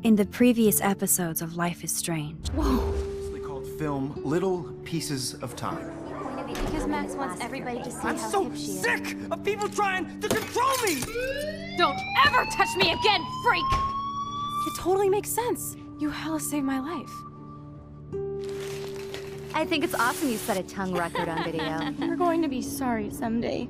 In the previous episodes of Life is Strange. Whoa! They called film Little Pieces of Time. Because Max wants everybody to see I'm how so hip she is. sick of people trying to control me! Don't ever touch me again, freak! It totally makes sense. You hella saved my life. I think it's awesome you set a tongue record on video. You're going to be sorry someday.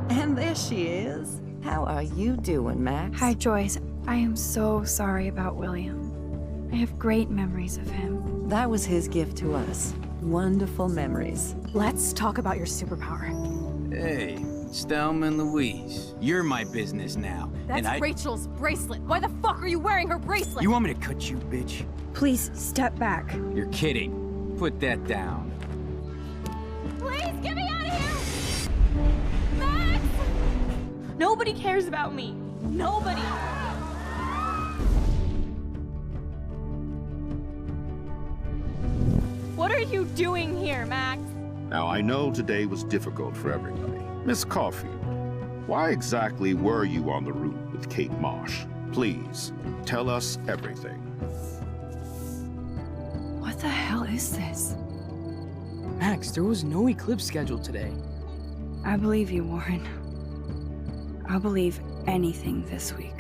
And there she is. How are you doing, Max? Hi, Joyce. I am so sorry about William. I have great memories of him. That was his gift to us. Wonderful memories. Let's talk about your superpower. Hey, it's Thelma and Louise. You're my business now. That's Rachel's bracelet. Why the fuck are you wearing her bracelet? You want me to cut you, bitch? Please, step back. You're kidding. Put that down. Please, get me out of here! Max! Nobody cares about me. Nobody. What are you doing here, Max? Now, I know today was difficult for everybody. Miss Caulfield, why exactly were you on the route with Kate Marsh? Please, tell us everything. What the hell is this? Max, there was no eclipse scheduled today. I believe you, Warren. I'll believe anything this week.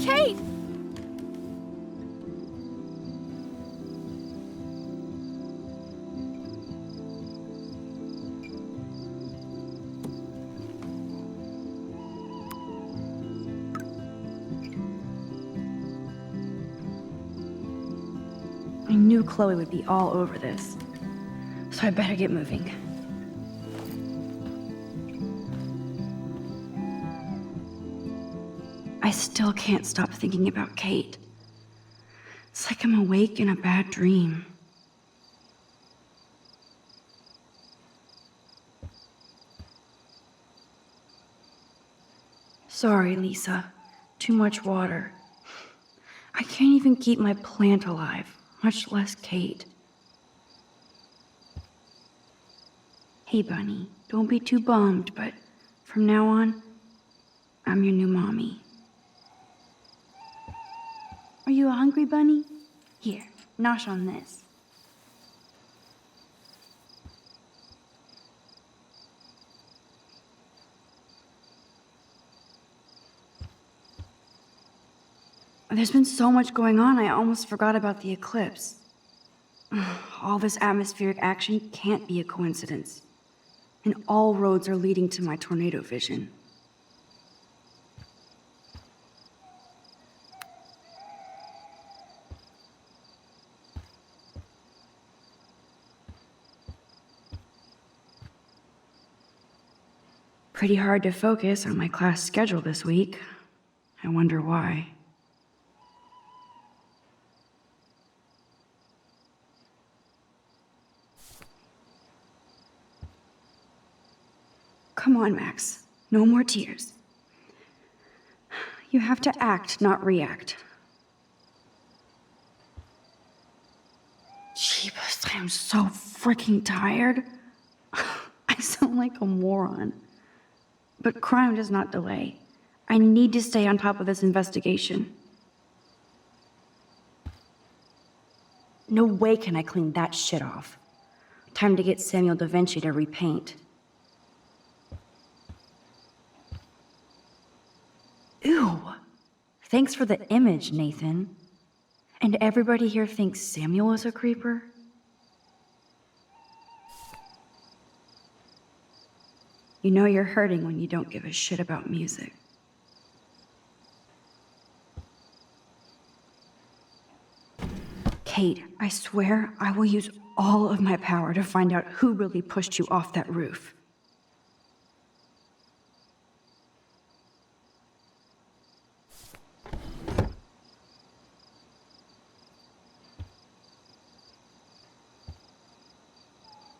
Kate! I knew Chloe would be all over this, so I better get moving. I still can't stop thinking about Kate. It's like I'm awake in a bad dream. Sorry, Lisa. Too much water. I can't even keep my plant alive, much less Kate. Hey, Bunny, don't be too bummed, but from now on, I'm your new mommy. Are you hungry, Bunny? Here, nosh on this. There's been so much going on, I almost forgot about the eclipse. All this atmospheric action can't be a coincidence. And all roads are leading to my tornado vision. Pretty hard to focus on my class schedule this week. I wonder why. Come on, Max. No more tears. You have to act, not react. Jeebus, I am so freaking tired. I sound like a moron. But crime does not delay. I need to stay on top of this investigation. No way can I clean that shit off. Time to get Samuel da Vinci to repaint. Ew. Thanks for the image, Nathan. And everybody here thinks Samuel is a creeper? You know you're hurting when you don't give a shit about music. Kate, I swear I will use all of my power to find out who really pushed you off that roof.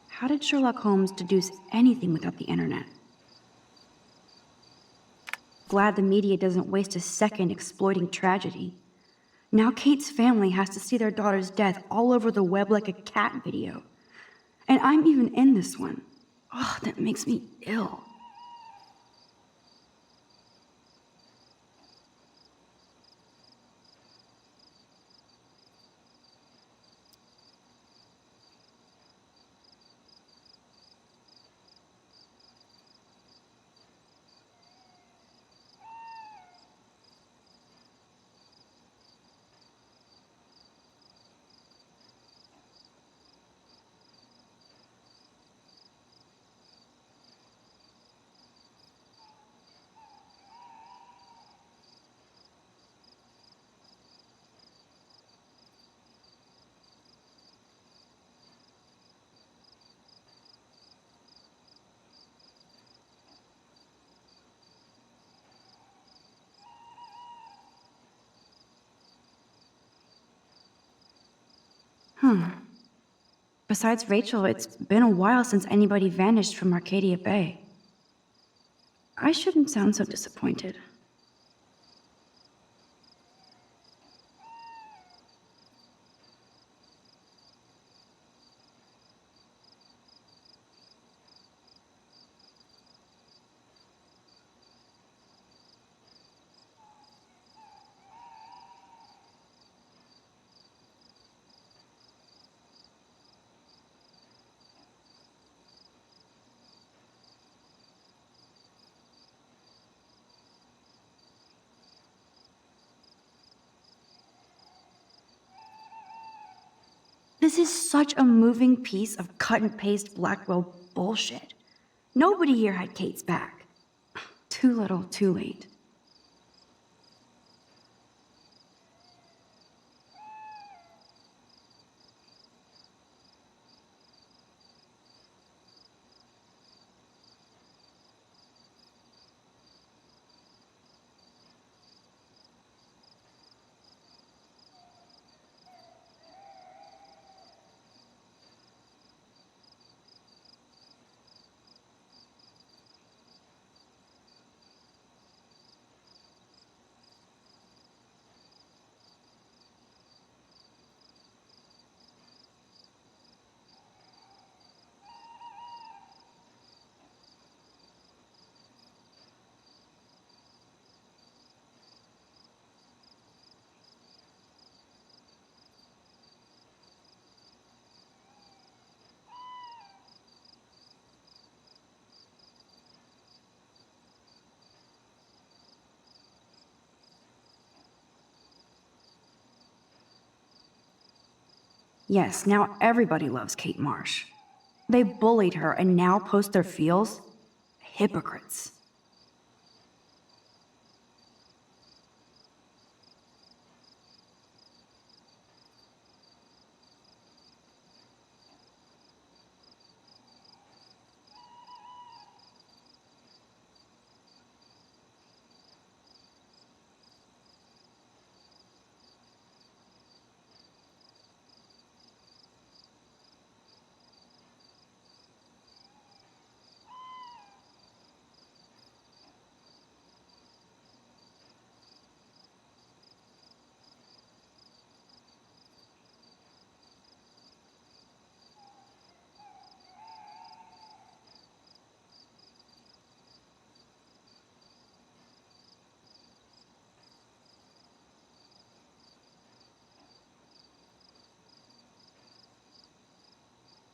How did Sherlock Holmes deduce anything without the internet? Glad the media doesn't waste a second exploiting tragedy. Now Kate's family has to see their daughter's death all over the web like a cat video. And I'm even in this one. Oh, that makes me ill. Besides Rachel, it's been a while since anybody vanished from Arcadia Bay. I shouldn't sound so disappointed. This is such a moving piece of cut-and-paste Blackwell bullshit. Nobody here had Kate's back. Too little, too late. Yes, now everybody loves Kate Marsh. They bullied her and now post their feels? Hypocrites.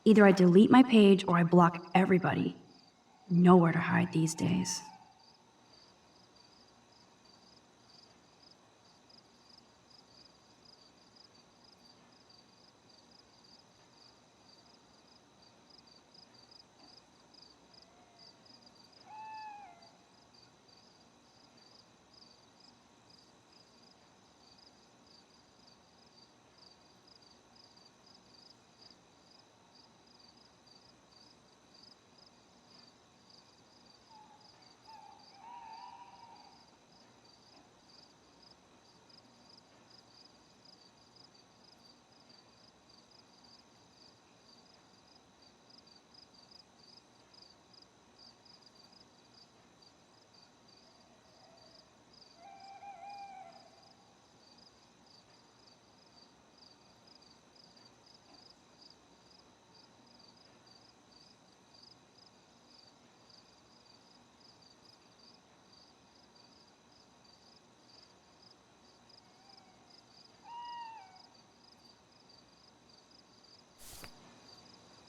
Either I delete my page or I block everybody. Nowhere to hide these days.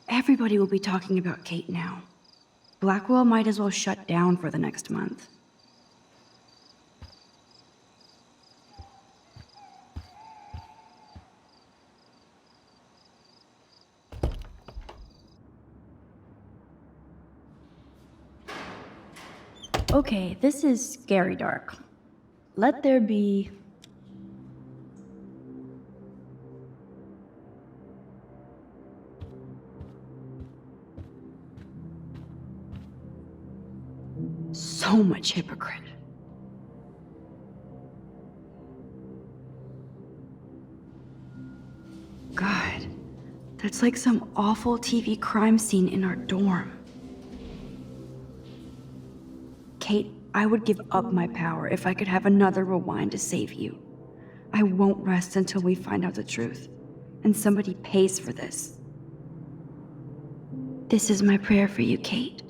Everybody will be talking about Kate now. Blackwell might as well shut down for the next month. Okay, this is scary dark. Let there be... so much hypocrite. God, that's like some awful TV crime scene in our dorm. Kate, I would give up my power if I could have another rewind to save you. I won't rest until we find out the truth, and somebody pays for this. This is my prayer for you, Kate.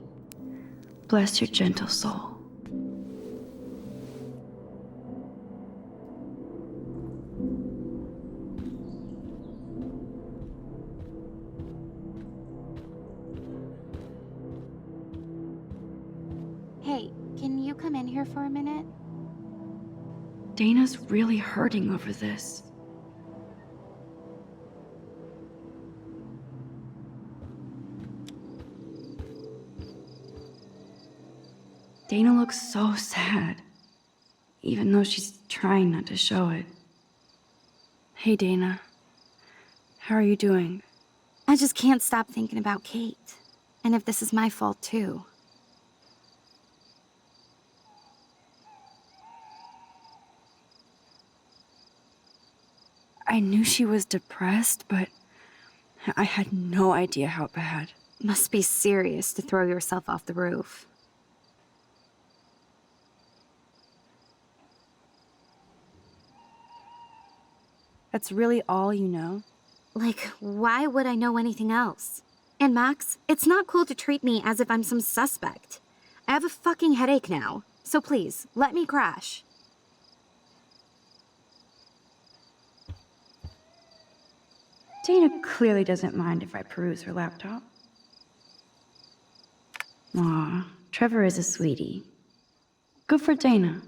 Bless your gentle soul. Hey, can you come in here for a minute? Dana's really hurting over this. Dana looks so sad, even though she's trying not to show it. Hey, Dana. How are you doing? I just can't stop thinking about Kate. And if this is my fault, too. I knew she was depressed, but I had no idea how bad. Must be serious to throw yourself off the roof. That's really all you know? Like, why would I know anything else? And Max, it's not cool to treat me as if I'm some suspect. I have a fucking headache now, so please, let me crash. Dana clearly doesn't mind if I peruse her laptop. Aw, Trevor is a sweetie. Good for Dana.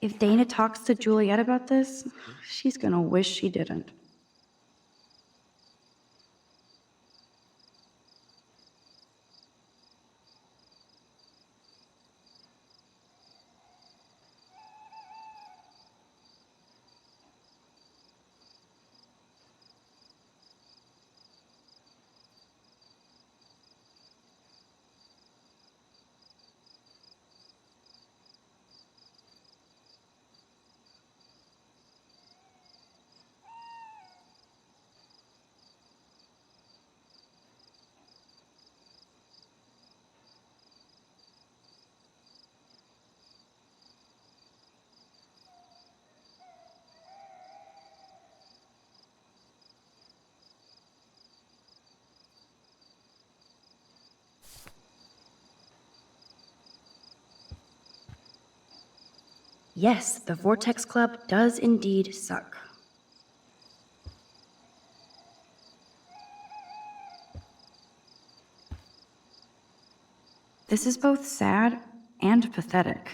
If Dana talks to Juliet about this, she's gonna wish she didn't. Yes, the Vortex Club does indeed suck. This is both sad and pathetic.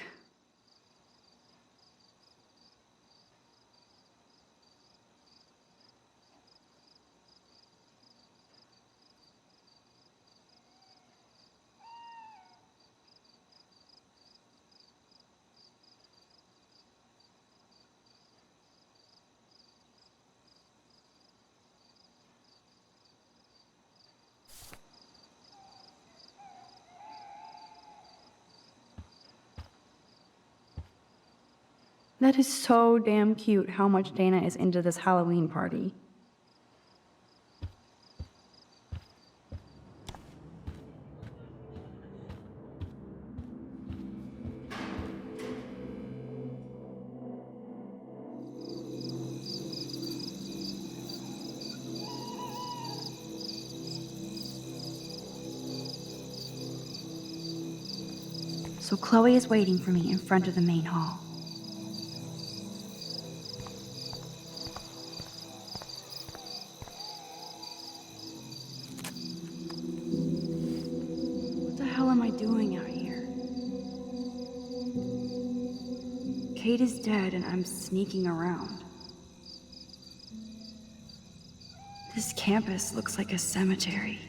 That is so damn cute how much Dana is into this Halloween party. So Chloe is waiting for me in front of the main hall. What the hell am I doing out here? Kate is dead and I'm sneaking around. This campus looks like a cemetery.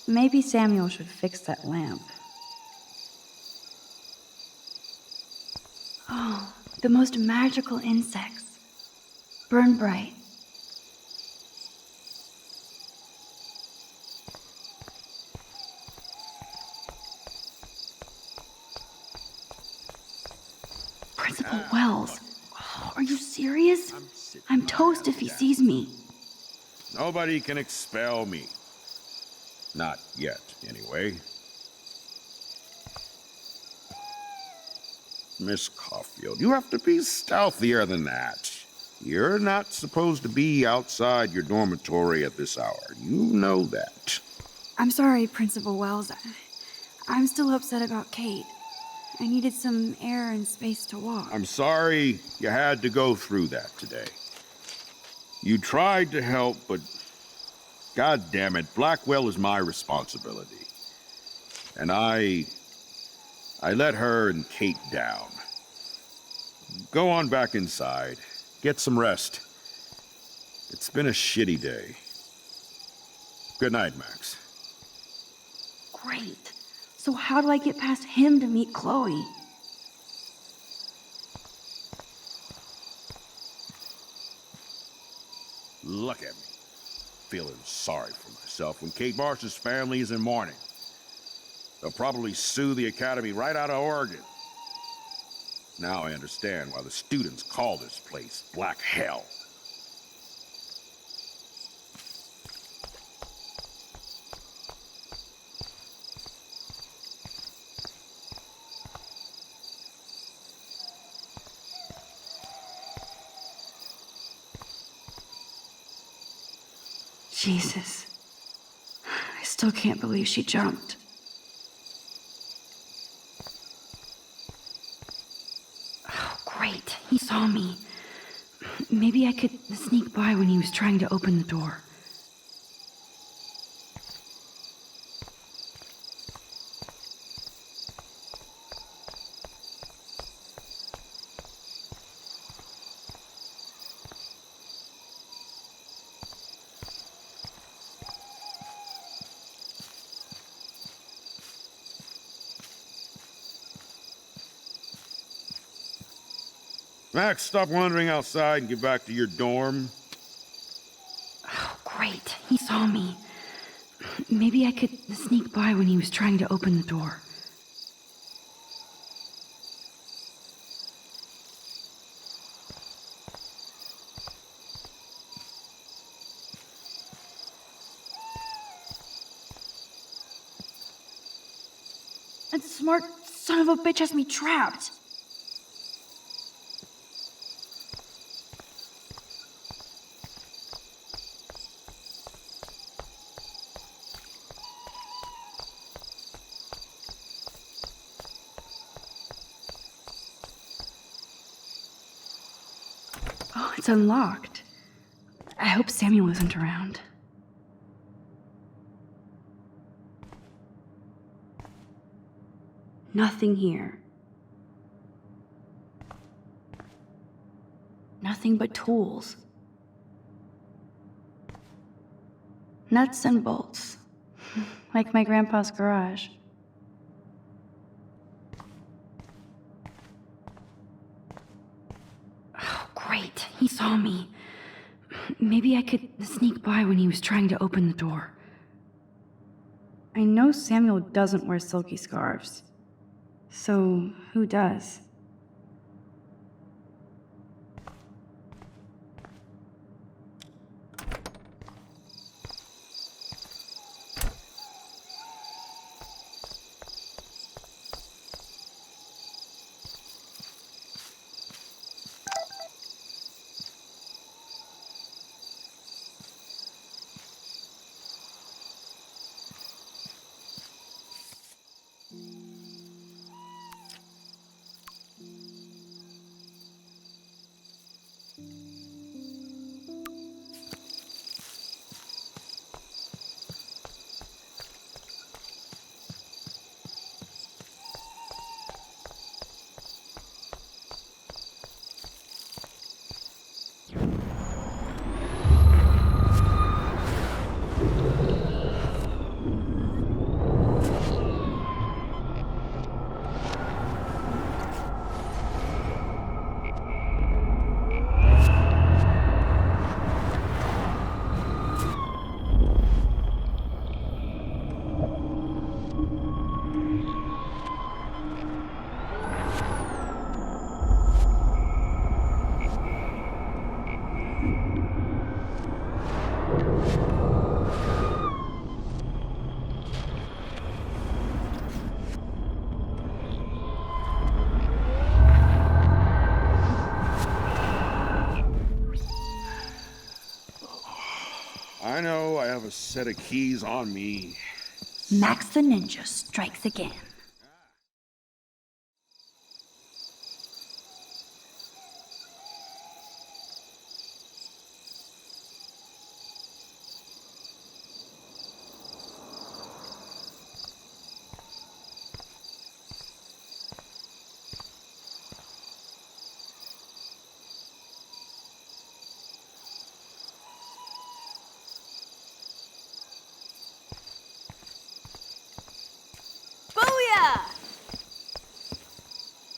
Maybe Samuel should fix that lamp. Oh, the most magical insects. Burn bright. Principal Wells. Oh, are you serious? I'm toast if he sees me. Nobody can expel me. Not yet, anyway. Miss Caulfield, you have to be stealthier than that. You're not supposed to be outside your dormitory at this hour. You know that. I'm sorry, Principal Wells. I'm still upset about Kate. I needed some air and space to walk. I'm sorry you had to go through that today. You tried to help, but God damn it, Blackwell is my responsibility. And I let her and Kate down. Go on back inside. Get some rest. It's been a shitty day. Good night, Max. Great. So how do I get past him to meet Chloe? Look at me. Feeling sorry for myself when Kate Marsh's family is in mourning. They'll probably sue the Academy right out of Oregon. Now I understand why the students call this place Black Hell. Jesus. I still can't believe she jumped. Oh, great. He saw me. Maybe I could sneak by when he was trying to open the door. Max, stop wandering outside and get back to your dorm. Oh, great. He saw me. Maybe I could sneak by when he was trying to open the door. That smart son of a bitch has me trapped. Oh, it's unlocked. I hope Samuel isn't around. Nothing here. Nothing but tools. Nuts and bolts. Like my grandpa's garage. Oh, great. He saw me. Maybe I could sneak by when he was trying to open the door. I know Samuel doesn't wear silky scarves. So, who does? I know I have a set of keys on me. Max the Ninja strikes again.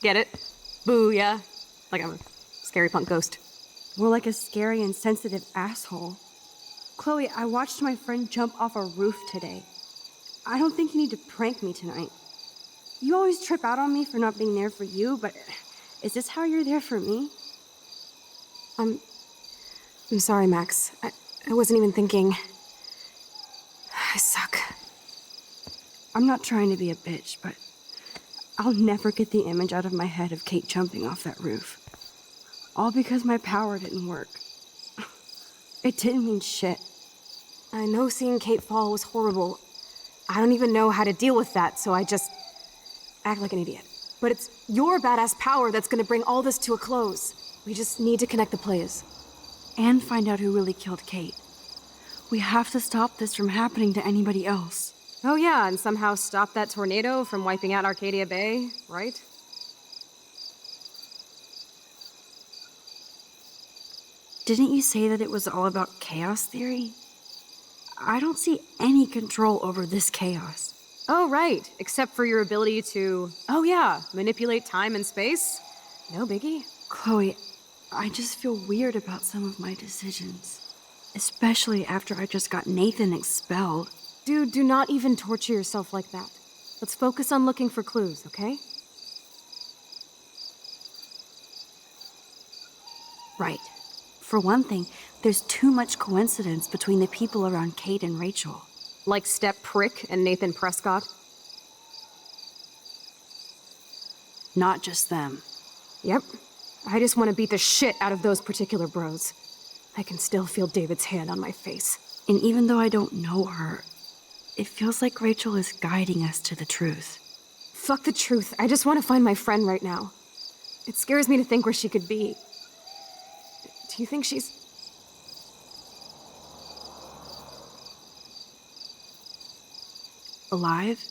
Get it? Booyah. Like I'm a scary punk ghost. More like a scary and sensitive asshole. Chloe, I watched my friend jump off a roof today. I don't think you need to prank me tonight. You always trip out on me for not being there for you, but is this how you're there for me? I'm sorry, Max. I wasn't even thinking. I suck. I'm not trying to be a bitch, but I'll never get the image out of my head of Kate jumping off that roof. All because my power didn't work. It didn't mean shit. I know seeing Kate fall was horrible. I don't even know how to deal with that, so I just act like an idiot. But it's your badass power that's gonna bring all this to a close. We just need to connect the players. And find out who really killed Kate. We have to stop this from happening to anybody else. Oh yeah, and somehow stop that tornado from wiping out Arcadia Bay, right? Didn't you say that it was all about chaos theory? I don't see any control over this chaos. Oh right, except for your ability to, oh yeah, manipulate time and space. No biggie. Chloe, I just feel weird about some of my decisions. Especially after I just got Nathan expelled. Dude, do not even torture yourself like that. Let's focus on looking for clues, okay? Right. For one thing, there's too much coincidence between the people around Kate and Rachel. Like Step Prick and Nathan Prescott? Not just them. Yep. I just want to beat the shit out of those particular bros. I can still feel David's hand on my face. And even though I don't know her, it feels like Rachel is guiding us to the truth. Fuck the truth. I just want to find my friend right now. It scares me to think where she could be. Do you think she's... alive?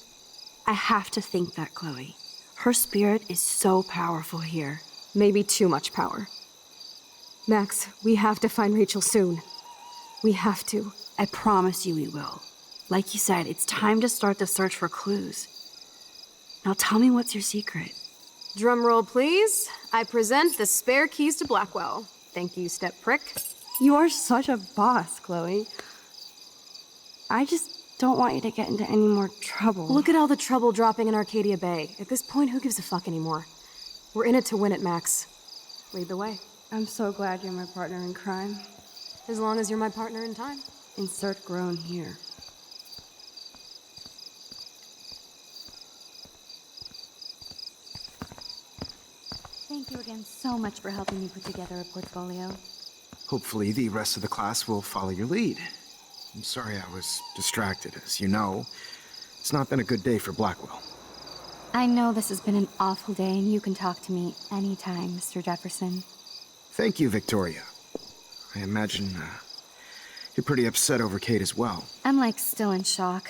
I have to think that, Chloe. Her spirit is so powerful here. Maybe too much power. Max, we have to find Rachel soon. We have to. I promise you we will. Like you said, it's time to start the search for clues. Now tell me what's your secret. Drum roll, please. I present the spare keys to Blackwell. Thank you, Step Prick. You are such a boss, Chloe. I just don't want you to get into any more trouble. Look at all the trouble dropping in Arcadia Bay. At this point, who gives a fuck anymore? We're in it to win it, Max. Lead the way. I'm so glad you're my partner in crime. As long as you're my partner in time. Insert groan here. Thank you again so much for helping me put together a portfolio. Hopefully the rest of the class will follow your lead. I'm sorry I was distracted. As you know, it's not been a good day for Blackwell. I know this has been an awful day, and you can talk to me anytime, Mr. Jefferson. Thank you, Victoria. I imagine you're pretty upset over Kate as well. I'm like still in shock.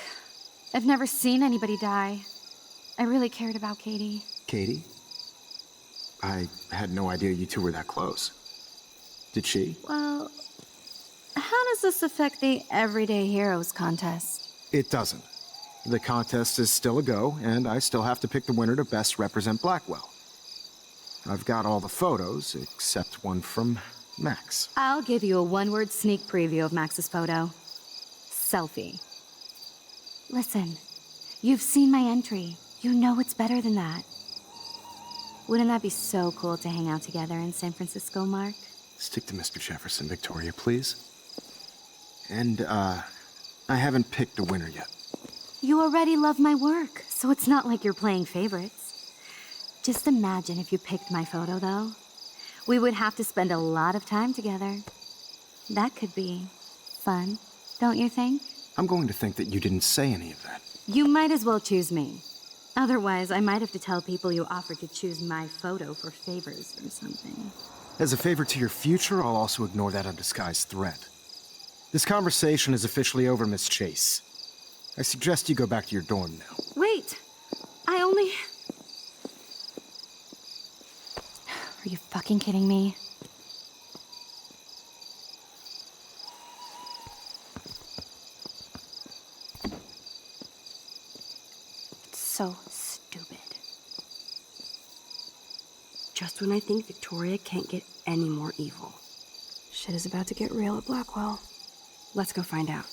I've never seen anybody die. I really cared about Katie. Katie? I had no idea you two were that close. Did she? Well, how does this affect the Everyday Heroes contest? It doesn't. The contest is still a go, and I still have to pick the winner to best represent Blackwell. I've got all the photos, except one from Max. I'll give you a one-word sneak preview of Max's photo. Selfie. Listen, you've seen my entry. You know it's better than that. Wouldn't that be so cool to hang out together in San Francisco, Mark? Stick to Mr. Jefferson, Victoria, please. And, I haven't picked a winner yet. You already love my work, so it's not like you're playing favorites. Just imagine if you picked my photo, though. We would have to spend a lot of time together. That could be fun. don't you think? I'm going to think that you didn't say any of that. You might as well choose me. Otherwise, I might have to tell people you offered to choose my photo for favors or something. As a favor to your future, I'll also ignore that undisguised threat. This conversation is officially over, Miss Chase. I suggest you go back to your dorm now. Wait! I only... Are you fucking kidding me? So stupid. Just when I think Victoria can't get any more evil. Shit is about to get real at Blackwell. Let's go find out.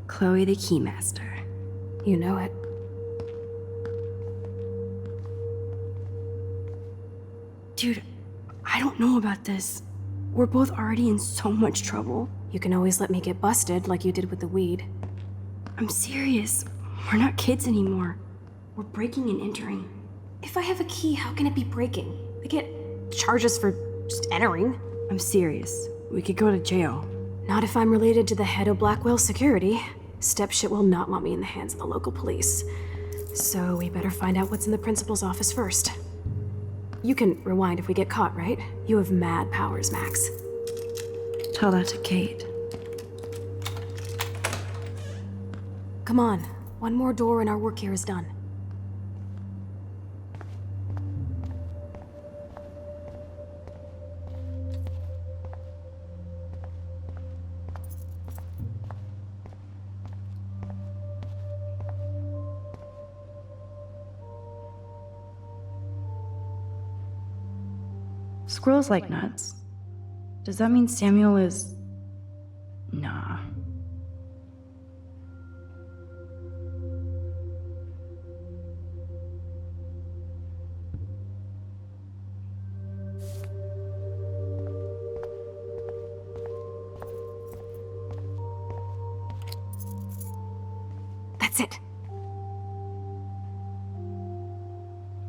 Chloe the Keymaster. You know it. Dude, I don't know about this. We're both already in so much trouble. You can always let me get busted like you did with the weed. I'm serious. We're not kids anymore. We're breaking and entering. If I have a key, how can it be breaking? I get charges for just entering. I'm serious. We could go to jail. Not if I'm related to the head of Blackwell Security. Stepshit will not want me in the hands of the local police. So we better find out what's in the principal's office first. You can rewind if we get caught, right? You have mad powers, Max. Tell that to Kate. Come on. One more door and our work here is done. Squirrels like nuts. Does that mean Samuel is... Nah. That's it.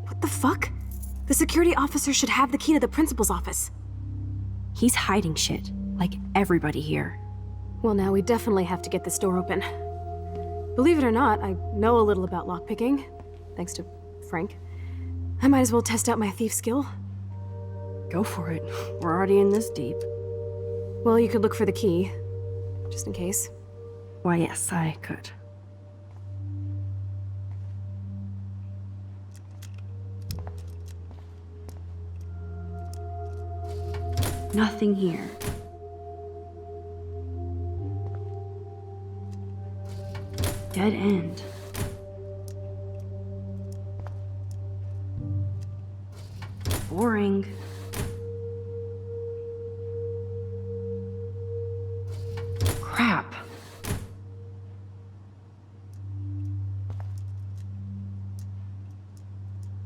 What the fuck? The security officer should have the key to the principal's office. He's hiding shit, like everybody here. Well, now we definitely have to get this door open. Believe it or not, I know a little about lockpicking, thanks to Frank. I might as well test out my thief skill. Go for it. We're already in this deep. Well, you could look for the key, just in case. Why, yes, I could. Nothing here. Dead end. Boring. Crap.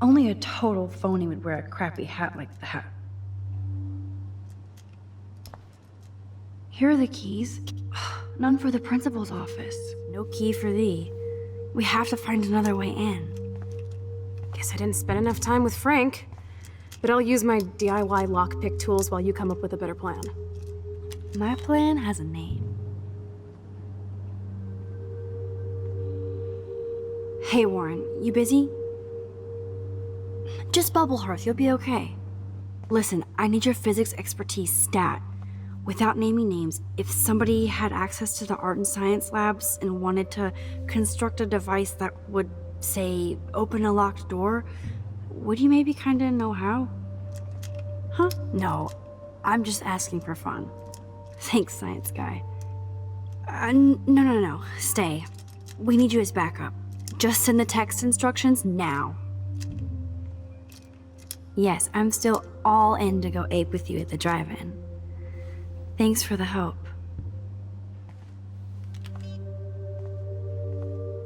Only a total phony would wear a crappy hat like that. Here are the keys. None for the principal's office. No key for thee. We have to find another way in. Guess I didn't spend enough time with Frank. But I'll use my DIY lockpick tools while you come up with a better plan. My plan has a name. Hey, Warren, you busy? Just bubble hearth, you'll be okay. Listen, I need your physics expertise stat. Without naming names, if somebody had access to the art and science labs and wanted to construct a device that would, say, open a locked door, would you maybe kinda know how? Huh? No, I'm just asking for fun. Thanks, science guy. No. Stay. We need you as backup. Just send the text instructions now. Yes, I'm still all in to go ape with you at the drive-in. Thanks for the help.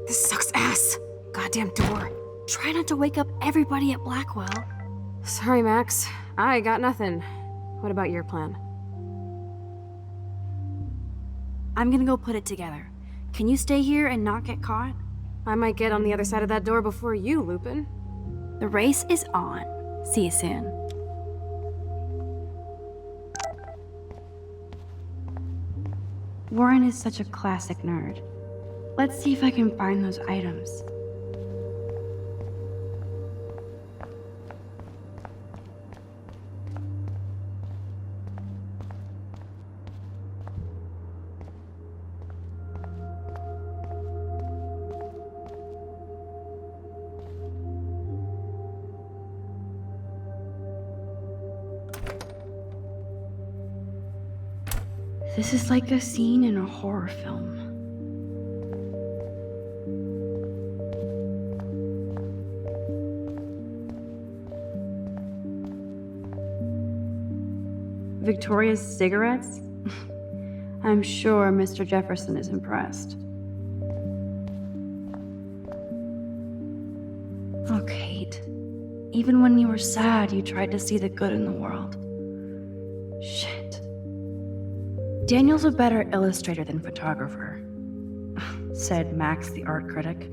This sucks ass. Goddamn door. Try not to wake up everybody at Blackwell. Sorry, Max. I got nothing. What about your plan? I'm gonna go put it together. Can you stay here and not get caught? I might get on the other side of that door before you, Lupin. The race is on. See you soon. Warren is such a classic nerd. Let's see if I can find those items. This is like a scene in a horror film. Victoria's cigarettes? I'm sure Mr. Jefferson is impressed. Oh, Kate. Even when you were sad, you tried to see the good in the world. Shit. Daniel's a better illustrator than photographer, said Max, the art critic.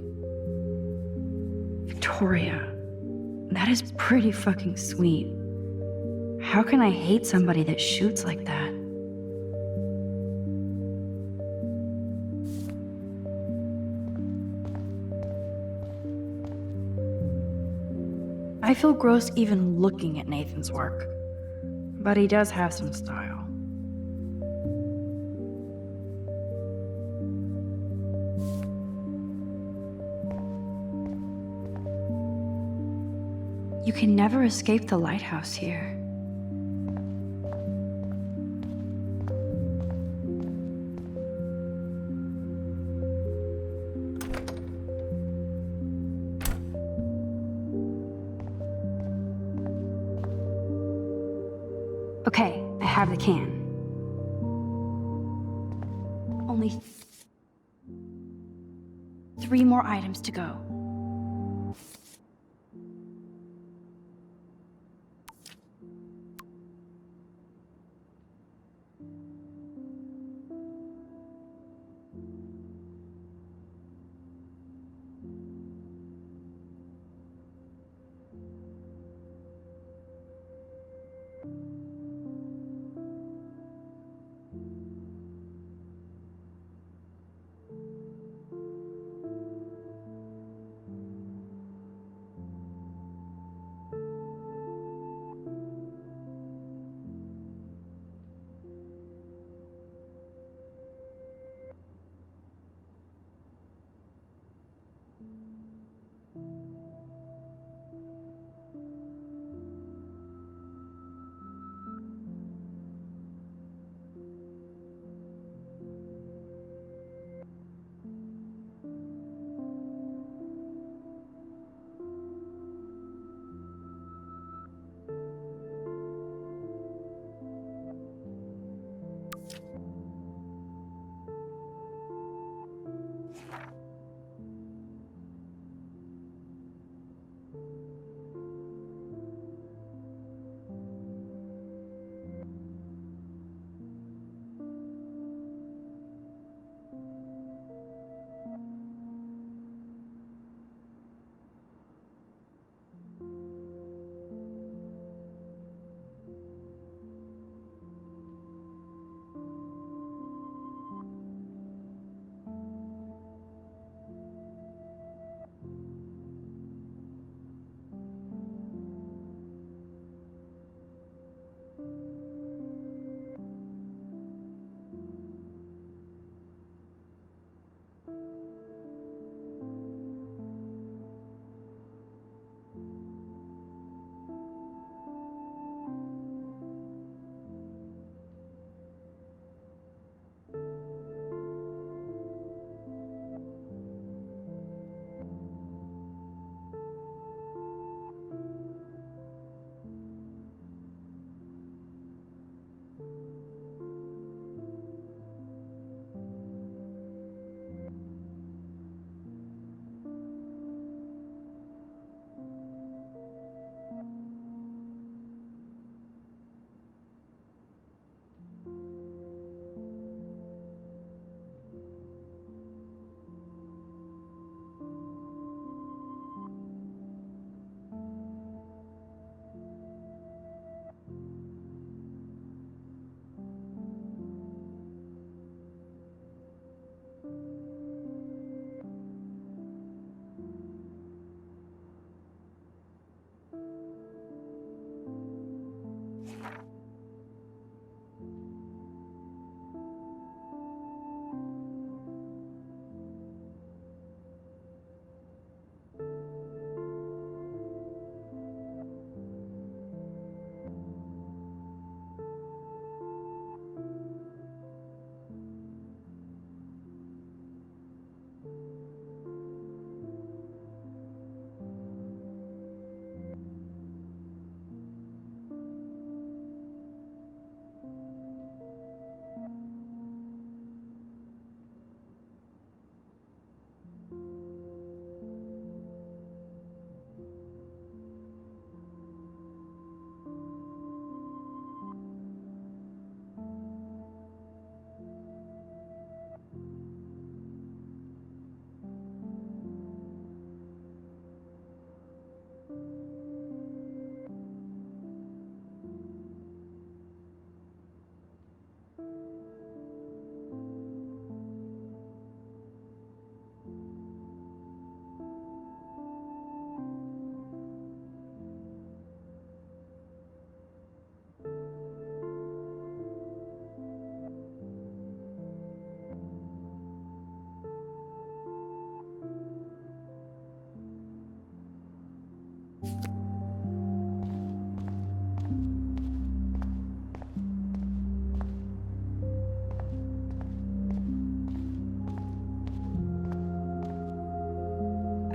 Victoria, that is pretty fucking sweet. How can I hate somebody that shoots like that? I feel gross even looking at Nathan's work, but he does have some style. You can never escape the lighthouse here. Okay, I have the can. Only 3 more items to go.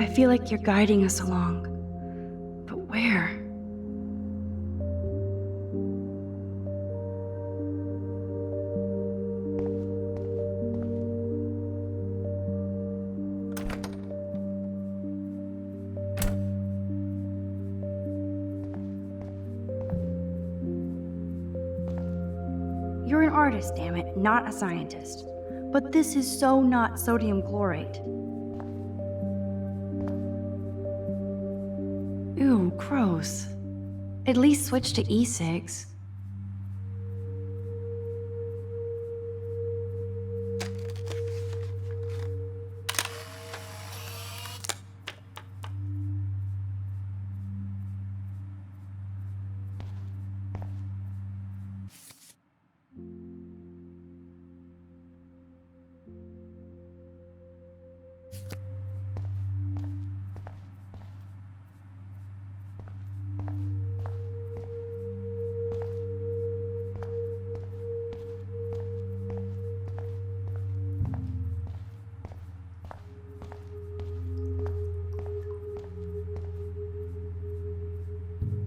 feel like you're guiding us along. But where? You're an artist, damn it, not a scientist. But this is so not sodium chlorate. Ew, gross. At least switch to e-cigs.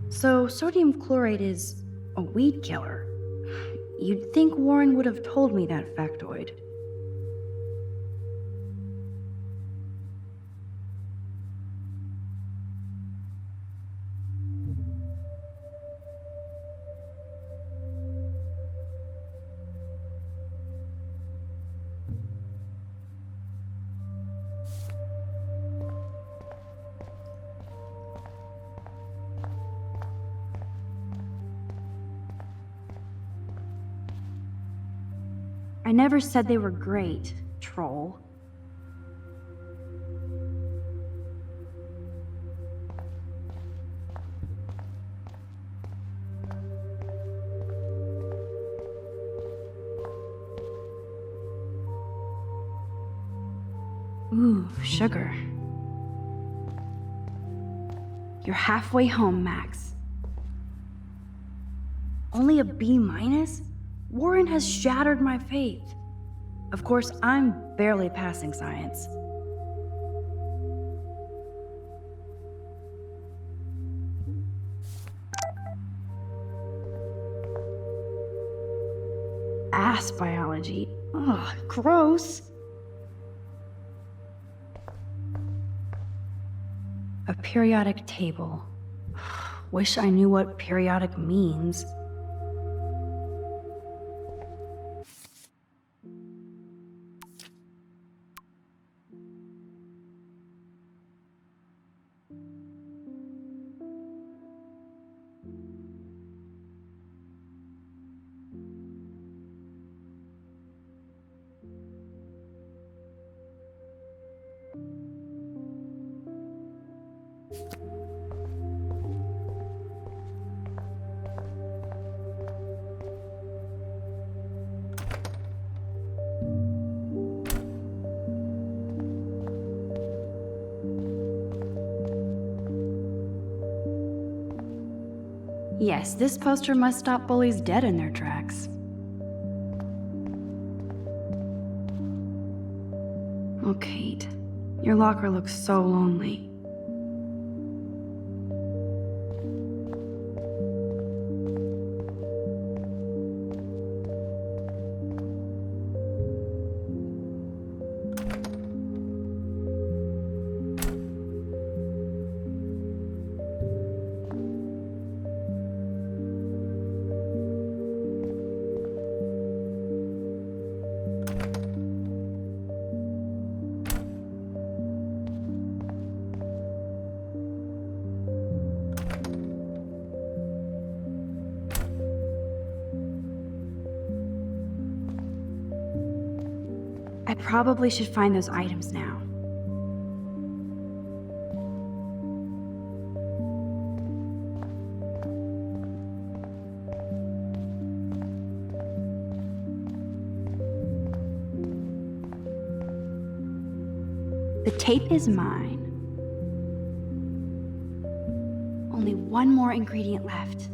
So, sodium chlorate is a weed killer. You'd think Warren would have told me that factoid. I never said they were great, troll. Ooh, sugar. You're halfway home, Max. Only a B minus? Warren has shattered my faith. Of course, I'm barely passing science. Ass biology. Ugh, gross. A periodic table. Wish I knew what periodic means. Yes, this poster must stop bullies dead in their tracks. Oh, Kate, your locker looks so lonely. I probably should find those items now. The tape is mine. Only one more ingredient left.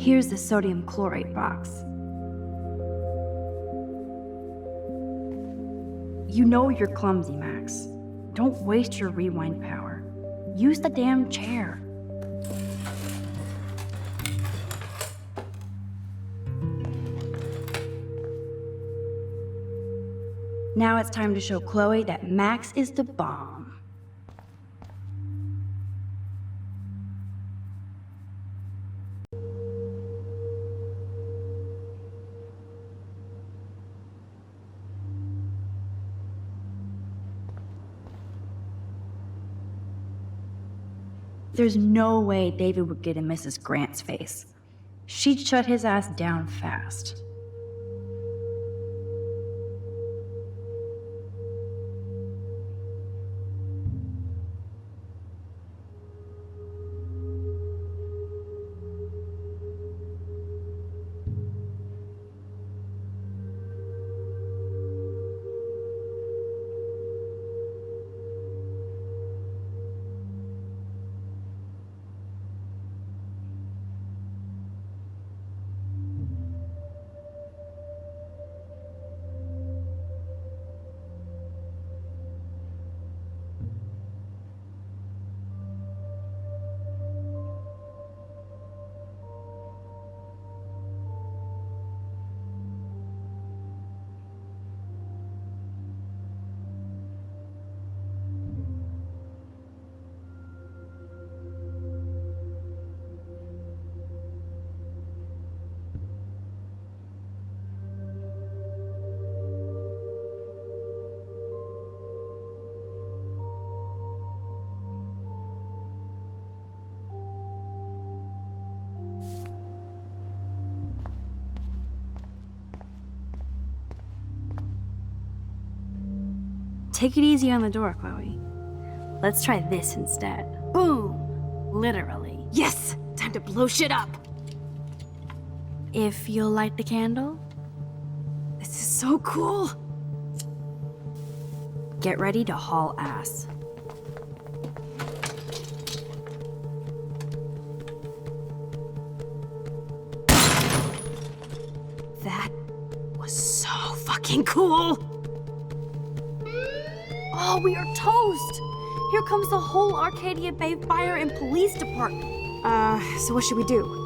Here's the sodium chlorate box. You know you're clumsy, Max. Don't waste your rewind power. Use the damn chair. Now it's time to show Chloe that Max is the bomb. There's no way David would get in Mrs. Grant's face. She'd shut his ass down fast. Take it easy on the door, Chloe. Let's try this instead. Boom! Literally. Yes! Time to blow shit up! If you'll light the candle, This is so cool! get ready to haul ass. That was so fucking cool! Oh, we are toast! Here comes the whole Arcadia Bay Fire and Police Department. So what should we do?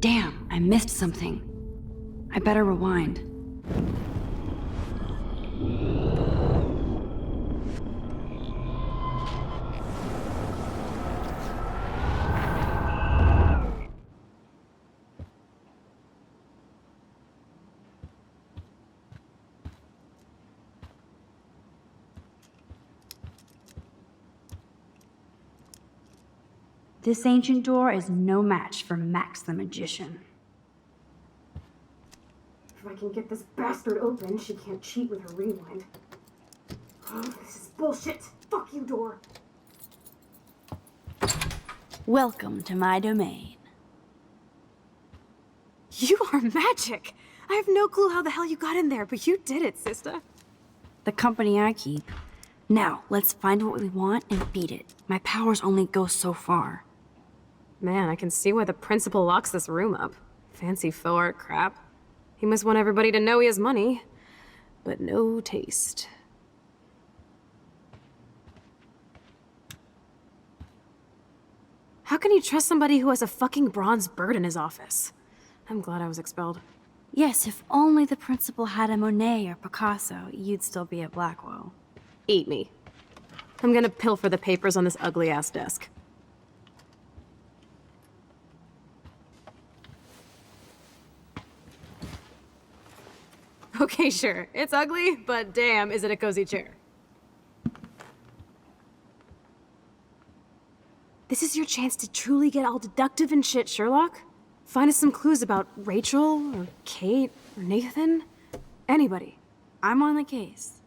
Damn, I missed something. I better rewind. This ancient door is no match for Max the Magician. If I can get this bastard open, she can't cheat with her rewind. Oh, this is bullshit! Fuck you, door! Welcome to my domain. You are magic! I have no clue how the hell you got in there, but you did it, sister. The company I keep. Now, let's find what we want and beat it. My powers only go so far. Man, I can see why the principal locks this room up. Fancy faux art crap. He must want everybody to know he has money, but no taste. How can you trust somebody who has a fucking bronze bird in his office? I'm glad I was expelled. Yes, if only the principal had a Monet or Picasso, you'd still be at Blackwell. Eat me. I'm gonna pilfer the papers on this ugly-ass desk. Okay, sure. It's ugly, but damn, is it a cozy chair. This is your chance to truly get all deductive and shit, Sherlock. Find us some clues about Rachel, or Kate, or Nathan. Anybody. I'm on the case.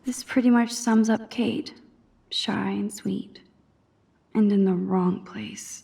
This pretty much sums up Kate. Shy and sweet. And in the wrong place.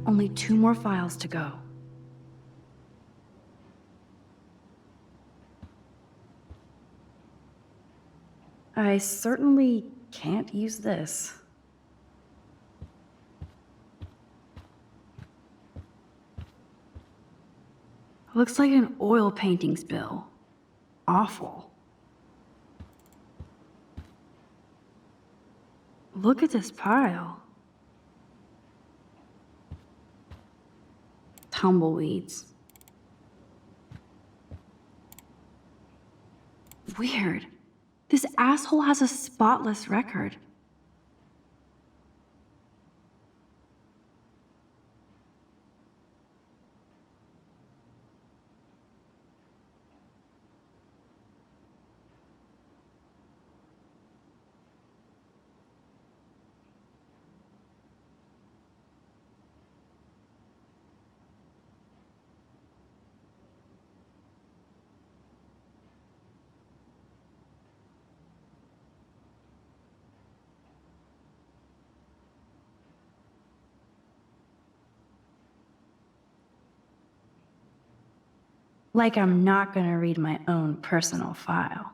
Only 2 more files to go. I certainly can't use this. Looks like an oil painting spill. Awful. Look at this pile. Tumbleweeds. Weird. This asshole has a spotless record. Like I'm not gonna read my own personal file.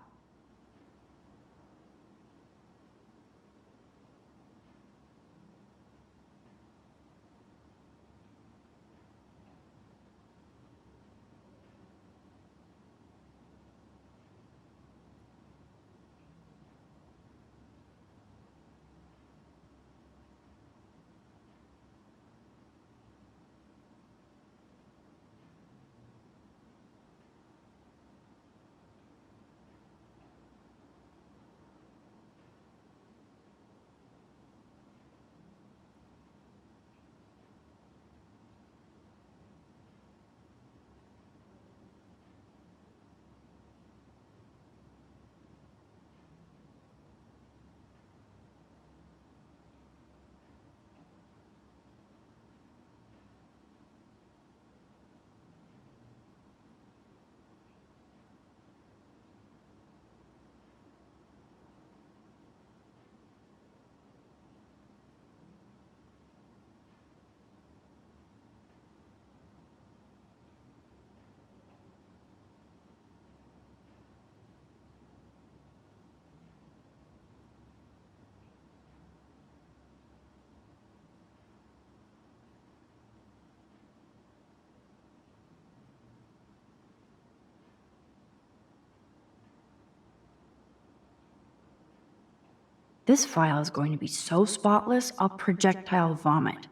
This file is going to be so spotless, I'll projectile vomit.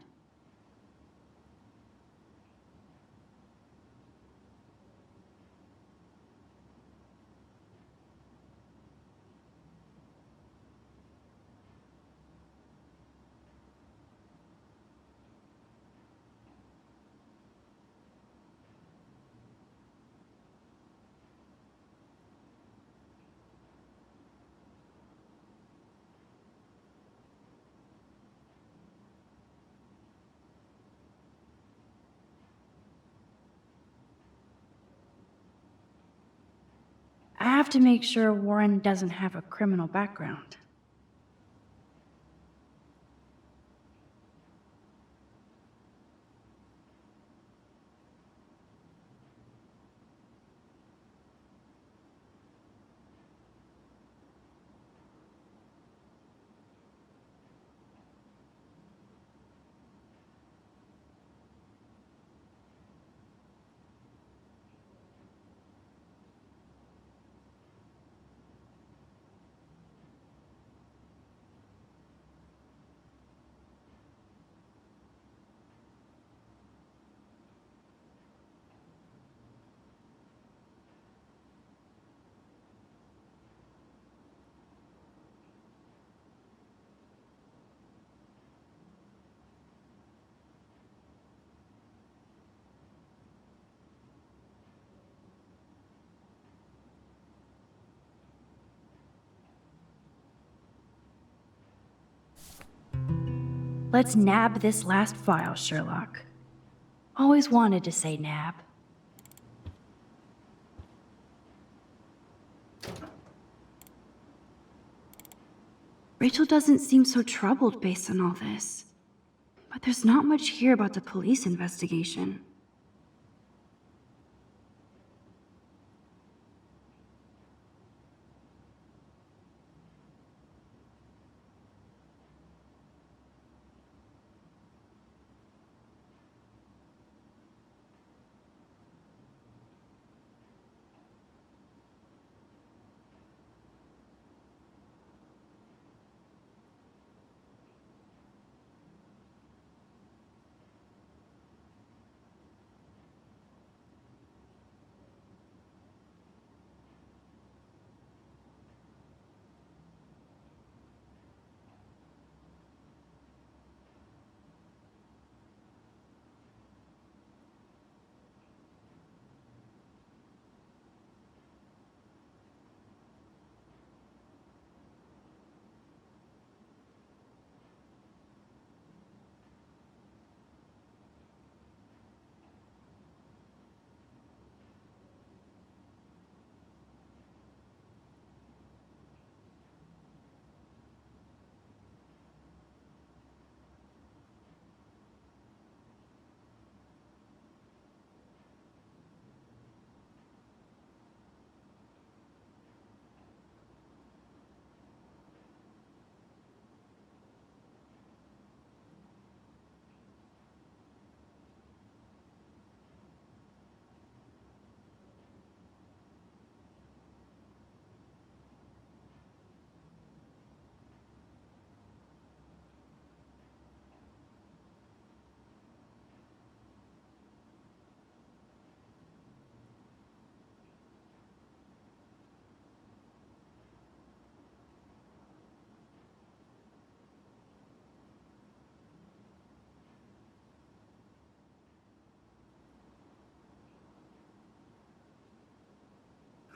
I have to make sure Warren doesn't have a criminal background. Let's nab this last file, Sherlock. Always wanted to say nab. Rachel doesn't seem so troubled based on all this. But there's not much here about the police investigation.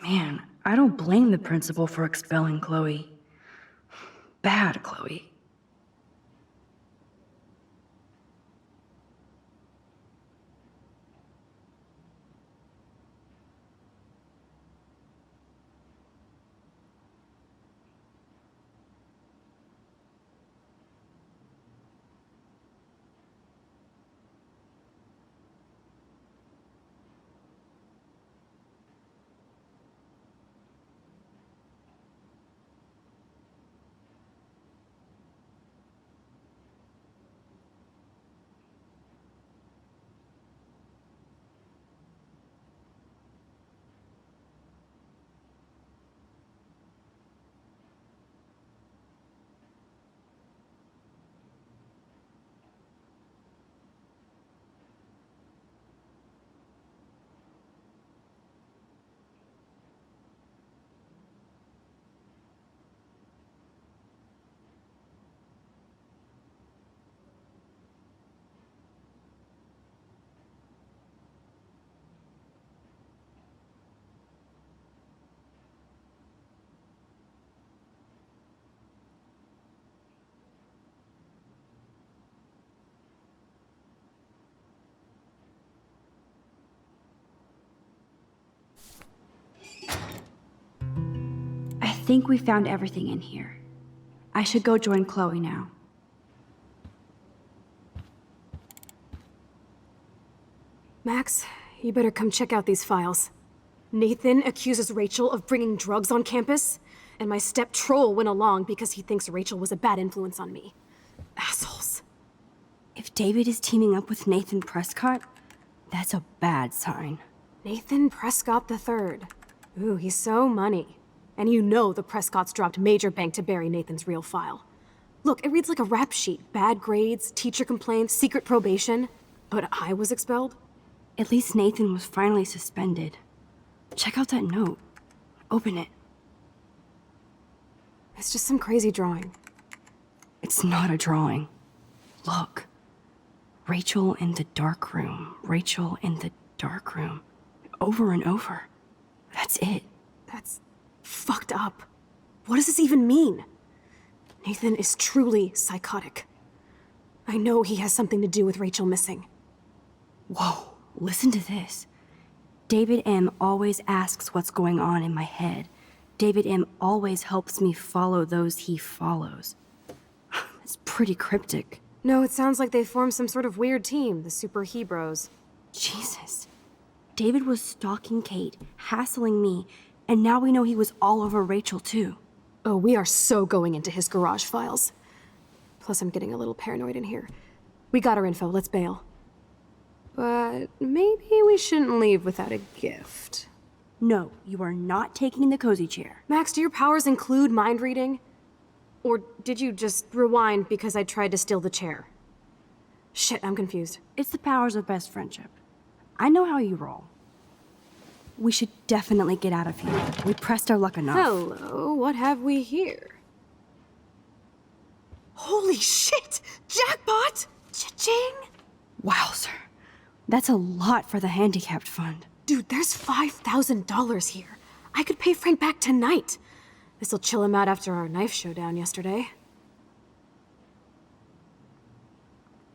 Man, I don't blame the principal for expelling Chloe. Bad Chloe. think we found everything in here. I should go join Chloe now. Max, you better come check out these files. Nathan accuses Rachel of bringing drugs on campus, and my step-troll went along because he thinks Rachel was a bad influence on me. Assholes. If David is teaming up with Nathan Prescott, that's a bad sign. Nathan Prescott III. Ooh, he's so money. And you know the Prescotts dropped major bank to bury Nathan's real file. Look, it reads like a rap sheet. Bad grades, teacher complaints, secret probation. But I was expelled? At least Nathan was finally suspended. Check out that note. Open it. It's just some crazy drawing. It's not a drawing. Look. Rachel in the dark room. Rachel in the dark room. Over and over. That's it. That's fucked up. What does this even mean? Nathan is truly psychotic. I know he has something to do with Rachel missing. Whoa, listen to this. David M. always asks what's going on in my head. David M. always helps me follow those he follows. It's pretty cryptic. No, it sounds like they formed some sort of weird team, the Super Hebrews. Jesus. David was stalking Kate, hassling me, and now we know he was all over Rachel too. Oh, we are so going into his garage files. Plus, I'm getting a little paranoid in here. We got our info, let's bail. But maybe we shouldn't leave without a gift. No, you are not taking the cozy chair. Max, do your powers include mind reading? Or did you just rewind because I tried to steal the chair? Shit, I'm confused. It's the powers of best friendship. I know how you roll. We should definitely get out of here. We pressed our luck enough. Hello, what have we here? Holy shit! Jackpot! Cha-ching! Wowzer. That's a lot for the handicapped fund. Dude, there's $5,000 here. I could pay Frank back tonight. This'll chill him out after our knife showdown yesterday.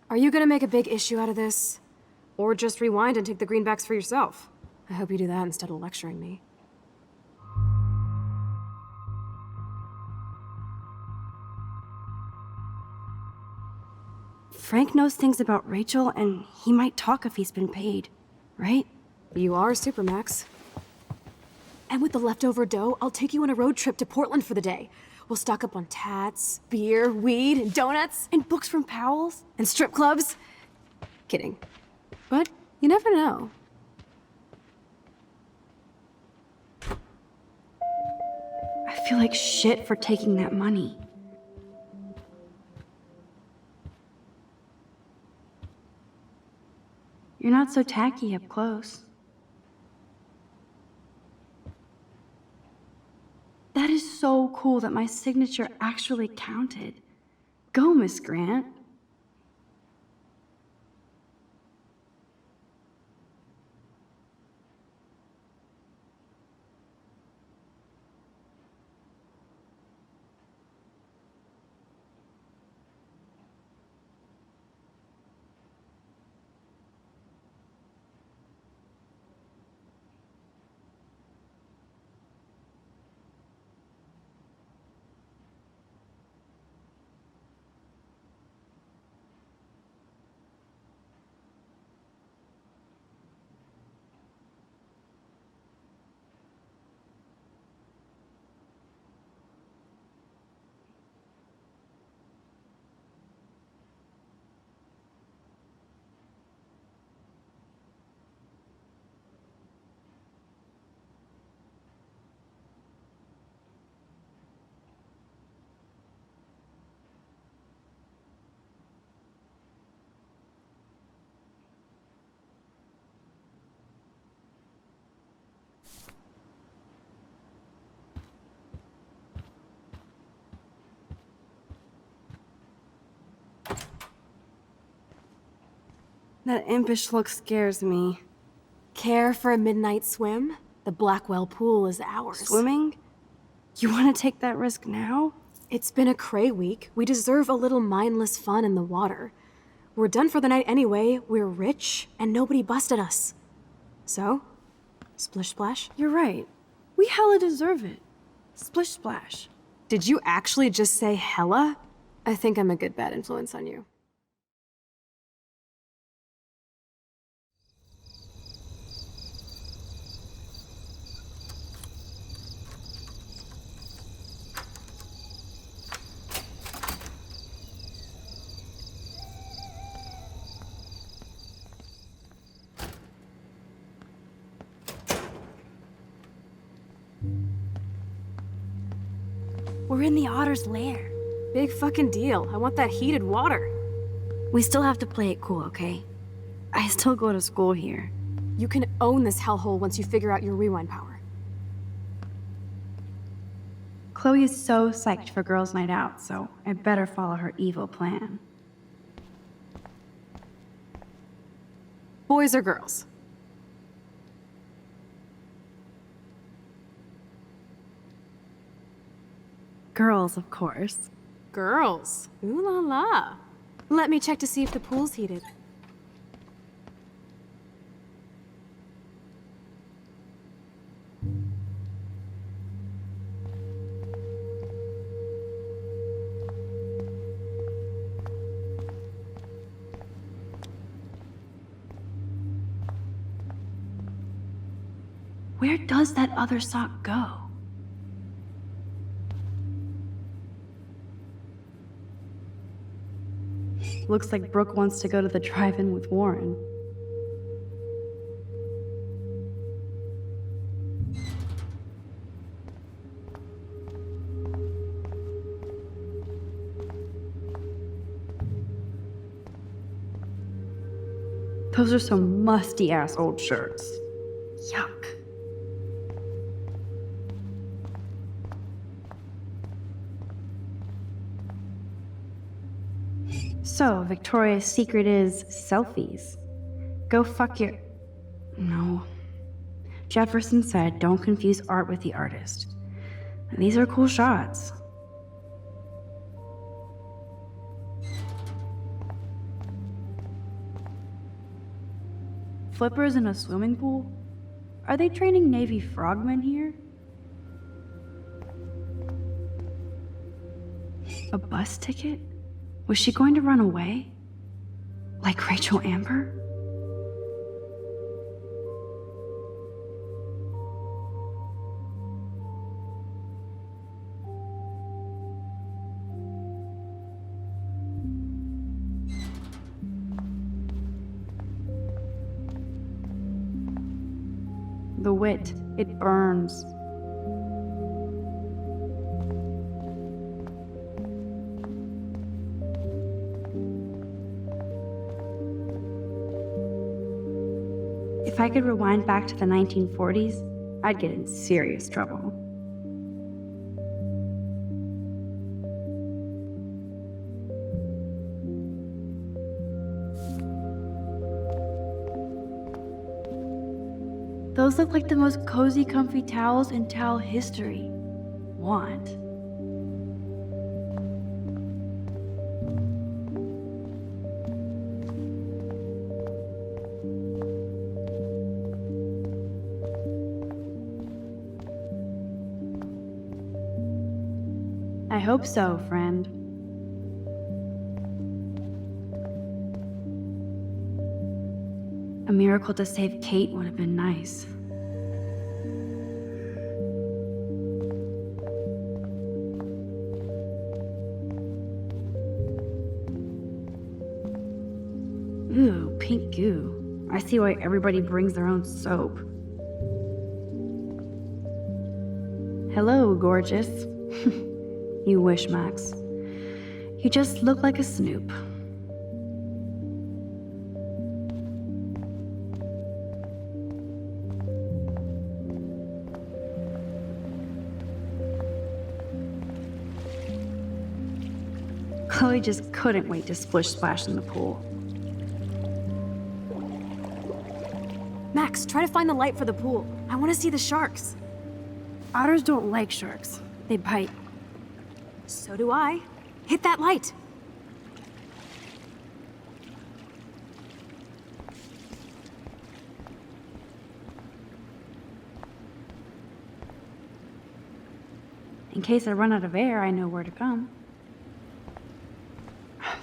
Are you gonna make a big issue out of this? Or just rewind and take the greenbacks for yourself? I hope you do that instead of lecturing me. Frank knows things about Rachel, and he might talk if he's been paid, right? You are Supermax. And with the leftover dough, I'll take you on a road trip to Portland for the day. We'll stock up on tats, beer, weed, and donuts. And books from Powell's? And strip clubs. Kidding. But you never know. I feel like shit for taking that money. You're not so tacky up close. That is so cool that my signature actually counted. Go, Miss Grant. That impish look scares me. Care for a midnight swim? The Blackwell pool is ours. Swimming? You want to take that risk now? It's been a cray week. We deserve a little mindless fun in the water. We're done for the night anyway. We're rich, and nobody busted us. So, splish splash? You're right. We hella deserve it. Splish splash. Did you actually just say hella? I think I'm a good bad influence on you. We're in the otter's lair. Big fucking deal. I want that heated water. We still have to play it cool, okay? I still go to school here. You can own this hellhole once you figure out your rewind power. Chloe is so psyched for girls' night out, so I better follow her evil plan. Boys or girls? Girls, of course. Girls. Ooh la la. Let me check to see if the pool's heated. Where does that other sock go? Looks like Brooke wants to go to the drive-in with Warren. Those are some musty-ass old shirts. Yuck. So, Victoria's secret is selfies. Go fuck your... No. Jefferson said, don't confuse art with the artist. These are cool shots. Flippers in a swimming pool? Are they training Navy frogmen here? A bus ticket? Was she going to run away? Like Rachel Amber? The wit, it burns. If I could rewind back to the 1940s, I'd get in serious trouble. Those look like the most cozy, comfy towels in towel history. Want. I hope so, friend. A miracle to save Kate would have been nice. Ooh, pink goo. I see why everybody brings their own soap. Hello, gorgeous. You wish, Max. You just look like a snoop. Chloe just couldn't wait to splish splash in the pool. Max, try to find the light for the pool. I want to see the sharks. Otters don't like sharks. They bite. So do I. Hit that light. In case I run out of air, I know where to come.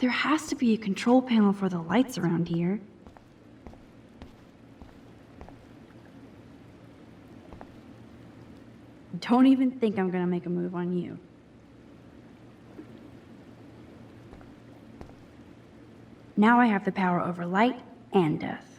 There has to be a control panel for the lights around here. Don't even think I'm gonna make a move on you. Now I have the power over light and death.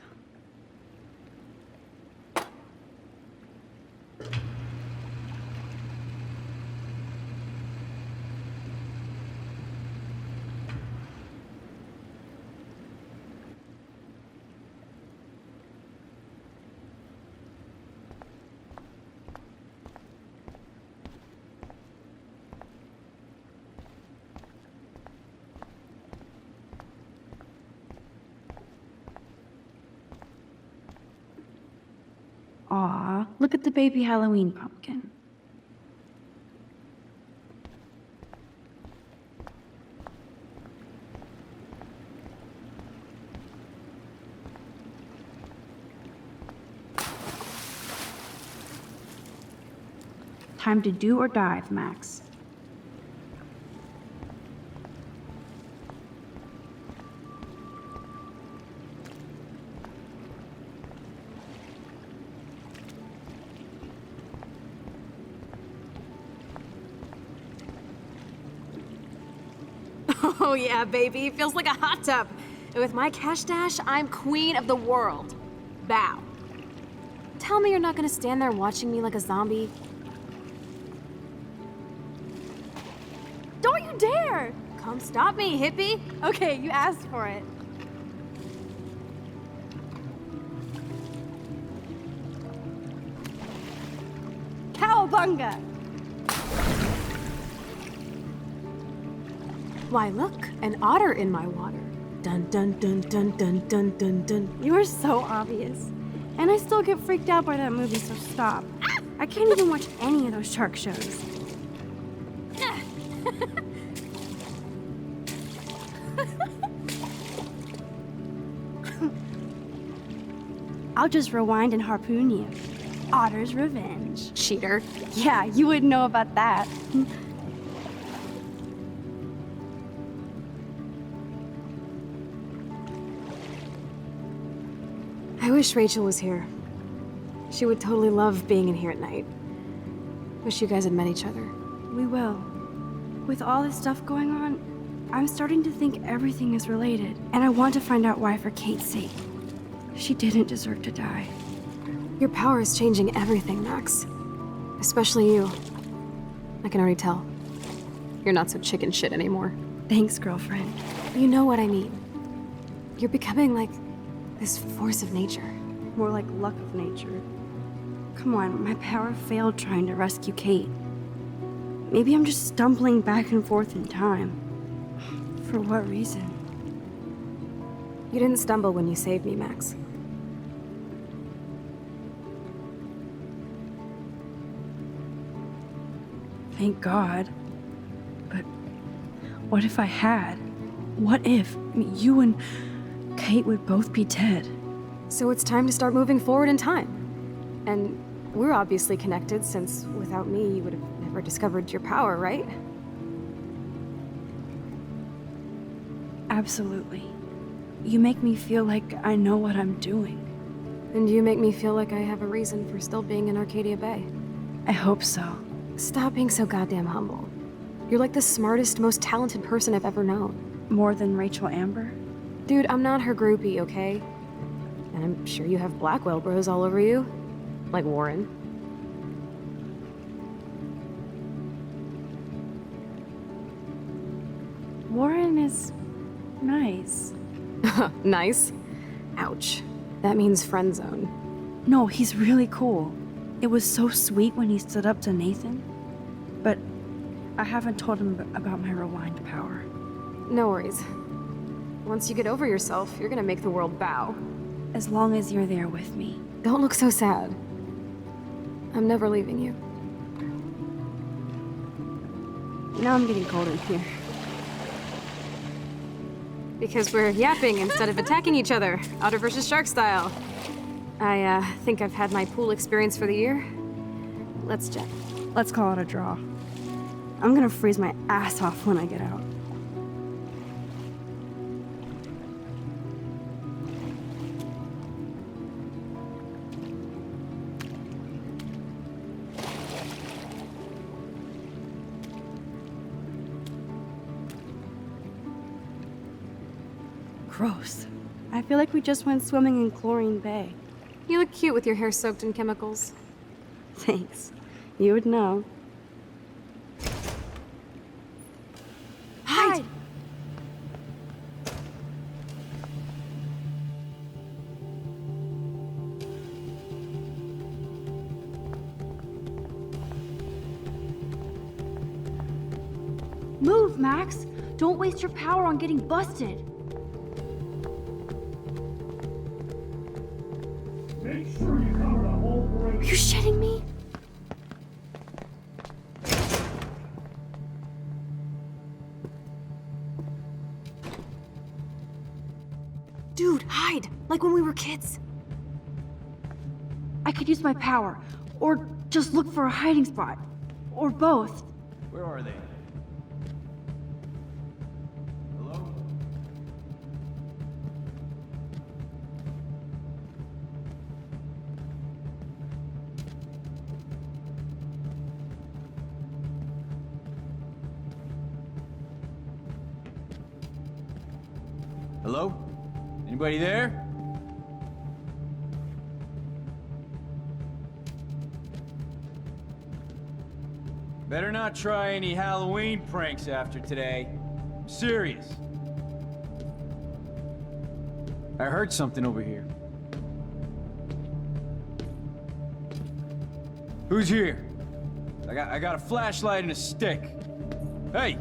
Aw, look at the baby Halloween pumpkin. Time to do or dive, Max. Oh yeah, baby. Feels like a hot tub. And with my cash dash, I'm queen of the world. Bow. Tell me you're not gonna stand there watching me like a zombie. Don't you dare! Come stop me, hippie. Okay, you asked for it. Cowabunga! Why, look, an otter in my water. Dun dun dun dun dun dun dun dun. You are so obvious. And I still get freaked out by that movie, so stop. I can't even watch any of those shark shows. I'll just rewind and harpoon you. Otter's revenge. Cheater. Yeah, you wouldn't know about that. I wish Rachel was here. She would totally love being in here at night. Wish you guys had met each other. We will. With all this stuff going on, I'm starting to think everything is related. And I want to find out why for Kate's sake. She didn't deserve to die. Your power is changing everything, Max. Especially you. I can already tell. You're not so chicken shit anymore. Thanks, girlfriend. You know what I mean. You're becoming like this force of nature. More like luck of nature. Come on, my power failed trying to rescue Kate. Maybe I'm just stumbling back and forth in time. For what reason? You didn't stumble when you saved me, Max. Thank God. But what if I had? What if you and Kate would both be dead? So it's time to start moving forward in time. And we're obviously connected, since without me, you would have never discovered your power, right? Absolutely. You make me feel like I know what I'm doing. And you make me feel like I have a reason for still being in Arcadia Bay. I hope so. Stop being so goddamn humble. You're like the smartest, most talented person I've ever known. More than Rachel Amber? Dude, I'm not her groupie, okay? And I'm sure you have Blackwell bros all over you. Like Warren. Warren is nice. Nice? Ouch. That means friend zone. No, he's really cool. It was so sweet when he stood up to Nathan. But I haven't told him about my rewind power. No worries. Once you get over yourself, you're gonna make the world bow. As long as you're there with me. Don't look so sad. I'm never leaving you. Now I'm getting cold in here. Because we're yapping instead of attacking each other, otter versus shark style. I think I've had my pool experience for the year. Let's check. Let's call it a draw. I'm gonna freeze my ass off when I get out. Gross. I feel like we just went swimming in Chlorine Bay. You look cute with your hair soaked in chemicals. Thanks. You would know. Hide! Move, Max! Don't waste your power on getting busted! Make sure you cover the whole Are break. you shitting me? Dude, hide! Like when we were kids. I could use my power, or just look for a hiding spot, or both. Where are they? Hello? Hello? Anybody there? Better not try any Halloween pranks after today. I'm serious. I heard something over here. Who's here? I got a flashlight and a stick. Hey!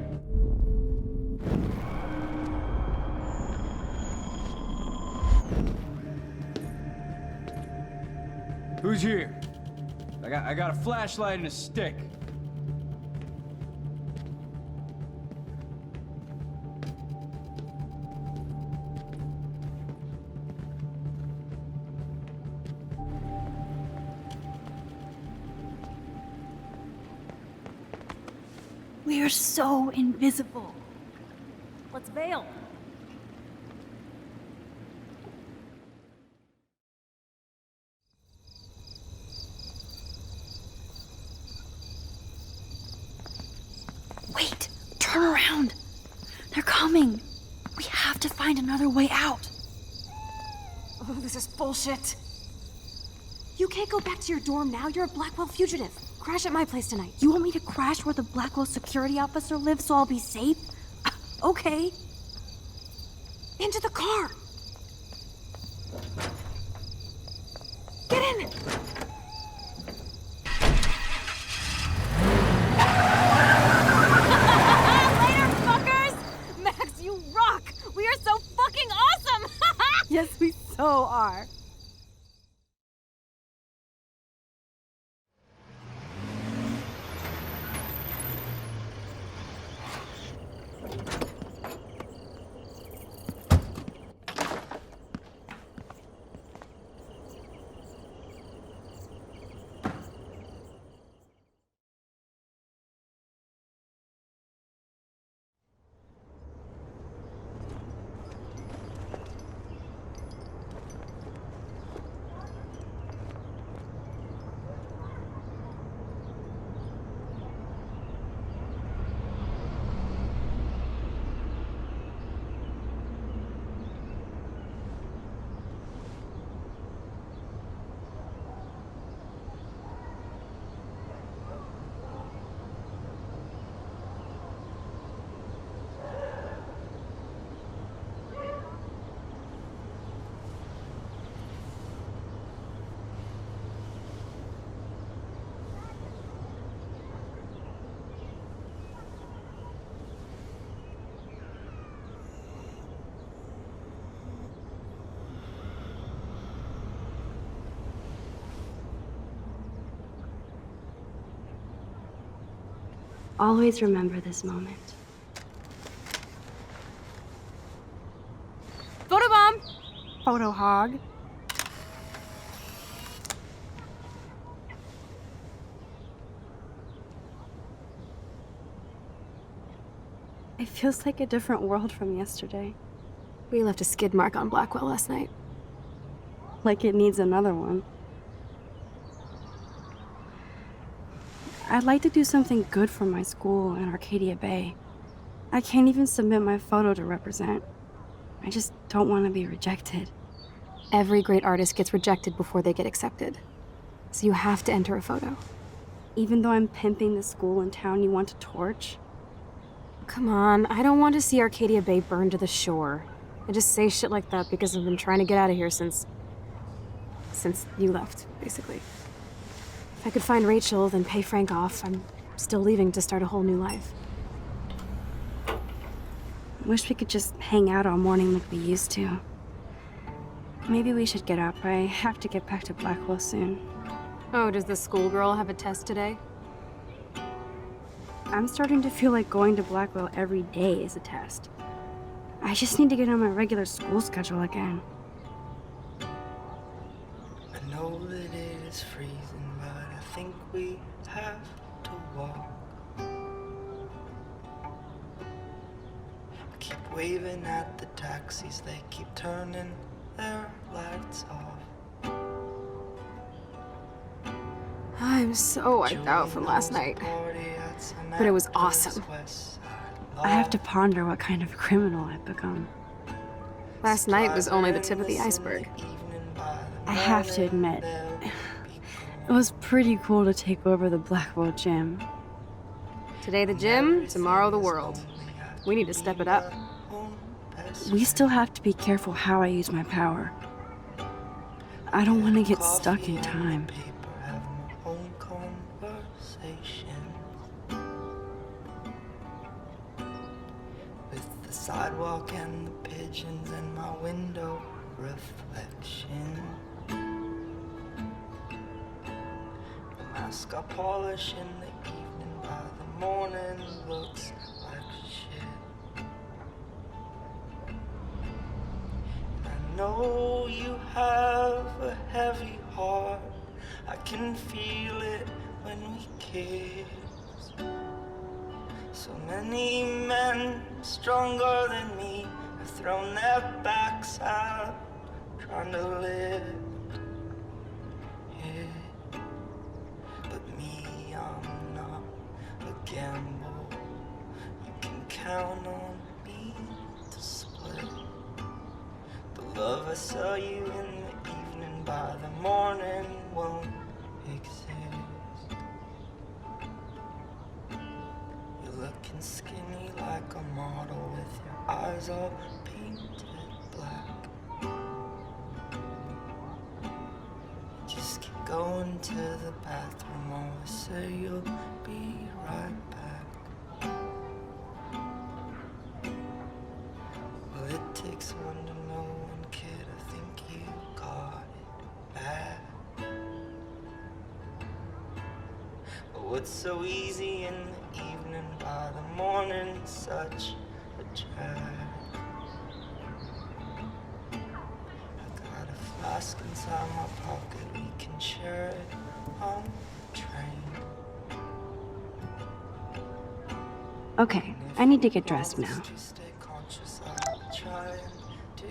Who's here? I got a flashlight and a stick. We are so invisible. Let's bail. Wait! Turn around! They're coming! We have to find another way out! Oh, this is bullshit. You can't go back to your dorm now. You're a Blackwell fugitive. Crash at my place tonight. You want me to crash where the Blackwell security officer lives so I'll be safe? Okay. Into the car. Get in. Later, fuckers. Max, you rock. We are so fucking awesome. Yes, we so are. Always remember this moment. Photobomb. Photo hog. It feels like a different world from yesterday. We left a skid mark on Blackwell last night. Like it needs another one. I'd like to do something good for my school in Arcadia Bay. I can't even submit my photo to represent. I just don't want to be rejected. Every great artist gets rejected before they get accepted. So you have to enter a photo. Even though I'm pimping the school in town you want to torch? Come on, I don't want to see Arcadia Bay burned to the shore. I just say shit like that because I've been trying to get out of here since you left, basically. If I could find Rachel, then pay Frank off, I'm still leaving to start a whole new life. Wish we could just hang out all morning like we used to. Maybe we should get up. I have to get back to Blackwell soon. Oh, does the schoolgirl have a test today? I'm starting to feel like going to Blackwell every day is a test. I just need to get on my regular school schedule again. I know that it is freezing, but I think we have to walk. I keep waving at the taxis, they keep turning their lights off. I'm so wiped out from last night. But it was awesome. I have to ponder what kind of criminal I've become. Last night was only the tip of the iceberg. I have to admit, it was pretty cool to take over the Blackwell gym. Today the gym, tomorrow the world. We need to step it up. We still have to be careful how I use my power. I don't want to get stuck in time. Sidewalk and the pigeons and my window reflection. The mask I polish in the evening, by the morning looks like shit. And I know you have a heavy heart, I can feel it when we kiss. So many men stronger than me have thrown their backs out, trying to live. Yeah. But me, I'm not a gamble. You can count on me to split. The love I saw you in the evening, by the morning won't exist. Looking skinny like a model with your eyes all painted black. Just keep going to the bathroom, always say you'll be right back. Well, it takes one to know one, kid, I think you got it bad. But what's so easy in the evening, by the morning, such a drag. I got a flask inside my pocket, we can share it on the train. Okay, I need to get dressed now. To stay conscious, I'll try and do.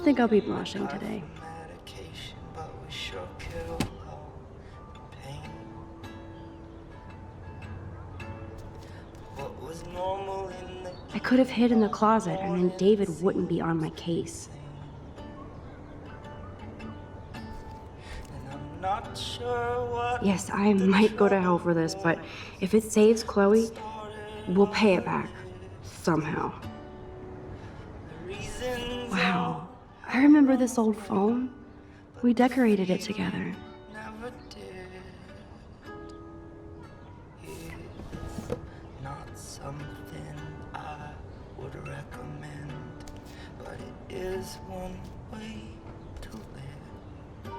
think I'll be blushing today. Medication, but we sure kill all the pain. What was normal in the I could have hid in the closet, and then David wouldn't be on my case. and I'm not sure what Yes, I might go to hell for this, but if it saves Chloe, we'll pay it back. Somehow. reasons Wow. I remember this old phone. We decorated it together. never did. It's not something I would recommend, but it is one way to live.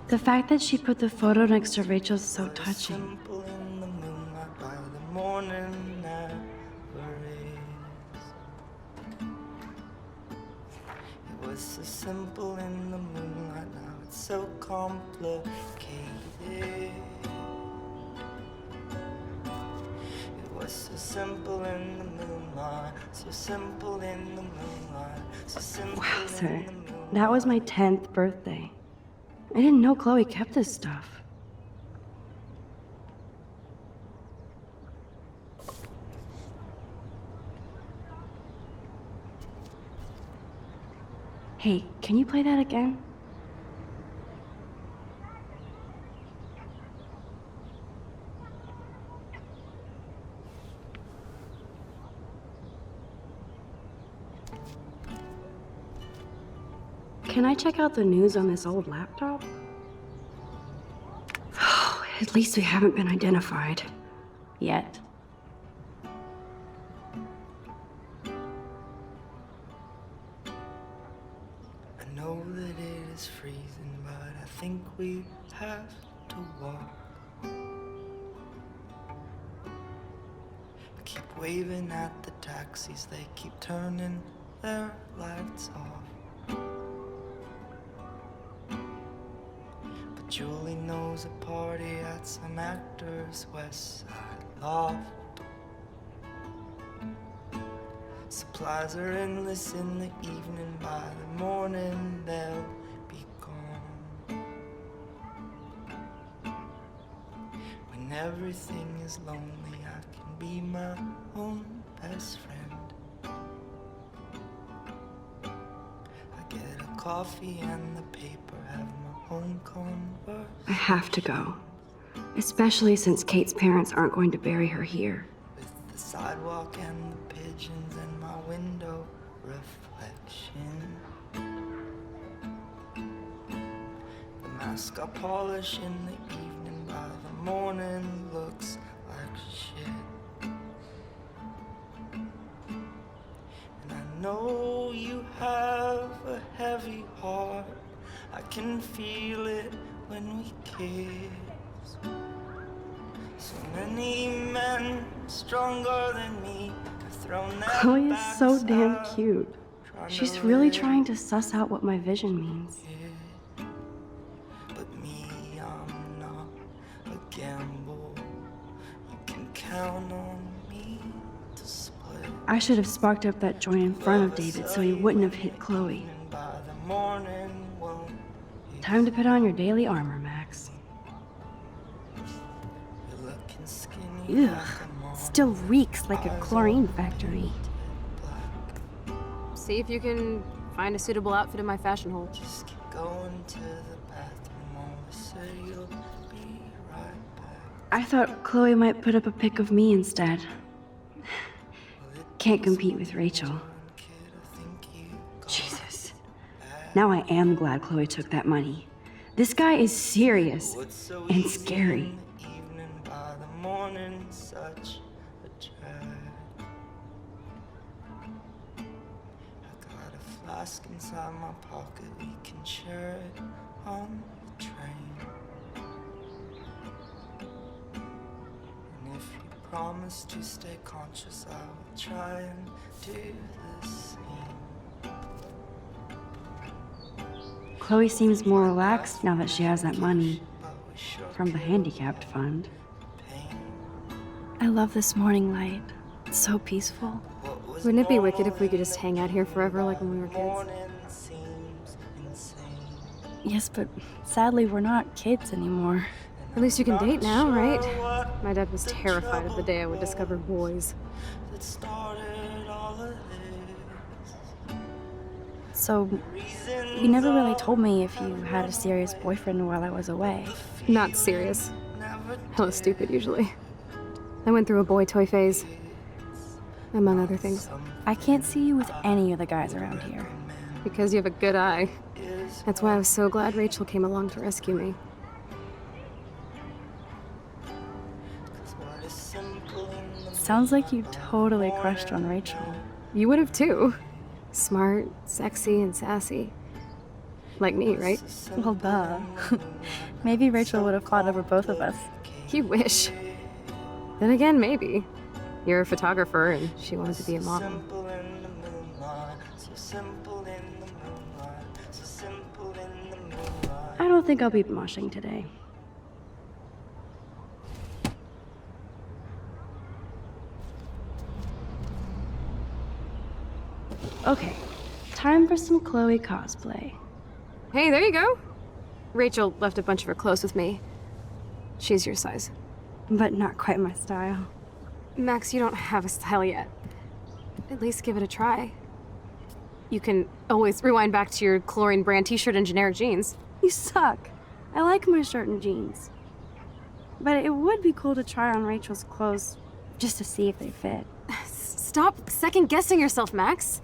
The fact that she put the photo next to Rachel's is so But it's touching. simple in the moonlight by the morning never is. It was so simple in the moonlight, now it's so complicated. It was so simple in the moonlight, so simple in the moonlight, so simple Wow, in sir. the moonlight. That was my 10th birthday. I didn't know Chloe kept this stuff. Hey, can you play that again? Can I check out the news on this old laptop? At least we haven't been identified. Yet. I know that it is freezing, but I think we have to walk. I keep waving at the taxis, they keep turning their lights off. But Julie knows a party at some actor's West Side loft. Supplies are endless in the evening, by the morning they'll be gone. When everything is lonely, I can be my own best friend. I get a coffee and the paper, have my own converse. I have to go. Especially since Kate's parents aren't going to bury her here. With the sidewalk and the pigeons and my window reflection. The mask I polish in the evening, by the morning looks like shit. And I know you have a heavy heart, I can feel it when we kiss. So many men stronger than me have thrown their Chloe is so backs damn out, cute. trying She's to really live trying to suss out what my vision means. it. But me, I'm not a gamble. You can count on me to split. I should have sparked up that joint in front of David so he wouldn't have hit Chloe. And by the morning won't be Time to put on your daily armor, Max. You're looking skinny Ugh, like a mom. still reeks like a chlorine factory. Black. See if you can find a suitable outfit in my fashion hole. Just keep going to the bathroom. Always say you'll be right back. I thought Chloe might put up a pic of me instead. Can't compete with Rachel. Kid, I think you got Jesus. Now I am glad Chloe took that money. This guy is serious what's so and easy scary. in the evening, by the morning, such a drag. I got a flask inside my pocket, we can share it on the train. And if you promise to stay conscious, I will try and do the same. Chloe seems more relaxed now that she has that money But we sure from the handicapped fund. pain. I love this morning light. It's so peaceful. What was Wouldn't it be normal wicked if we could in just the hang out here forever like when we were kids? morning seemed Yes, but sadly we're not kids anymore. At least you can date now, right? My dad was terrified of the day I would discover boys. That started all of this. So, you never really told me if you had a serious boyfriend while I was away. Not serious. Hella stupid, usually. I went through a boy toy phase, among other things. I can't see you with any of the guys around here. Because you have a good eye. That's why I was so glad Rachel came along to rescue me. Sounds like you totally crushed on Rachel. You would have too. Smart, sexy, and sassy. Like me, right? Well, duh. Maybe Rachel would have fought over both of us. You wish. Then again, maybe. You're a photographer and she wanted to be a model. I don't think I'll be moshing today. Okay, time for some Chloe cosplay. Hey, there you go. Rachel left a bunch of her clothes with me. She's your size. But not quite my style. Max, you don't have a style yet. At least give it a try. You can always rewind back to your chlorine brand t-shirt and generic jeans. You suck. I like my shirt and jeans. But it would be cool to try on Rachel's clothes just to see if they fit. Stop second-guessing yourself, Max.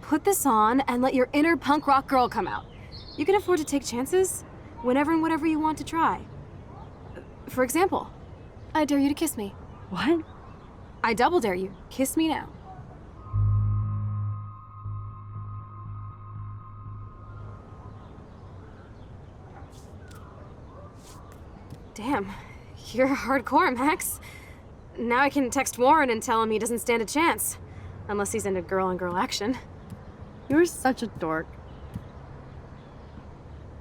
Put this on and let your inner punk rock girl come out. You can afford to take chances whenever and whatever you want to try. For example, I dare you to kiss me. What? I double dare you. Kiss me now. Damn, you're hardcore, Max. Now I can text Warren and tell him he doesn't stand a chance. Unless he's into girl-on-girl action. You're such a dork.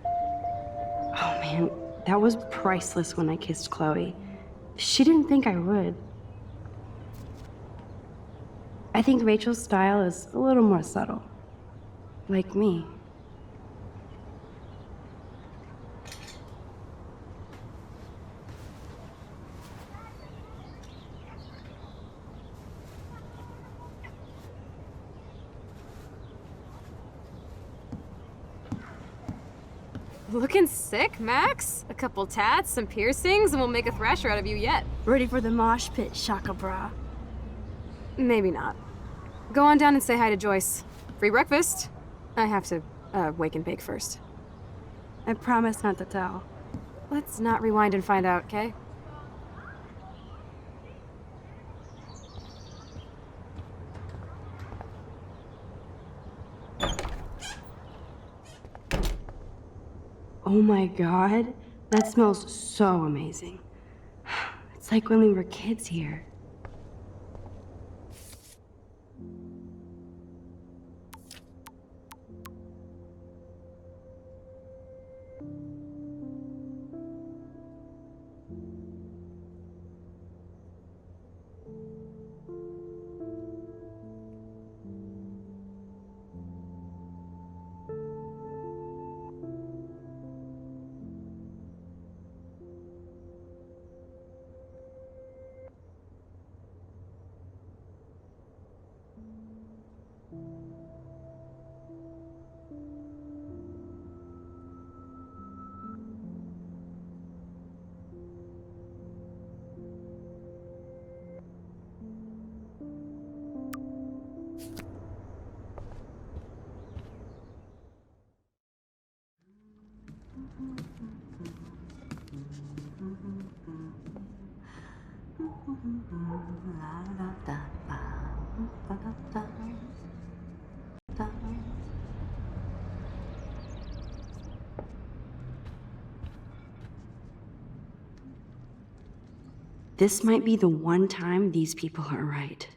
Oh man, that was priceless when I kissed Chloe. She didn't think I would. I think Rachel's style is a little more subtle. Like me. Looking sick, Max? A couple tats, some piercings, and we'll make a thrasher out of you yet. Ready for the mosh pit, Shaka Bra. Maybe not. Go on down and say hi to Joyce. Free breakfast. I have to, wake and bake first. I promise not to tell. Let's not rewind and find out, okay? Oh my god, that smells so amazing. It's like when we were kids here. This might be the one time these people are right.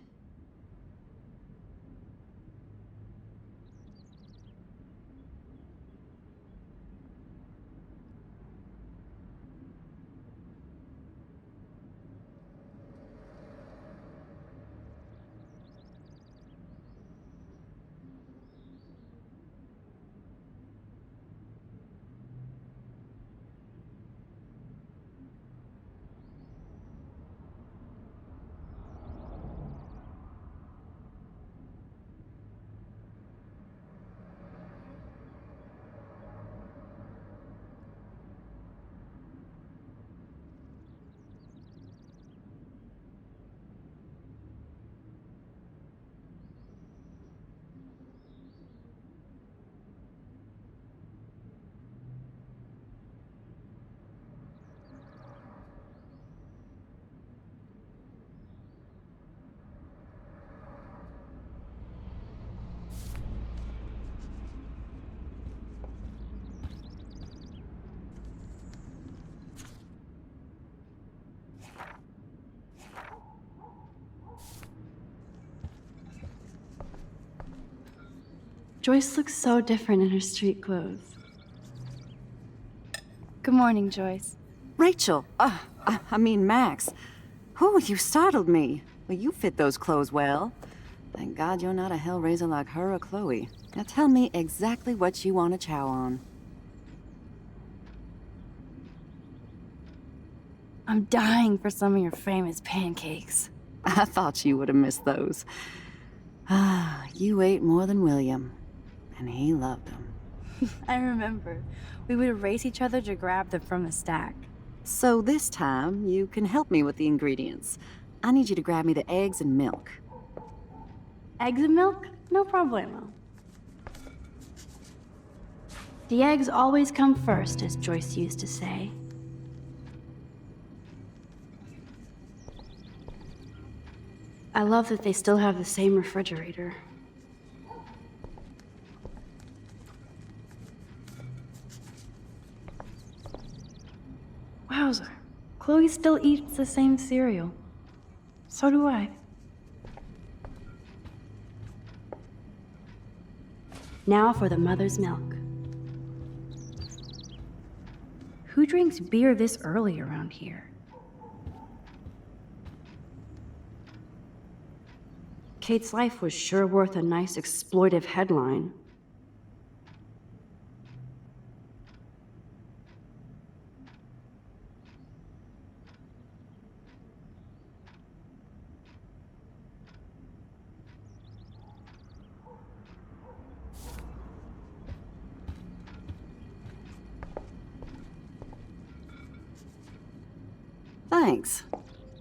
Joyce looks so different in her street clothes. Good morning, Joyce. Rachel! I mean Max. Oh, you startled me. Well, you fit those clothes well. Thank God you're not a hellraiser like her or Chloe. Now tell me exactly what you want to chow on. I'm dying for some of your famous pancakes. I thought you would have missed those. Ah, you ate more than William, and he loved them. I remember. We would race each other to grab them from the stack. So this time, you can help me with the ingredients. I need you to grab me the eggs and milk. Eggs and milk? No problemo. The eggs always come first, as Joyce used to say. I love that they still have the same refrigerator. Wowzer. Chloe still eats the same cereal. So do I. Now for the mother's milk. Who drinks beer this early around here? Kate's life was sure worth a nice exploitive headline. Thanks.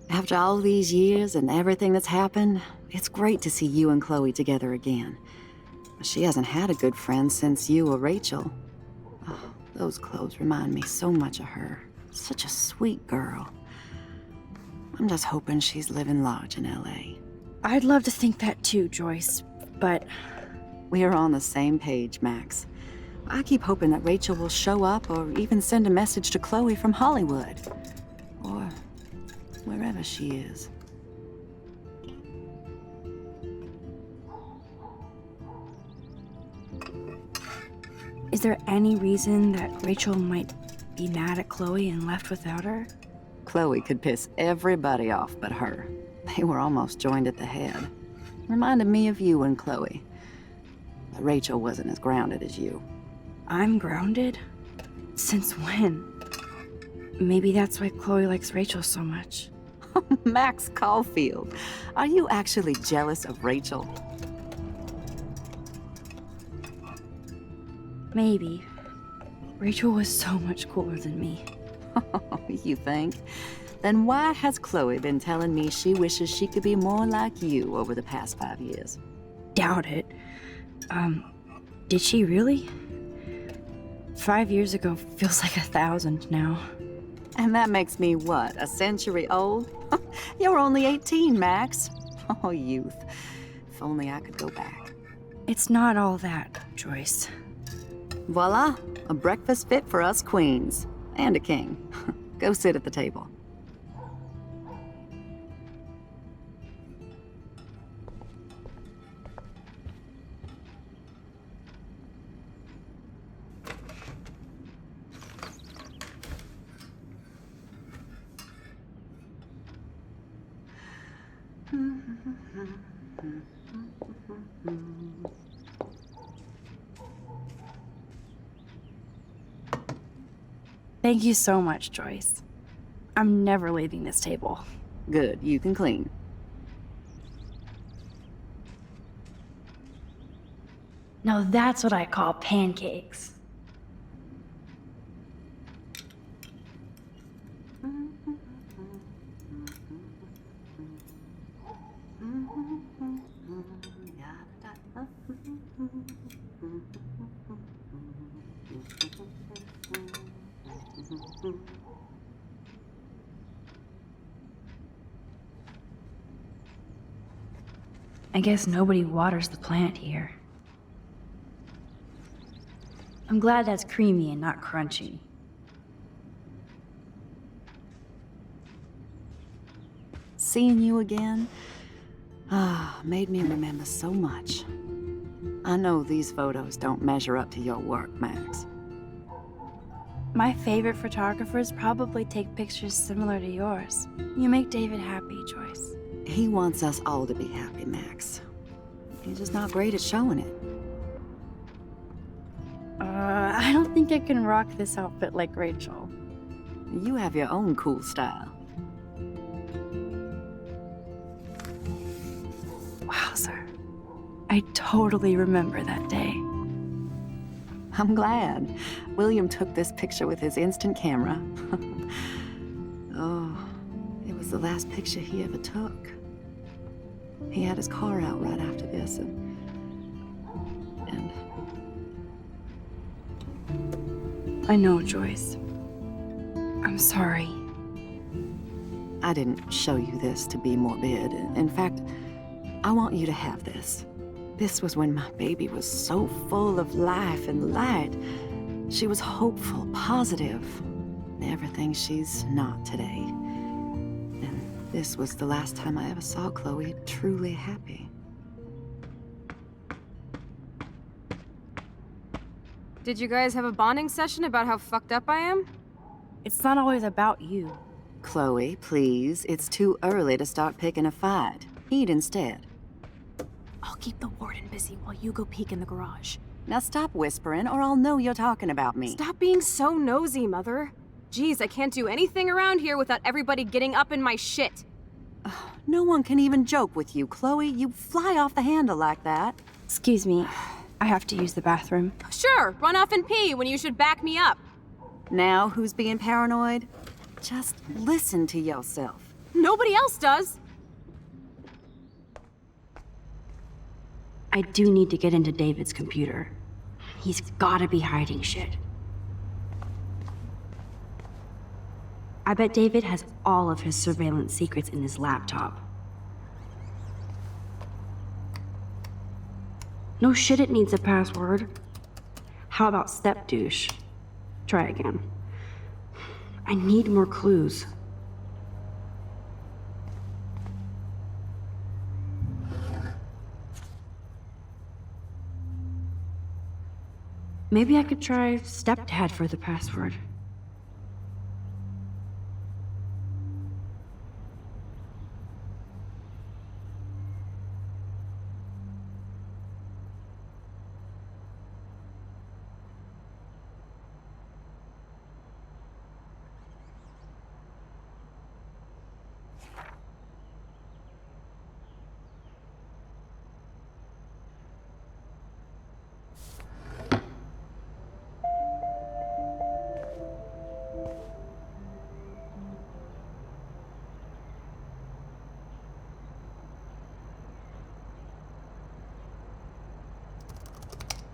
After all these years and everything that's happened, it's great to see you and Chloe together again. She hasn't had a good friend since you or Rachel. Oh, those clothes remind me so much of her. Such a sweet girl. I'm just hoping she's living large in LA. I'd love to think that too, Joyce, but... We are on the same page, Max. I keep hoping that Rachel will show up or even send a message to Chloe from Hollywood. Or wherever she is. Is there any reason that Rachel might be mad at Chloe and left without her? Chloe could piss everybody off but her. They were almost joined at the head. Reminded me of you and Chloe. But Rachel wasn't as grounded as you. I'm grounded? Since when? Maybe that's why Chloe likes Rachel so much. Max Caulfield, are you actually jealous of Rachel? Maybe. Rachel was so much cooler than me. You think? Then why has Chloe been telling me she wishes she could be more like you over the past 5 years? Doubt it. Did she really? 5 years ago feels like 1,000 now. And that makes me what, a century old? You're only 18, Max. Oh, youth. If only I could go back. It's not all that, Joyce. Voila, a breakfast fit for us queens. And a king. Go sit at the table. Thank you so much, Joyce. I'm never leaving this table. Good, you can clean. Now that's what I call pancakes. I guess nobody waters the plant here. I'm glad that's creamy and not crunchy. Seeing you again, made me remember so much. I know these photos don't measure up to your work, Max. My favorite photographers probably take pictures similar to yours. You make David happy, Joyce. He wants us all to be happy, Max. He's just not great at showing it. I don't think I can rock this outfit like Rachel. You have your own cool style. Wowzer. I totally remember that day. I'm glad. William took this picture with his instant camera. Oh, it was the last picture he ever took. He had his car out right after this, and I know, Joyce. I'm sorry. I didn't show you this to be morbid. In fact, I want you to have this. This was when my baby was so full of life and light. She was hopeful, positive, everything she's not today. And this was the last time I ever saw Chloe truly happy. Did you guys have a bonding session about how fucked up I am? It's not always about you. Chloe, please, it's too early to start picking a fight. Eat instead. I'll keep the warden busy while you go peek in the garage. Now stop whispering, or I'll know you're talking about me. Stop being so nosy, Mother. Geez, I can't do anything around here without everybody getting up in my shit. No one can even joke with you, Chloe. You fly off the handle like that. Excuse me. I have to use the bathroom. Sure, run off and pee when you should back me up. Now who's being paranoid? Just listen to yourself. Nobody else does. I do need to get into David's computer. He's gotta be hiding shit. I bet David has all of his surveillance secrets in his laptop. No shit, it needs a password. How about step douche? Try again. I need more clues. Maybe I could try stepdad for the password.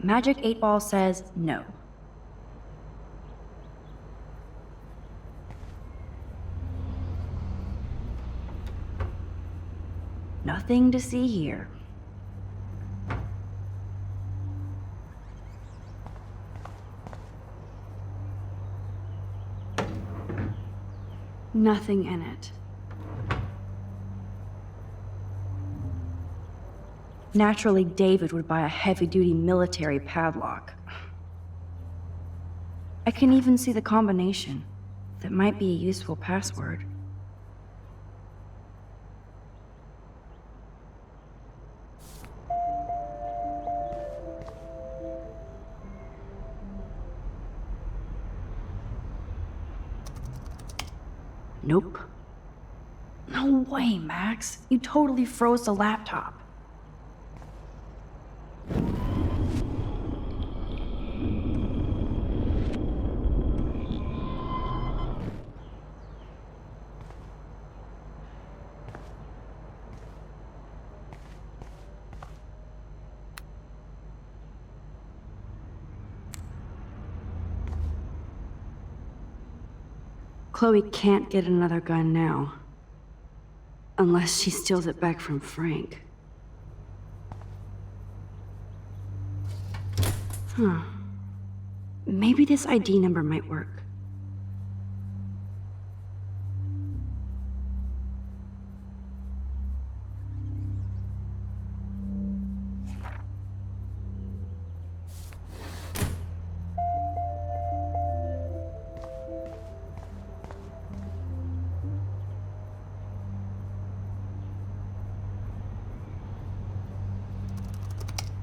Magic 8 Ball says no. Nothing to see here. Nothing in it. Naturally, David would buy a heavy-duty military padlock. I can even see the combination. That might be a useful password. Nope. No way, Max. You totally froze the laptop. Chloe can't get another gun now. Unless she steals it back from Frank. Huh. Maybe this ID number might work.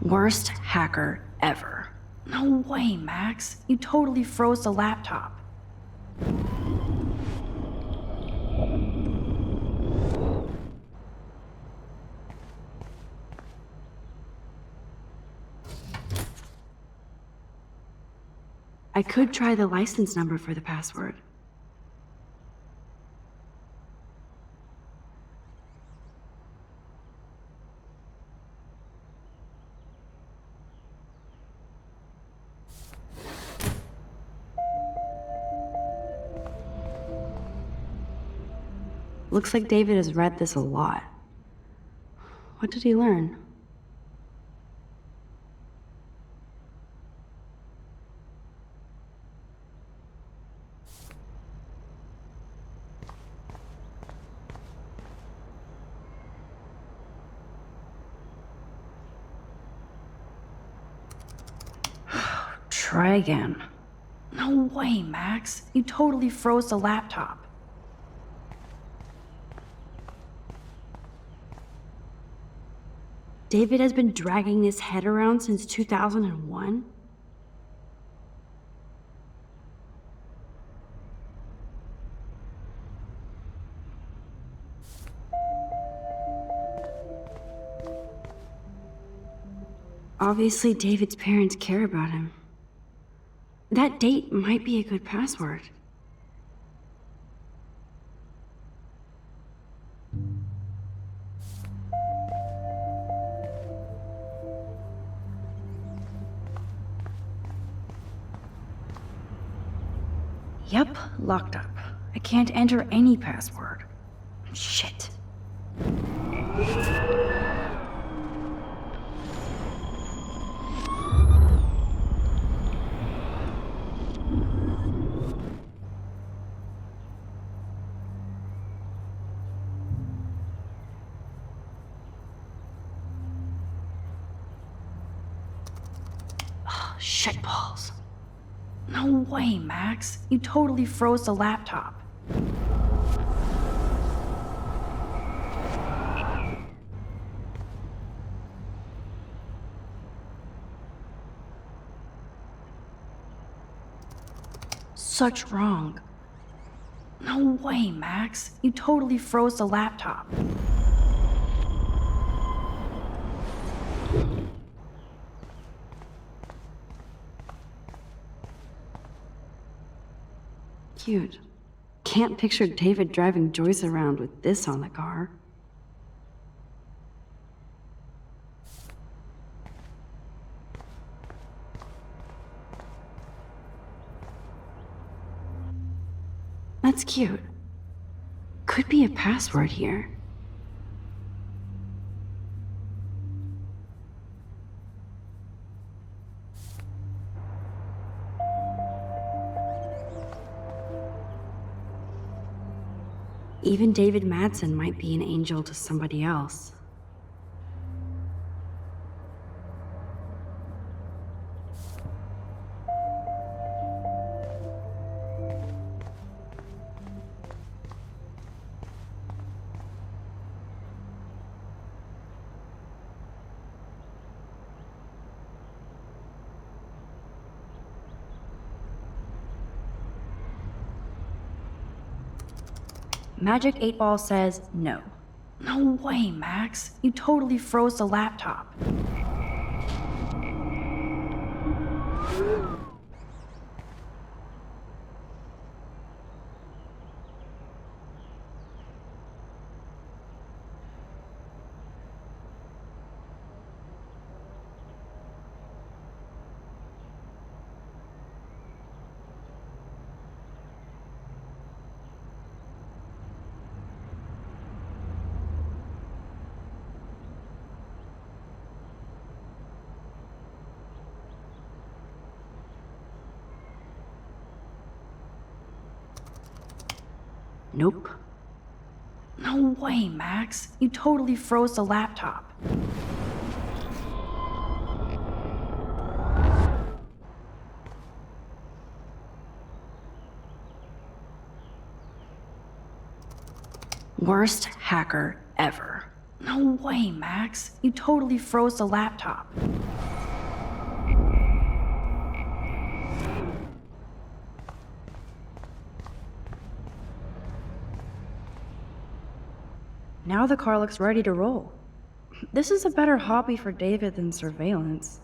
Worst hacker ever. No way, Max. You totally froze the laptop. I could try the license number for the password. Looks like David has read this a lot. What did he learn? Try again. No way, Max. You totally froze the laptop. David has been dragging his head around since 2001? Obviously, David's parents care about him. That date might be a good password. Yep, locked up. I can't enter any password. Shit. Shitballs. No way, Max. You totally froze the laptop. Such wrong. No way, Max. You totally froze the laptop. Cute. Can't picture David driving Joyce around with this on the car. That's cute. Could be a password here. Even David Madsen might be an angel to somebody else. Magic 8 Ball says no. No way, Max. You totally froze the laptop. Nope. No way, Max. You totally froze the laptop. Worst hacker ever. No way, Max. You totally froze the laptop. Now the car looks ready to roll. This is a better hobby for David than surveillance.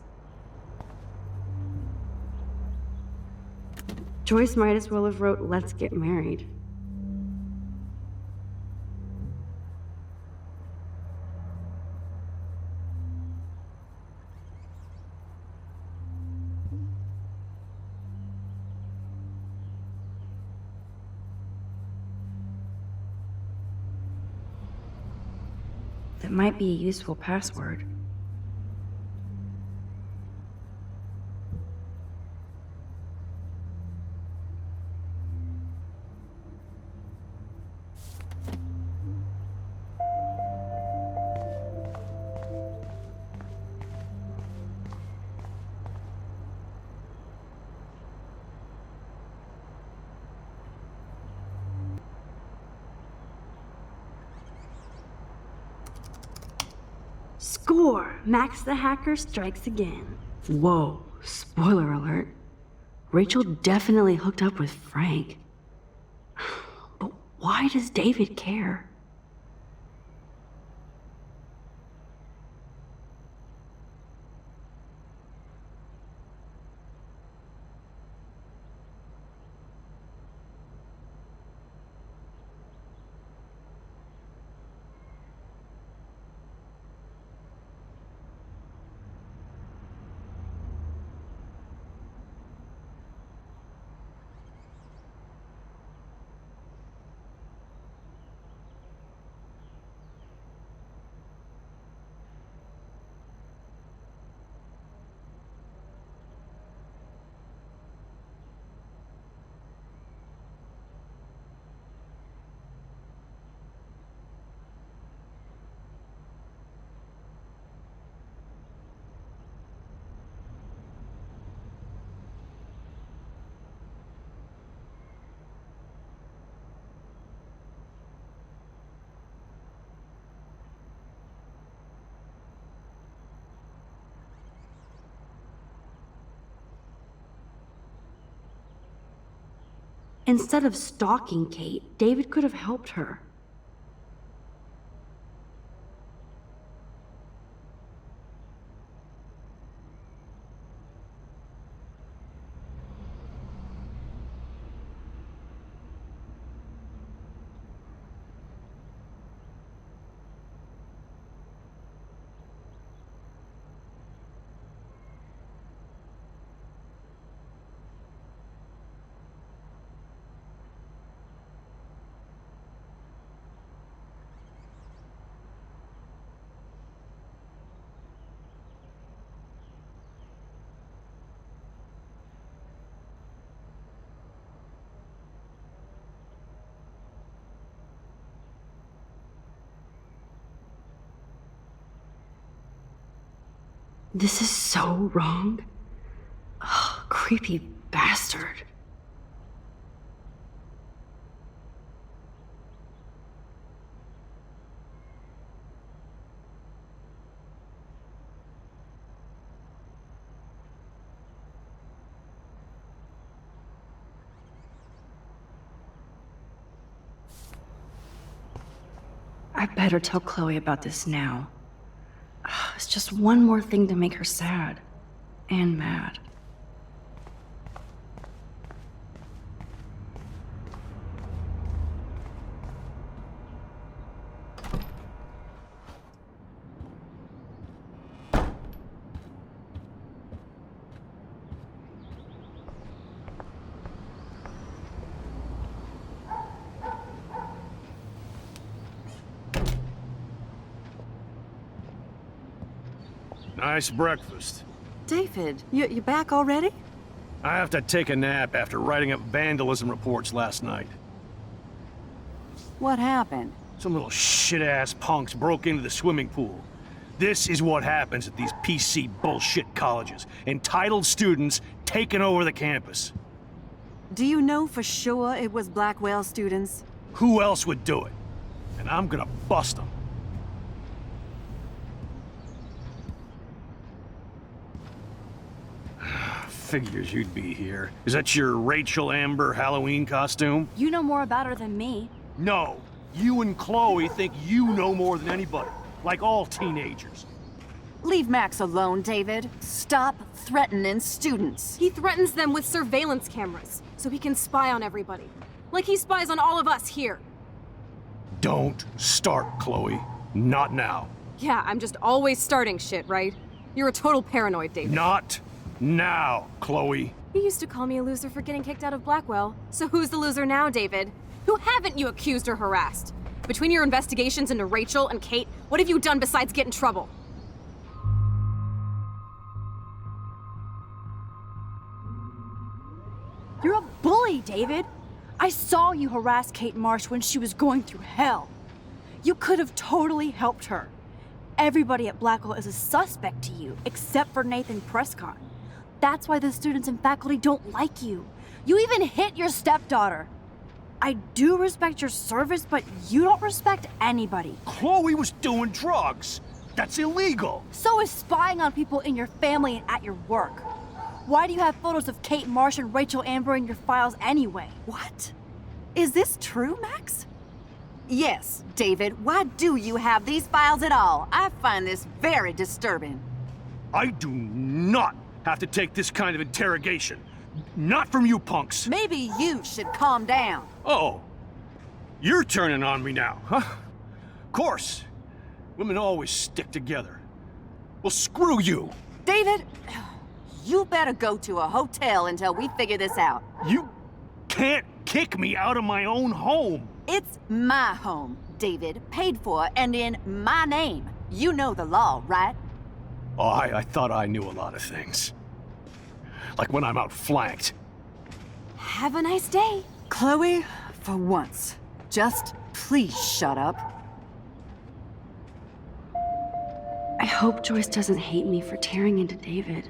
Joyce might as well have wrote, "Let's get married." That might be a useful password. Score! Max the hacker strikes again. Whoa, spoiler alert. Rachel definitely hooked up with Frank. But why does David care? Instead of stalking Kate, David could have helped her. This is so wrong. Ugh, creepy bastard. I better tell Chloe about this now. It's just one more thing to make her sad and mad. Nice breakfast. David, you back already? I have to take a nap after writing up vandalism reports last night. What happened? Some little shit-ass punks broke into the swimming pool. This is what happens at these PC bullshit colleges. Entitled students taking over the campus. Do you know for sure it was Blackwell students? Who else would do it? And I'm gonna bust them. Figures you'd be here. Is that your Rachel Amber Halloween costume? You know more about her than me. No. You and Chloe think you know more than anybody. Like all teenagers. Leave Max alone, David. Stop threatening students. He threatens them with surveillance cameras, so he can spy on everybody. Like he spies on all of us here. Don't start, Chloe. Not now. Yeah, I'm just always starting shit, right? You're a total paranoid, David. Not now, Chloe. You used to call me a loser for getting kicked out of Blackwell. So who's the loser now, David? Who haven't you accused or harassed? Between your investigations into Rachel and Kate, what have you done besides get in trouble? You're a bully, David. I saw you harass Kate Marsh when she was going through hell. You could have totally helped her. Everybody at Blackwell is a suspect to you, except for Nathan Prescott. That's why the students and faculty don't like you. You even hit your stepdaughter. I do respect your service, but you don't respect anybody. Chloe was doing drugs. That's illegal. So is spying on people in your family and at your work. Why do you have photos of Kate Marsh and Rachel Amber in your files anyway? What? Is this true, Max? Yes, David. Why do you have these files at all? I find this very disturbing. I do not have to take this kind of interrogation. Not from you punks. Maybe you should calm down. Oh, you're turning on me now, huh? Of course. Women always stick together. Well, screw you. David, you better go to a hotel until we figure this out. You can't kick me out of my own home. It's my home, David, paid for and in my name. You know the law, right? Oh, I thought I knew a lot of things. Like when I'm outflanked. Have a nice day. Chloe, for once, just please shut up. I hope Joyce doesn't hate me for tearing into David.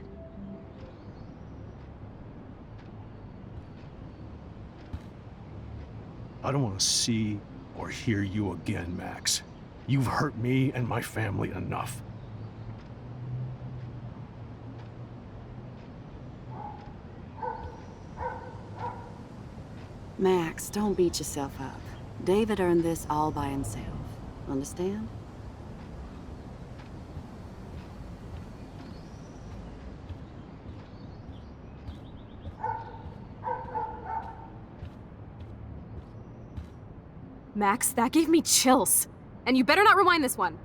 I don't want to see or hear you again, Max. You've hurt me and my family enough. Max, don't beat yourself up. David earned this all by himself. Understand? Max, that gave me chills. And you better not rewind this one.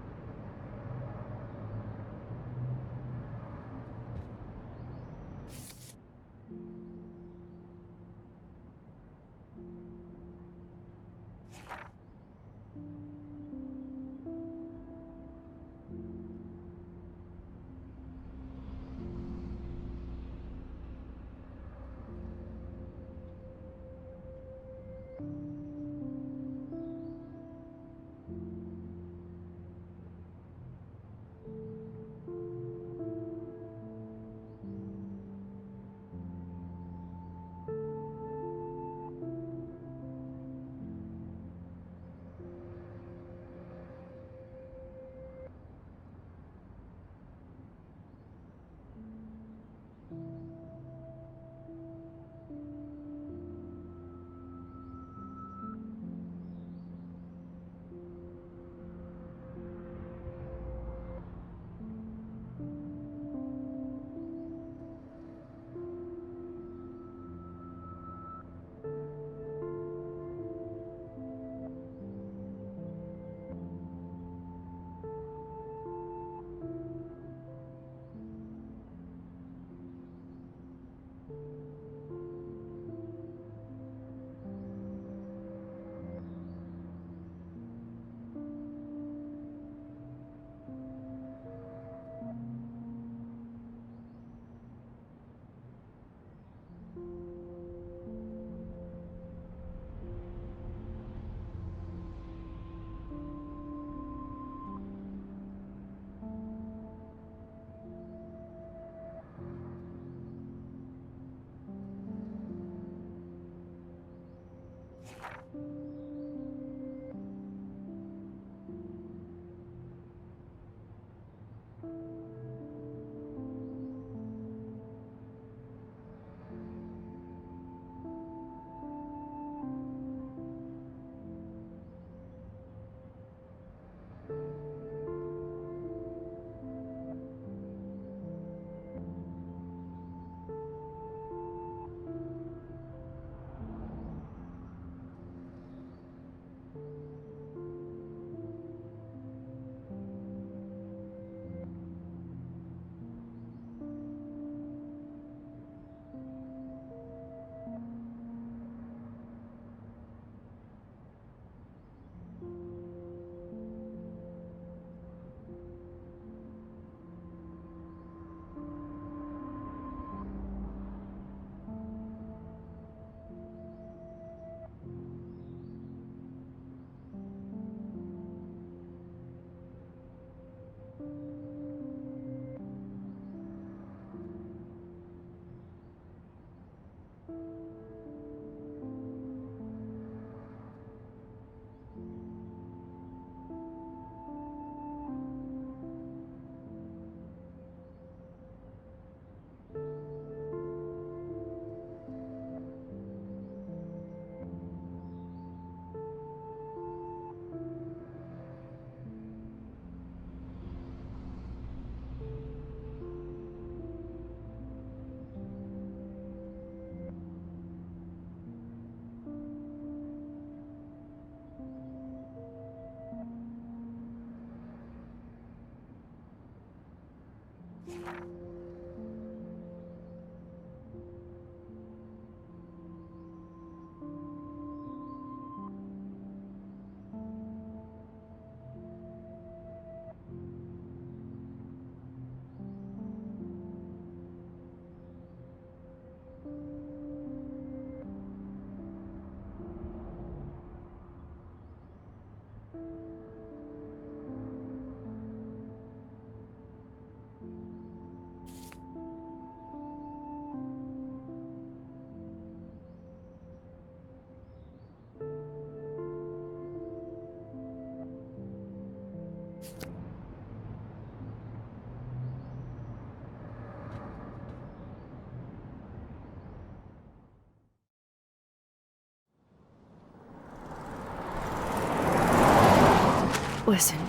Listen,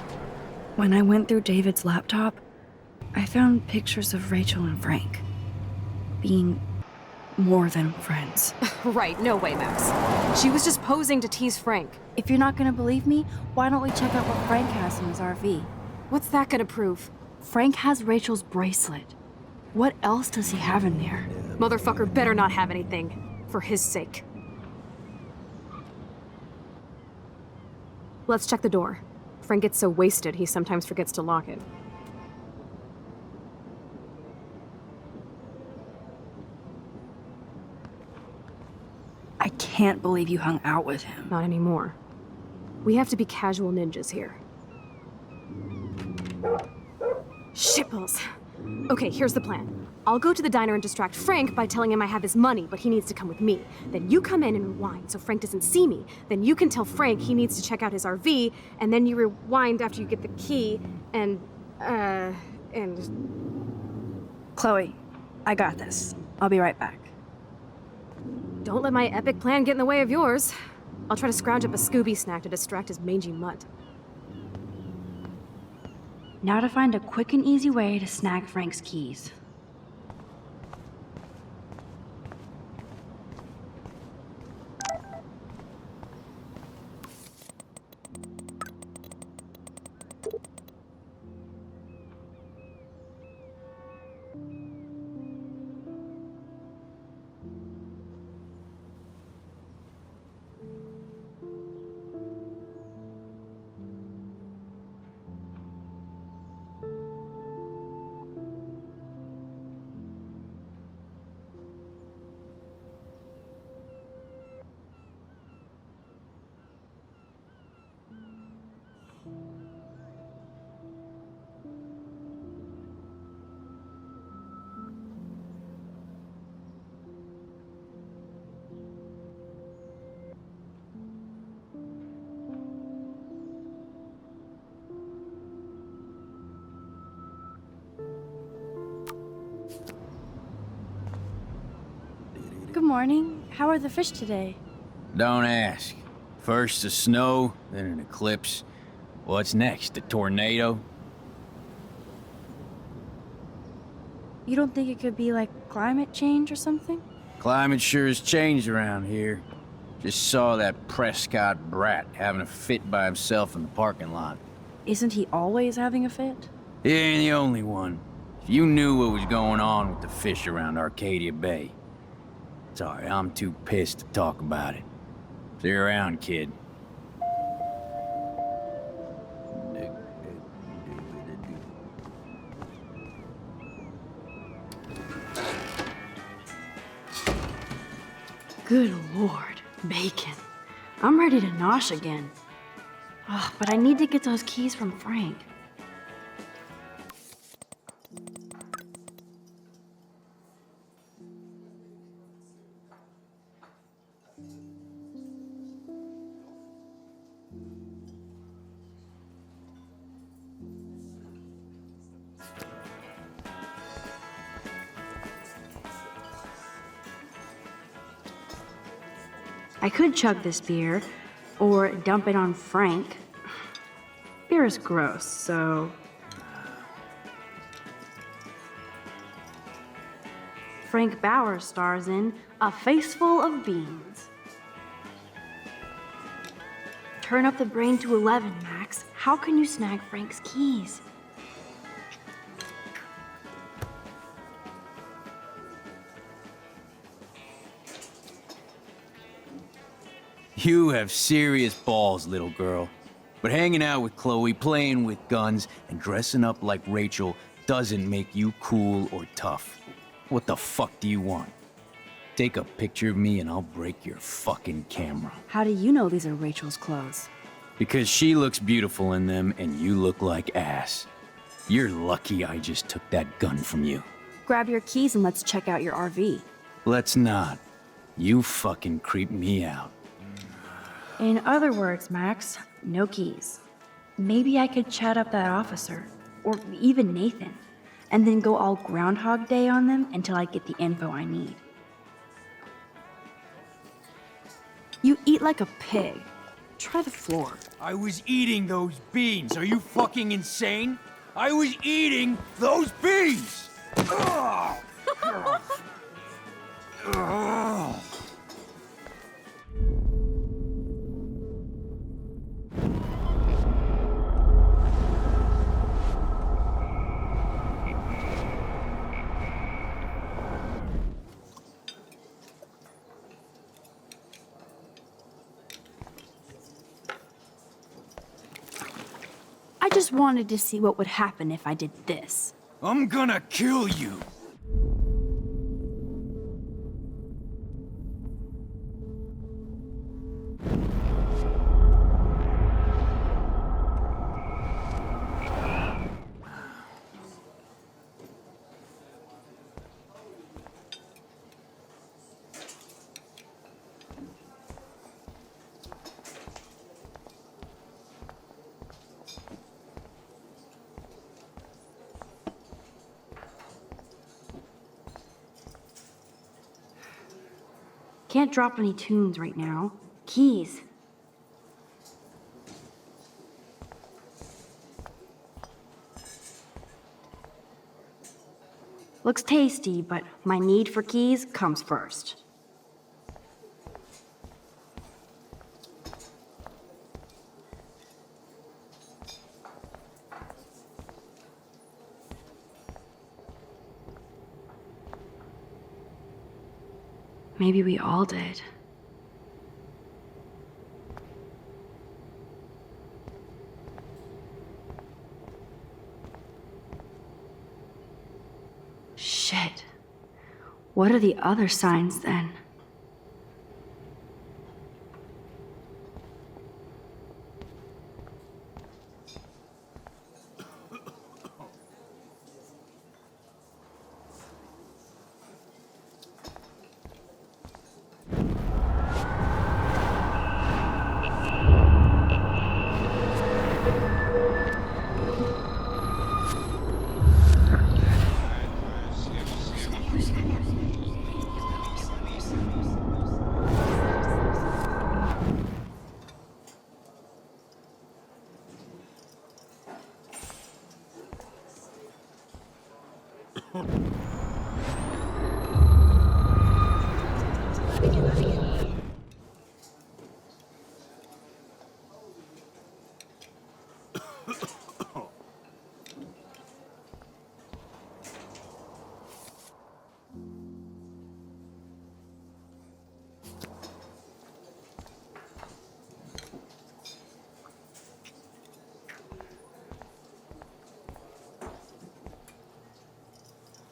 when I went through David's laptop, I found pictures of Rachel and Frank being more than friends. Right, no way, Max. She was just posing to tease Frank. If you're not gonna believe me, why don't we check out what Frank has in his RV? What's that gonna prove? Frank has Rachel's bracelet. What else does he have in there? Motherfucker better not have anything. For his sake. Let's check the door. Frank gets so wasted, he sometimes forgets to lock it. I can't believe you hung out with him. Not anymore. We have to be casual ninjas here. Shitballs. Okay, here's the plan. I'll go to the diner and distract Frank by telling him I have his money, but he needs to come with me. Then you come in and rewind so Frank doesn't see me. Then you can tell Frank he needs to check out his RV, and then you rewind after you get the key, and... Chloe, I got this. I'll be right back. Don't let my epic plan get in the way of yours. I'll try to scrounge up a Scooby snack to distract his mangy mutt. Now to find a quick and easy way to snag Frank's keys. Good morning. How are the fish today? Don't ask. First the snow, then an eclipse. What's next, a tornado? You don't think it could be like climate change or something? Climate sure has changed around here. Just saw that Prescott brat having a fit by himself in the parking lot. Isn't he always having a fit? He ain't the only one. If you knew what was going on with the fish around Arcadia Bay. Sorry, I'm too pissed to talk about it. See you around, kid. Good Lord, bacon. I'm ready to nosh again. Oh, but I need to get those keys from Frank. I could chug this beer, or dump it on Frank. Beer is gross, so... Frank Bauer stars in A Face Full of Beans. Turn up the brain to 11, Max. How can you snag Frank's keys? You have serious balls, little girl. But hanging out with Chloe, playing with guns, and dressing up like Rachel doesn't make you cool or tough. What the fuck do you want? Take a picture of me and I'll break your fucking camera. How do you know these are Rachel's clothes? Because she looks beautiful in them and you look like ass. You're lucky I just took that gun from you. Grab your keys and let's check out your RV. Let's not. You fucking creep me out. In other words, Max, no keys. Maybe I could chat up that officer, or even Nathan, and then go all Groundhog Day on them until I get the info I need. You eat like a pig. Try the floor. I was eating those beans. Are you fucking insane? I was eating those beans! Ugh. Ugh. I just wanted to see what would happen if I did this. I'm gonna kill you. Can't drop any tunes right now. Keys. Looks tasty, but my need for keys comes first. Maybe we all did. Shit. What are the other signs then?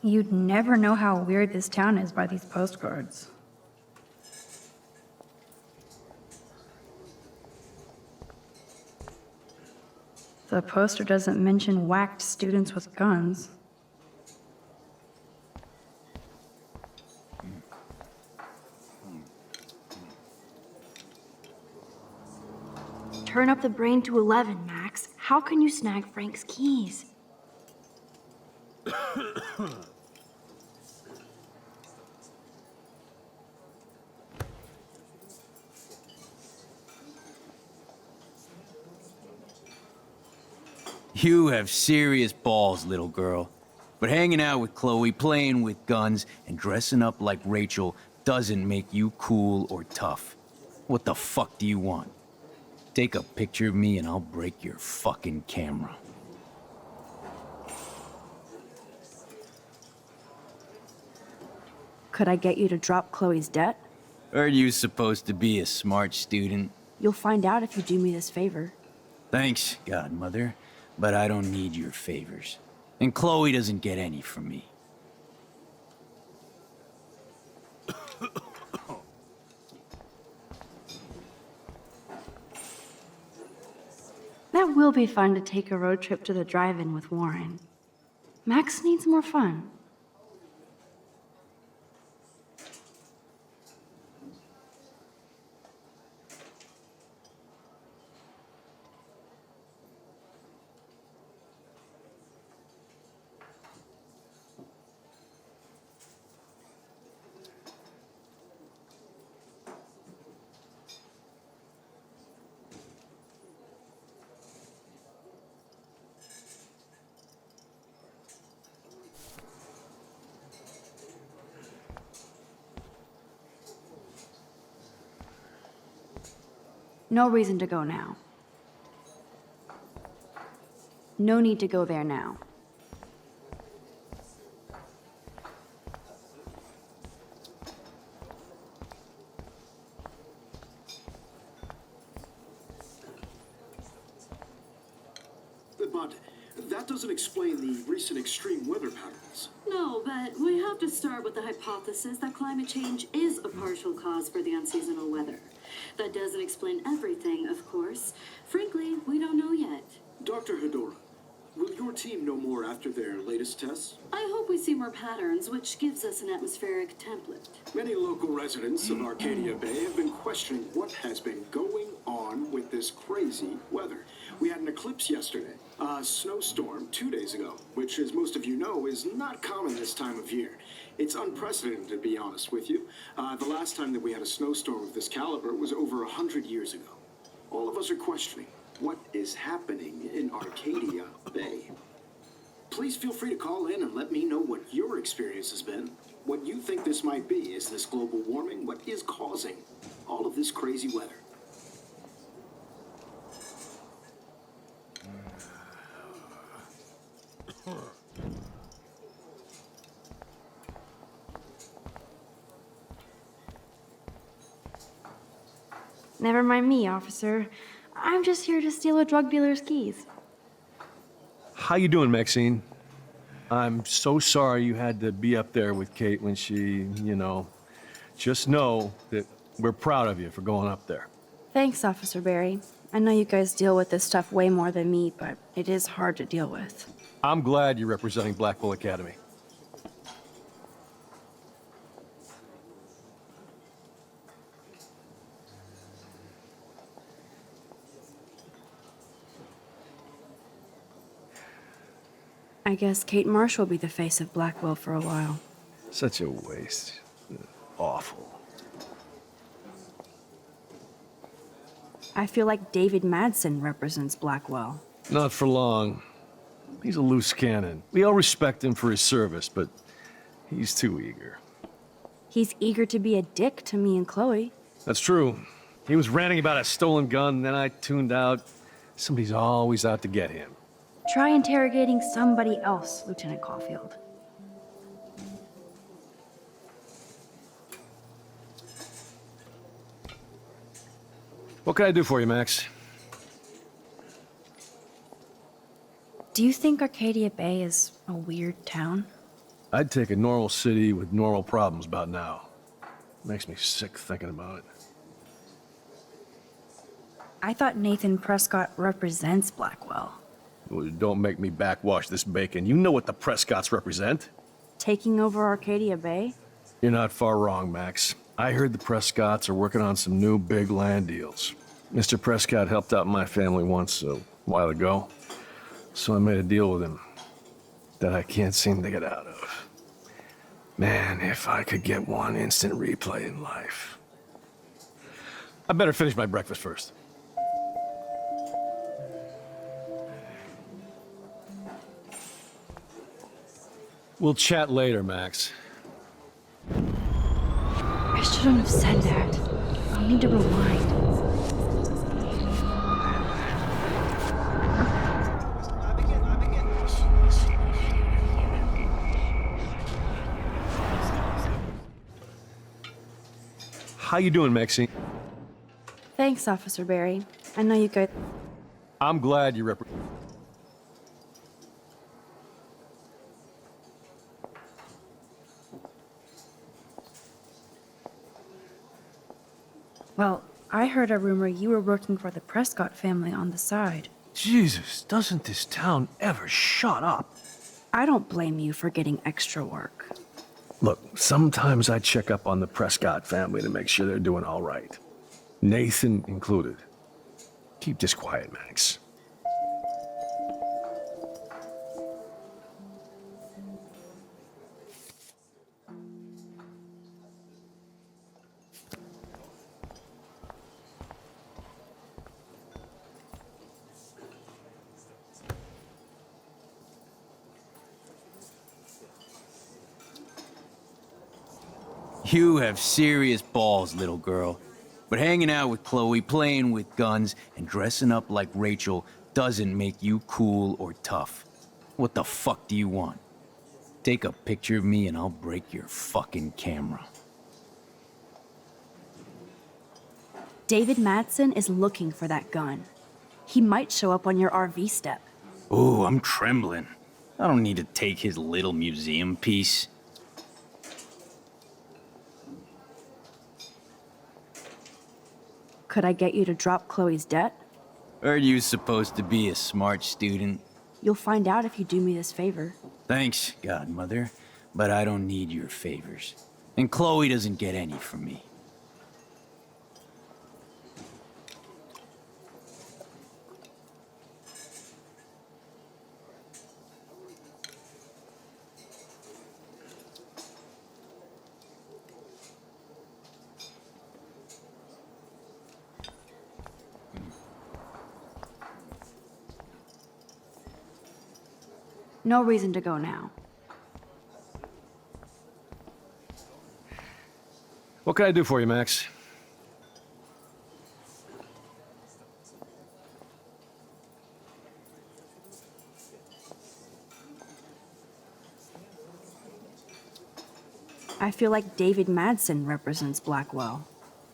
You'd never know how weird this town is by these postcards. The poster doesn't mention whacked students with guns. Turn up the brain to 11, Max. How can you snag Frank's keys? You have serious balls, little girl. But hanging out with Chloe, playing with guns, and dressing up like Rachel doesn't make you cool or tough. What the fuck do you want? Take a picture of me and I'll break your fucking camera. Could I get you to drop Chloe's debt? Heard you supposed to be a smart student. You'll find out if you do me this favor. Thanks, Godmother, but I don't need your favors. And Chloe doesn't get any from me. That will be fun to take a road trip to the drive-in with Warren. Max needs more fun. No reason to go now. No need to go there now. But that doesn't explain the recent extreme weather patterns. No, but we have to start with the hypothesis that climate change is a partial cause for the unseasonal weather. That doesn't explain everything, of course. Frankly, we don't know yet. Dr. Hedora, will your team know more after their latest tests? I hope we see more patterns, which gives us an atmospheric template. Many local residents of Arcadia Bay have been questioning what has been going on with this crazy weather. We had an eclipse yesterday, a snowstorm 2 days ago, which, as most of you know, is not common this time of year. It's unprecedented, to be honest with you. The last time that we had a snowstorm of this caliber was over 100 years ago. All of us are questioning what is happening in Arcadia Bay. Please feel free to call in and let me know what your experience has been. What you think this might be. Is this global warming? What is causing all of this crazy weather? Never mind me, officer. I'm just here to steal a drug dealer's keys. How you doing, Maxine? I'm so sorry you had to be up there with Kate when she, just know that we're proud of you for going up there. Thanks, Officer Barry. I know you guys deal with this stuff way more than me, but it is hard to deal with. I'm glad you're representing Blackwell Academy. I guess Kate Marsh will be the face of Blackwell for a while. Such a waste. Awful. I feel like David Madsen represents Blackwell. Not for long. He's a loose cannon. We all respect him for his service, but he's too eager. He's eager to be a dick to me and Chloe. That's true. He was ranting about a stolen gun, and then I tuned out. Somebody's always out to get him. Try interrogating somebody else, Lieutenant Caulfield. What can I do for you, Max? Do you think Arcadia Bay is a weird town? I'd take a normal city with normal problems about now. Makes me sick thinking about it. I thought Nathan Prescott represents Blackwell. Well, don't make me backwash this bacon. You know what the Prescotts represent. Taking over Arcadia Bay? You're not far wrong, Max. I heard the Prescotts are working on some new big land deals. Mr. Prescott helped out my family once a while ago, so I made a deal with him that I can't seem to get out of. Man, if I could get one instant replay in life. I better finish my breakfast first. We'll chat later, Max. I shouldn't have said that. I'll need to rewind. How you doing, Maxine? Thanks, Officer Barry. I know you guys... I'm glad you Well, I heard a rumor you were working for the Prescott family on the side. Jesus, doesn't this town ever shut up? I don't blame you for getting extra work. Look, sometimes I check up on the Prescott family to make sure they're doing all right. Nathan included. Keep this quiet, Max. You have serious balls, little girl. But hanging out with Chloe, playing with guns, and dressing up like Rachel doesn't make you cool or tough. What the fuck do you want? Take a picture of me and I'll break your fucking camera. David Madsen is looking for that gun. He might show up on your RV step. Ooh, I'm trembling. I don't need to take his little museum piece. Could I get you to drop Chloe's debt? Are you supposed to be a smart student? You'll find out if you do me this favor. Thanks, Godmother, but I don't need your favors. And Chloe doesn't get any from me. No reason to go now. What can I do for you, Max? I feel like David Madsen represents Blackwell.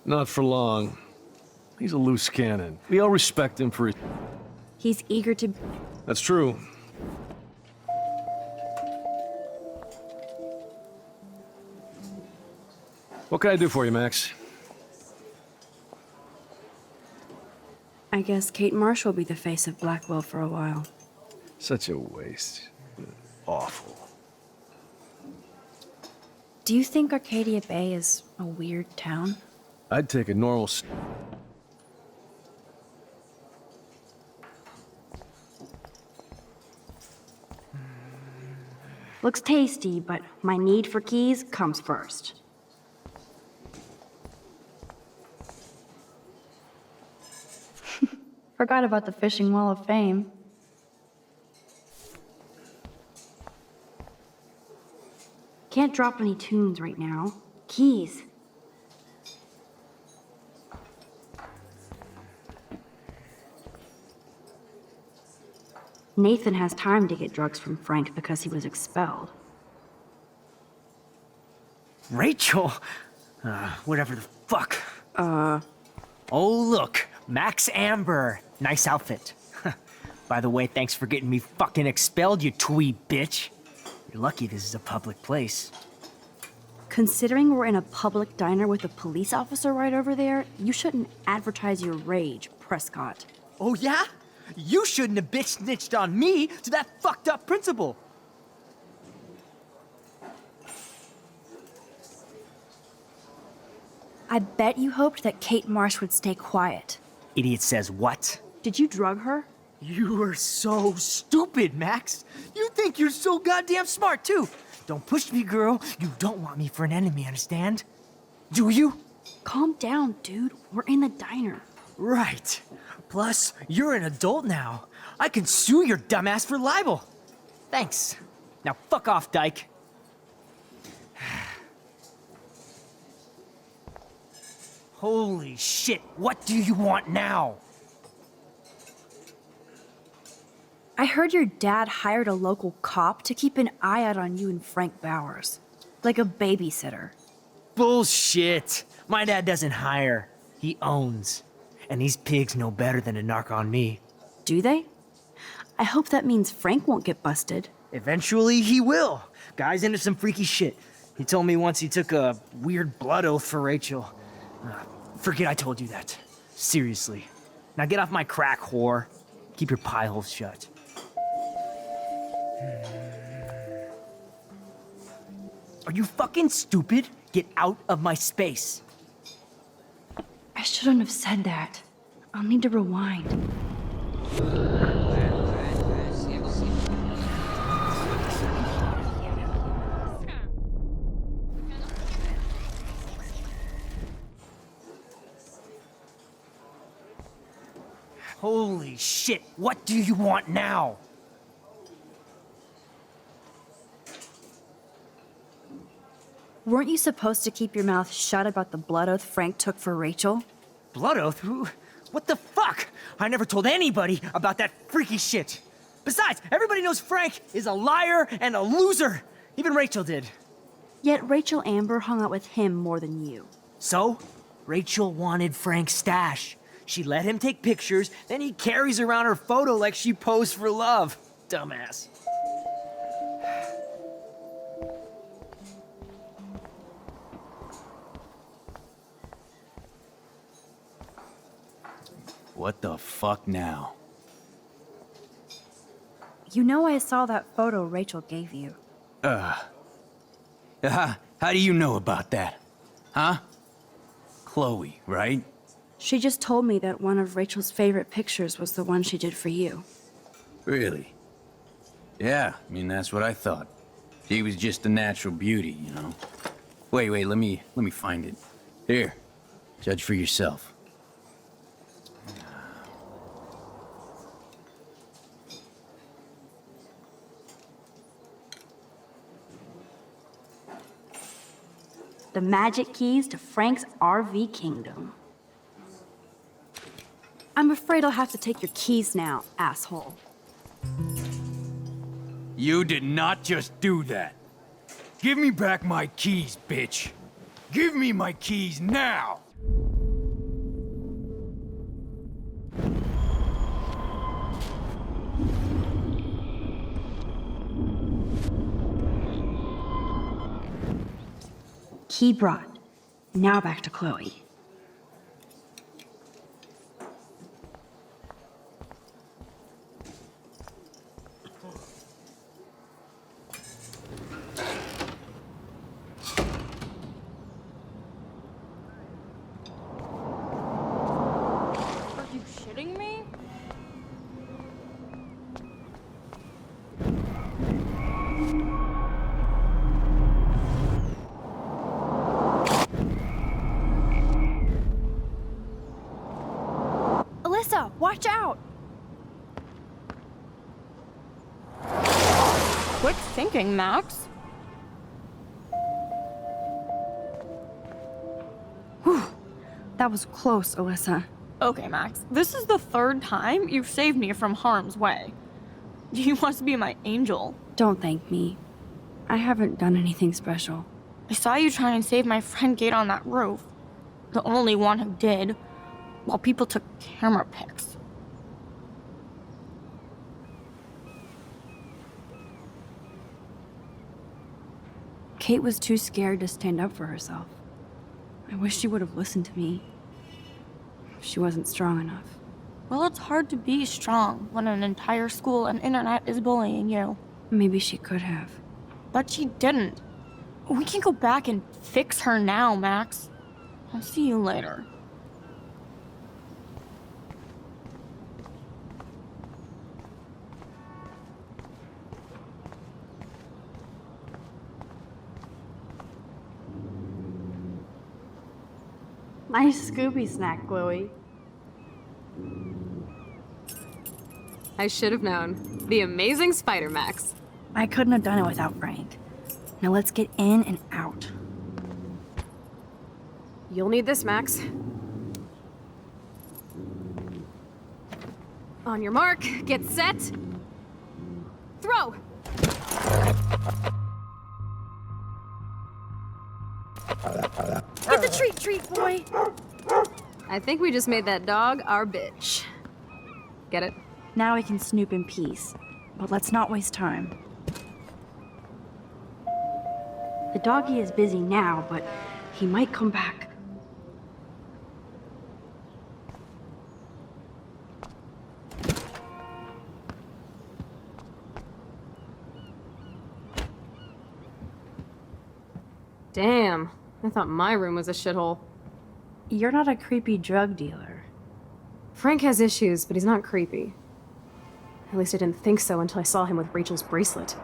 Not for long. He's a loose cannon. We all respect him for his... He's eager to... That's true. What can I do for you, Max? I guess Kate Marsh will be the face of Blackwell for a while. Such a waste. Awful. Do you think Arcadia Bay is a weird town? I'd take a normal... Looks tasty, but my need for keys comes first. Forgot about the Fishing Wall of Fame. Can't drop any tunes right now. Keys. Nathan has time to get drugs from Frank because he was expelled. Rachel? Whatever the fuck. Oh, look. Max Amber. Nice outfit. By the way, thanks for getting me fucking expelled, you twee bitch. You're lucky this is a public place. Considering we're in a public diner with a police officer right over there, you shouldn't advertise your rage, Prescott. Oh, yeah? You shouldn't have bitch snitched on me to that fucked up principal. I bet you hoped that Kate Marsh would stay quiet. Idiot says what? Did you drug her? You are so stupid, Max. You think you're so goddamn smart, too. Don't push me, girl. You don't want me for an enemy, understand? Do you? Calm down, dude. We're in the diner. Right. Plus, you're an adult now. I can sue your dumbass for libel. Thanks. Now fuck off, dyke. Holy shit, what do you want now? I heard your dad hired a local cop to keep an eye out on you and Frank Bowers. Like a babysitter. Bullshit. My dad doesn't hire. He owns. And these pigs know better than to narc on me. Do they? I hope that means Frank won't get busted. Eventually, he will. Guy's into some freaky shit. He told me once he took a weird blood oath for Rachel. Forget I told you that. Seriously. Now get off my crack, whore. Keep your pie holes shut. Are you fucking stupid? Get out of my space. I shouldn't have said that. I'll need to rewind. Holy shit, what do you want now? Weren't you supposed to keep your mouth shut about the blood oath Frank took for Rachel? Blood oath? Who? What the fuck? I never told anybody about that freaky shit. Besides, everybody knows Frank is a liar and a loser. Even Rachel did. Yet Rachel Amber hung out with him more than you. So, Rachel wanted Frank's stash. She let him take pictures, then he carries around her photo like she posed for love. Dumbass. What the fuck now? You know I saw that photo Rachel gave you. How do you know about that? Huh? Chloe, right? She just told me that one of Rachel's favorite pictures was the one she did for you. Really? Yeah, I mean, that's what I thought. She was just a natural beauty, you know? Wait, let me find it. Here, judge for yourself. The magic keys to Frank's RV kingdom. I'm afraid I'll have to take your keys now, asshole. You did not just do that. Give me back my keys, bitch. Give me my keys now! Key brought. Now back to Chloe. Are you shitting me? Alyssa, watch out! Quick thinking, Max. Whew. That was close, Alyssa. Okay, Max. This is the third time you've saved me from harm's way. You must be my angel. Don't thank me. I haven't done anything special. I saw you try and save my friend Kate on that roof. The only one who did, while people took camera pics. Kate was too scared to stand up for herself. I wish she would have listened to me. She wasn't strong enough. Well, it's hard to be strong when an entire school and internet is bullying you. Maybe she could have. But she didn't. We can go back and fix her now, Max. I'll see you later. Nice Scooby snack, Chloe. I should have known. The amazing Spider Max. I couldn't have done it without Frank. Now let's get in and out. You'll need this, Max. On your mark, get set. Throw! Treat, boy. I think we just made that dog our bitch. Get it? Now we can snoop in peace, but let's not waste time. The doggy is busy now, but he might come back. Damn, I thought my room was a shithole. You're not a creepy drug dealer. Frank has issues, but he's not creepy. At least I didn't think so until I saw him with Rachel's bracelet.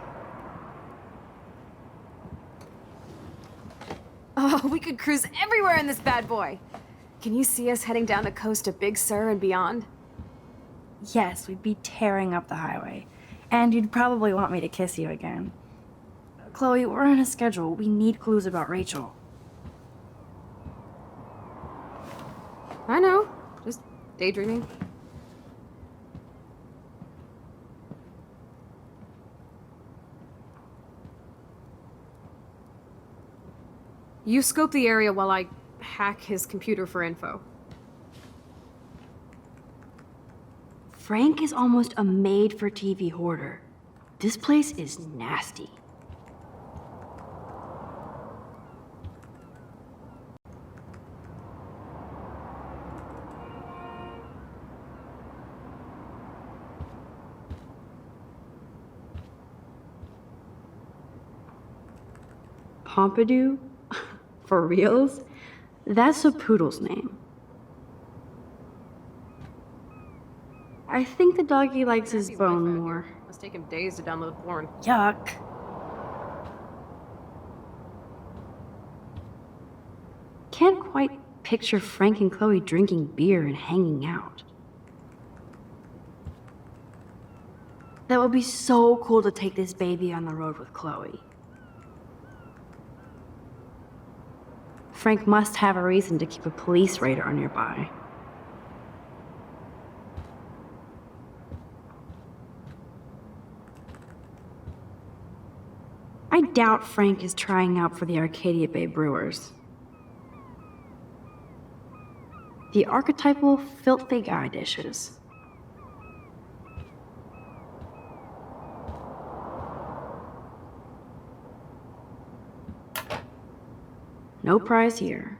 Oh, we could cruise everywhere in this bad boy! Can you see us heading down the coast to Big Sur and beyond? Yes, we'd be tearing up the highway. And you'd probably want me to kiss you again. Chloe, we're on a schedule. We need clues about Rachel. I know. Just daydreaming. You scope the area while I hack his computer for info. Frank is almost a made-for-TV hoarder. This place is nasty. Pompidou? For reals? That's a poodle's name. I think the doggy likes his bone more. Must take him days to download porn. Yuck. Can't quite picture Frank and Chloe drinking beer and hanging out. That would be so cool to take this baby on the road with Chloe. Frank must have a reason to keep a police radar nearby. I doubt Frank is trying out for the Arcadia Bay Brewers. The archetypal filthy guy dishes. No prize here.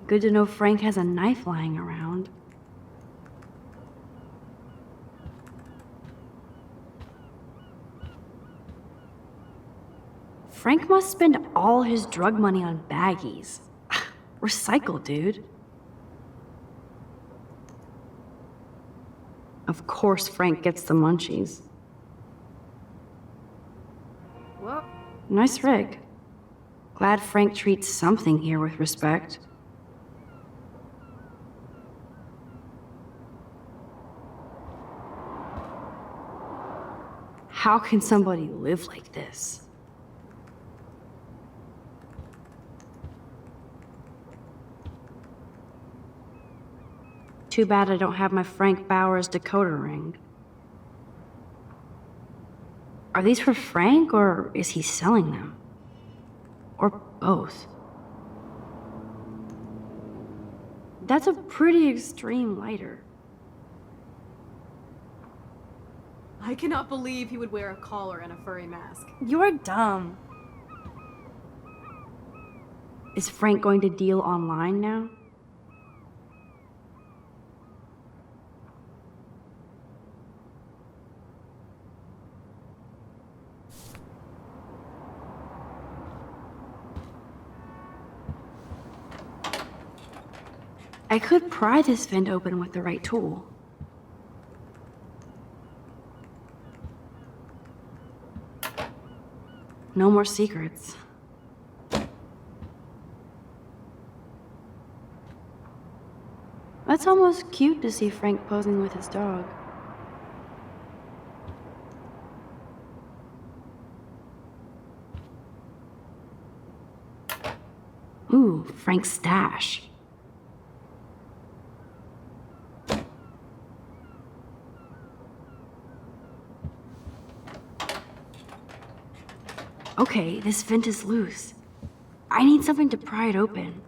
Good to know Frank has a knife lying around. Frank must spend all his drug money on baggies. Recycle, dude. Of course Frank gets the munchies. Whoa. Nice rig. Glad Frank treats something here with respect. How can somebody live like this? Too bad I don't have my Frank Bowers decoder ring. Are these for Frank, or is he selling them? Or both? That's a pretty extreme lighter. I cannot believe he would wear a collar and a furry mask. You're dumb. Is Frank going to deal online now? I could pry this vent open with the right tool. No more secrets. That's almost cute to see Frank posing with his dog. Ooh, Frank's stash. Okay, this vent is loose. I need something to pry it open.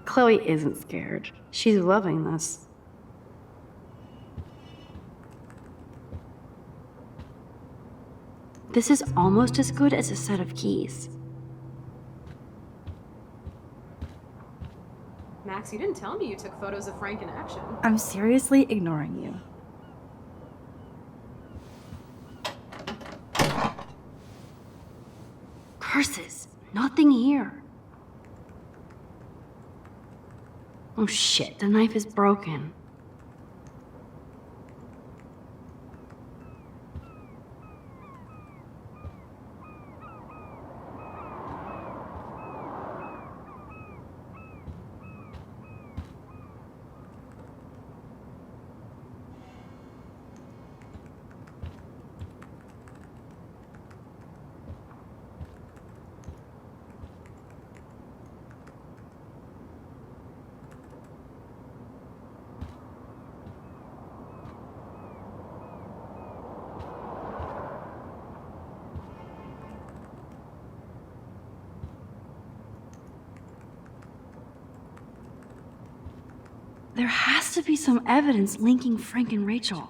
Chloe isn't scared. She's loving this. This is almost as good as a set of keys. Max, you didn't tell me you took photos of Frank in action. I'm seriously ignoring you. Curses! Nothing here. Oh shit, the knife is broken. There has to be some evidence linking Frank and Rachel.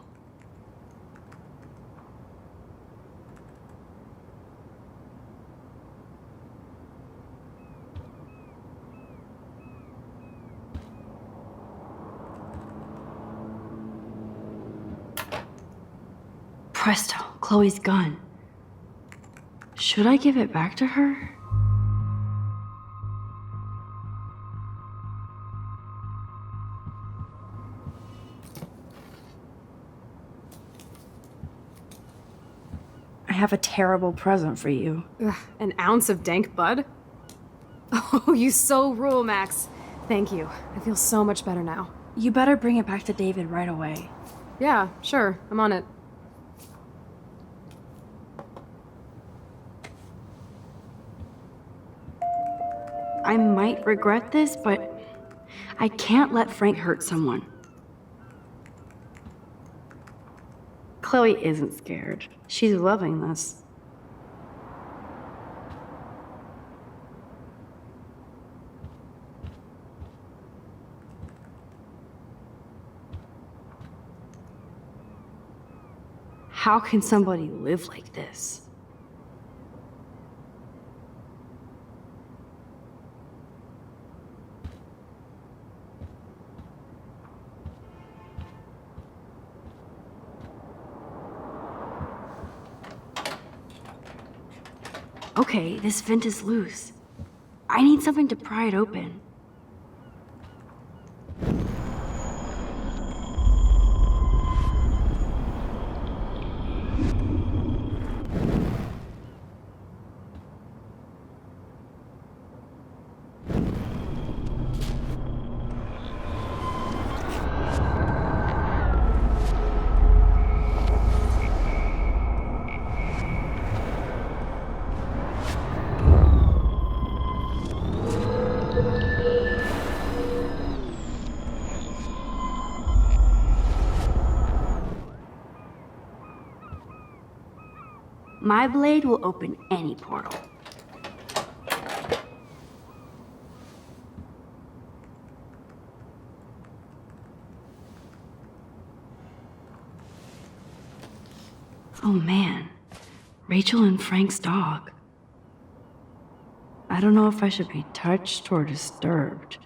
Presto, Chloe's gun. Should I give it back to her? I have a terrible present for you. Ugh, an ounce of dank bud? Oh, you so rule, Max. Thank you. I feel so much better now. You better bring it back to David right away. Yeah, sure. I'm on it. I might regret this, but I can't let Frank hurt someone. Chloe isn't scared. She's loving this. How can somebody live like this? Okay, this vent is loose. I need something to pry it open. My blade will open any portal. Oh man, Rachel and Frank's dog. I don't know if I should be touched or disturbed.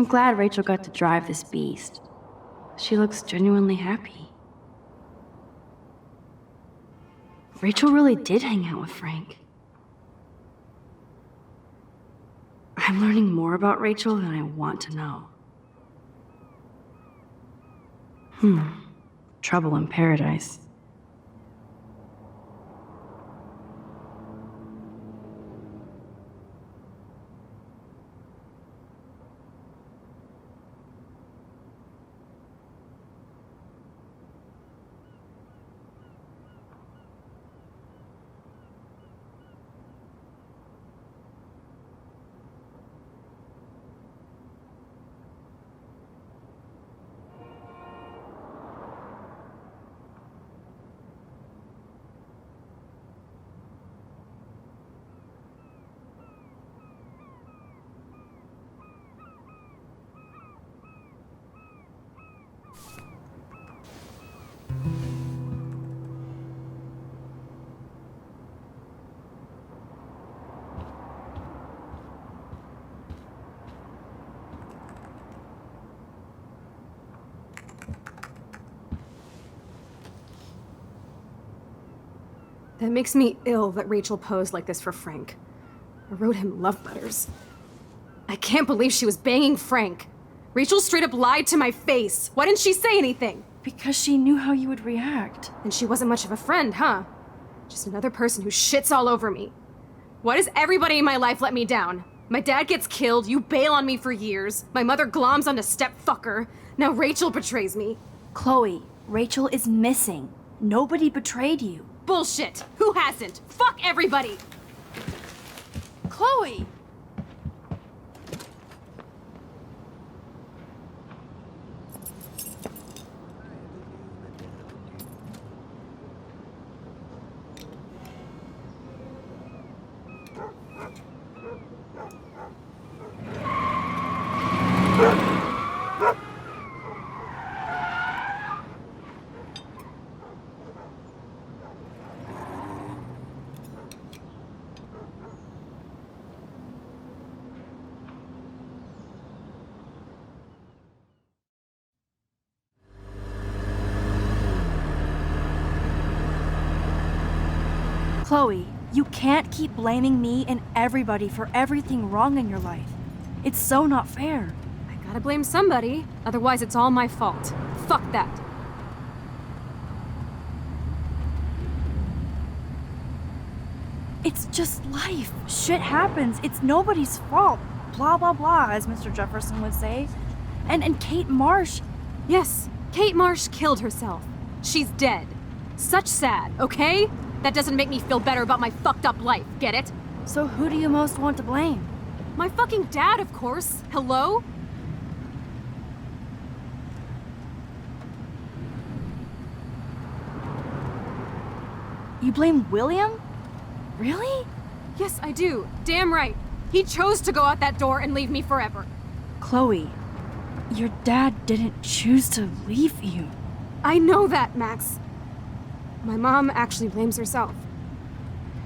I'm glad Rachel got to drive this beast. She looks genuinely happy. Rachel really did hang out with Frank. I'm learning more about Rachel than I want to know. Trouble in paradise. That makes me ill that Rachel posed like this for Frank. I wrote him love letters. I can't believe she was banging Frank. Rachel straight up lied to my face. Why didn't she say anything? Because she knew how you would react. And she wasn't much of a friend, huh? Just another person who shits all over me. Why does everybody in my life let me down? My dad gets killed, you bail on me for years, my mother gloms onto stepfucker, now Rachel betrays me. Chloe, Rachel is missing. Nobody betrayed you. Bullshit! Who hasn't? Fuck everybody! Chloe! Chloe, you can't keep blaming me and everybody for everything wrong in your life. It's so not fair. I gotta blame somebody, otherwise it's all my fault. Fuck that. It's just life. Shit happens. It's nobody's fault. Blah, blah, blah, as Mr. Jefferson would say. And Kate Marsh. Yes, Kate Marsh killed herself. She's dead. Such sad, okay? That doesn't make me feel better about my fucked up life, get it? So who do you most want to blame? My fucking dad, of course. Hello? You blame William? Really? Yes, I do. Damn right. He chose to go out that door and leave me forever. Chloe, your dad didn't choose to leave you. I know that, Max. My mom actually blames herself.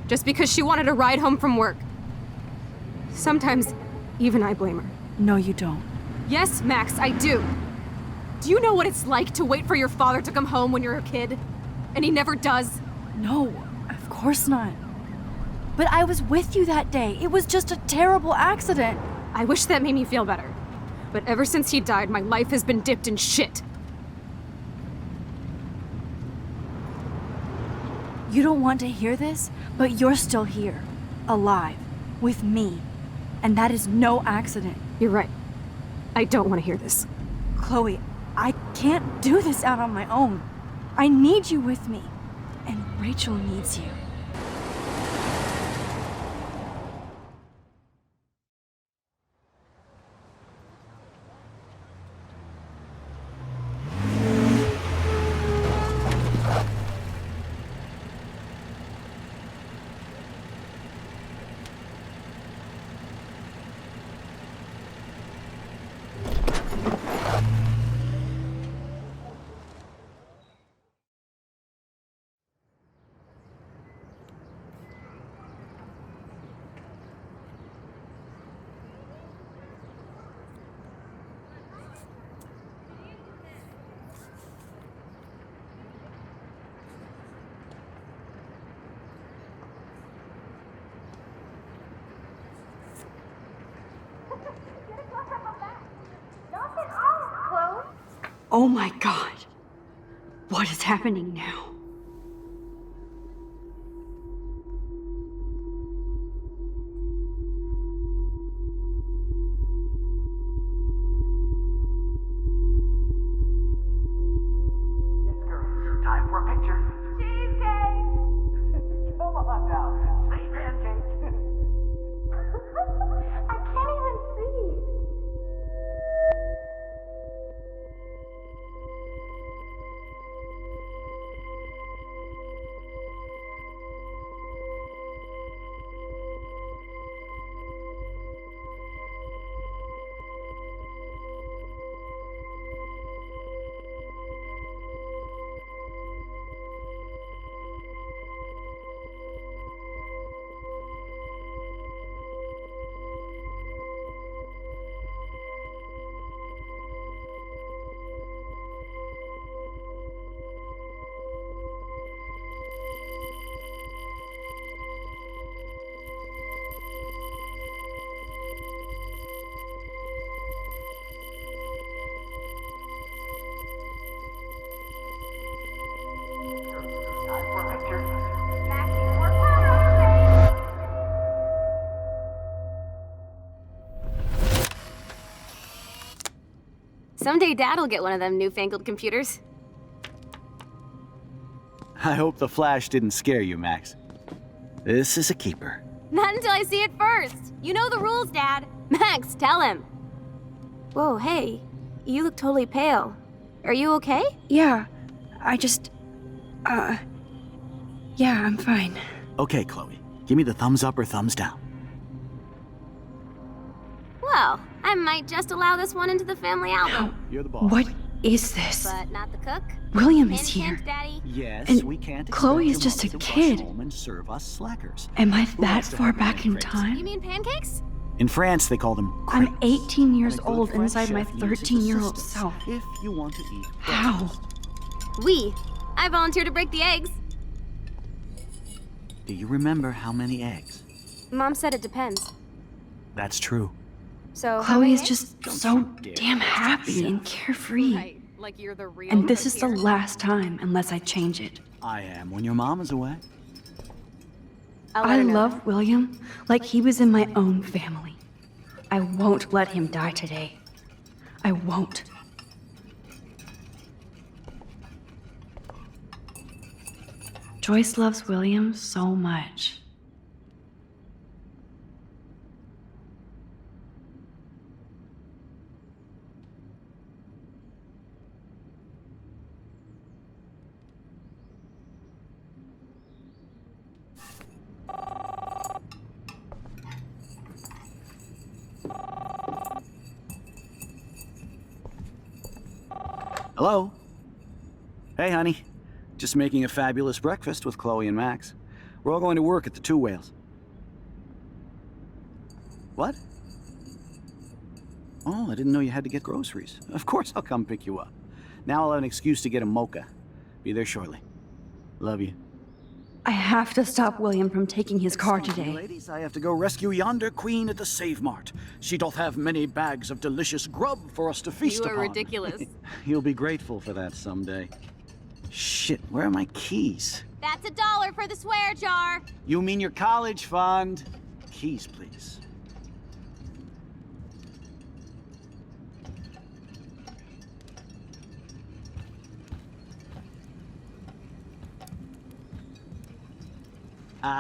Just because she wanted a ride home from work. Sometimes, even I blame her. No, you don't. Yes, Max, I do. Do you know what it's like to wait for your father to come home when you're a kid? And he never does? No, of course not. But I was with you that day. It was just a terrible accident. I wish that made me feel better. But ever since he died, my life has been dipped in shit. You don't want to hear this, but you're still here, alive, with me. And that is no accident. You're right. I don't want to hear this. Chloe, I can't do this out on my own. I need you with me. And Rachel needs you. Oh my god. What is happening now? Time for a picture. Cheesecake! Come on now. Say pancake. I can't even see. Time for a picture. Someday Dad'll get one of them newfangled computers. I hope the flash didn't scare you, Max. This is a keeper. Not until I see it first. You know the rules, Dad. Max, tell him. Whoa, hey. You look totally pale. Are you okay? Yeah, I just... Yeah, I'm fine. Okay, Chloe. Give me the thumbs up or thumbs down. Well, I might just allow this one into the family album. You're the boss. What is this? But not the cook. William is Hint, here. hint, Daddy. Yes, And we can't Chloe is expect just your a mom to kid. rush home and serve us slackers. Am I Who that wants to far have back in crepes? time? You mean pancakes? In France, they call them crepes. I'm 18 years And a good old French inside my chef uses 13-year-old assistants self. If you want to eat. How? I volunteer to break the eggs. Do you remember how many eggs? Mom said it depends. That's true. So Chloe is just so damn happy and carefree. Right, like you're the real And this cook is the here. last time unless I change it. I am when your mom is away. I love William like he was in my own family. I won't let him die today. I won't. Joyce loves William so much. Hello? Hey, honey. Just making a fabulous breakfast with Chloe and Max. We're all going to work at the Two Whales. What? Oh, I didn't know you had to get groceries. Of course I'll come pick you up. Now I'll have an excuse to get a mocha. Be there shortly. Love you. I have to stop William from taking his car Excuse me, today. ladies, I have to go rescue yonder queen at the Save Mart. She doth have many bags of delicious grub for us to feast You are upon. ridiculous. You'll be grateful for that someday. Shit, where are my keys? That's $1 for the swear jar. You mean your college fund? Keys, please.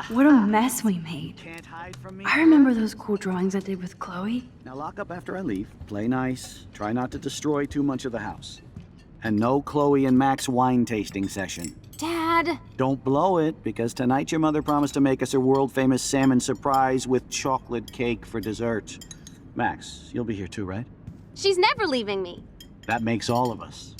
What a mess we made. Can't hide from me. I remember those cool drawings I did with Chloe. Now lock up after I leave. Play nice. Try not to destroy too much of the house. And no Chloe and Max wine tasting session. Dad. Don't blow it, because tonight your mother promised to make us a world-famous salmon surprise with chocolate cake for dessert. Max, you'll be here too, right? She's never leaving me. That makes all of us.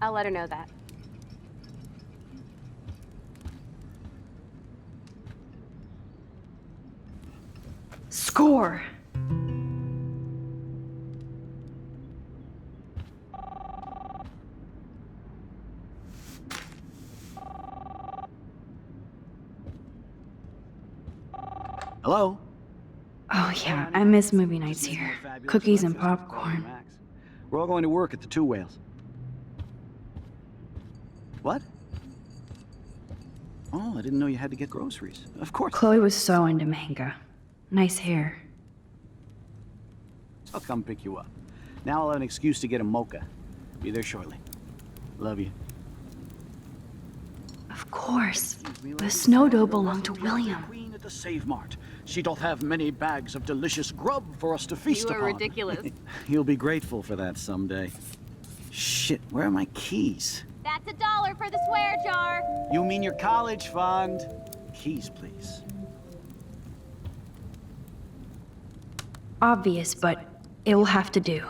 I'll let her know that. Score! Hello? Oh yeah, I miss movie nights here. Cookies and popcorn. We're all going to work at the Two Whales. What? Oh, I didn't know you had to get groceries. Of course. Chloe was so into manga. Nice hair. I'll come pick you up. Now I'll have an excuse to get a mocha. Be there shortly. Love you. Of course. The snow dough belonged to William. Queen at the Save Mart. She doth have many bags of delicious grub for us to feast upon. You are ridiculous. You'll be grateful for that someday. Shit, where are my keys? That's $1 for the swear jar. You mean your college fund? Keys, please. Obvious, but it will have to do.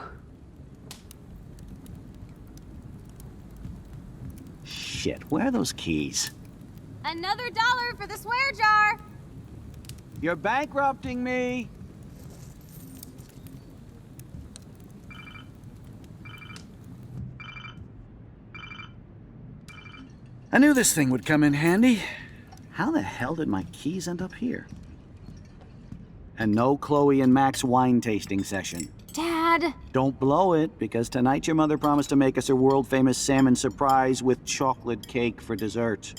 Shit, where are those keys? Another $1 for the swear jar. You're bankrupting me. I knew this thing would come in handy. How the hell did my keys end up here? And no Chloe and Max wine tasting session. Dad. Don't blow it, because tonight your mother promised to make us a world-famous salmon surprise with chocolate cake for dessert.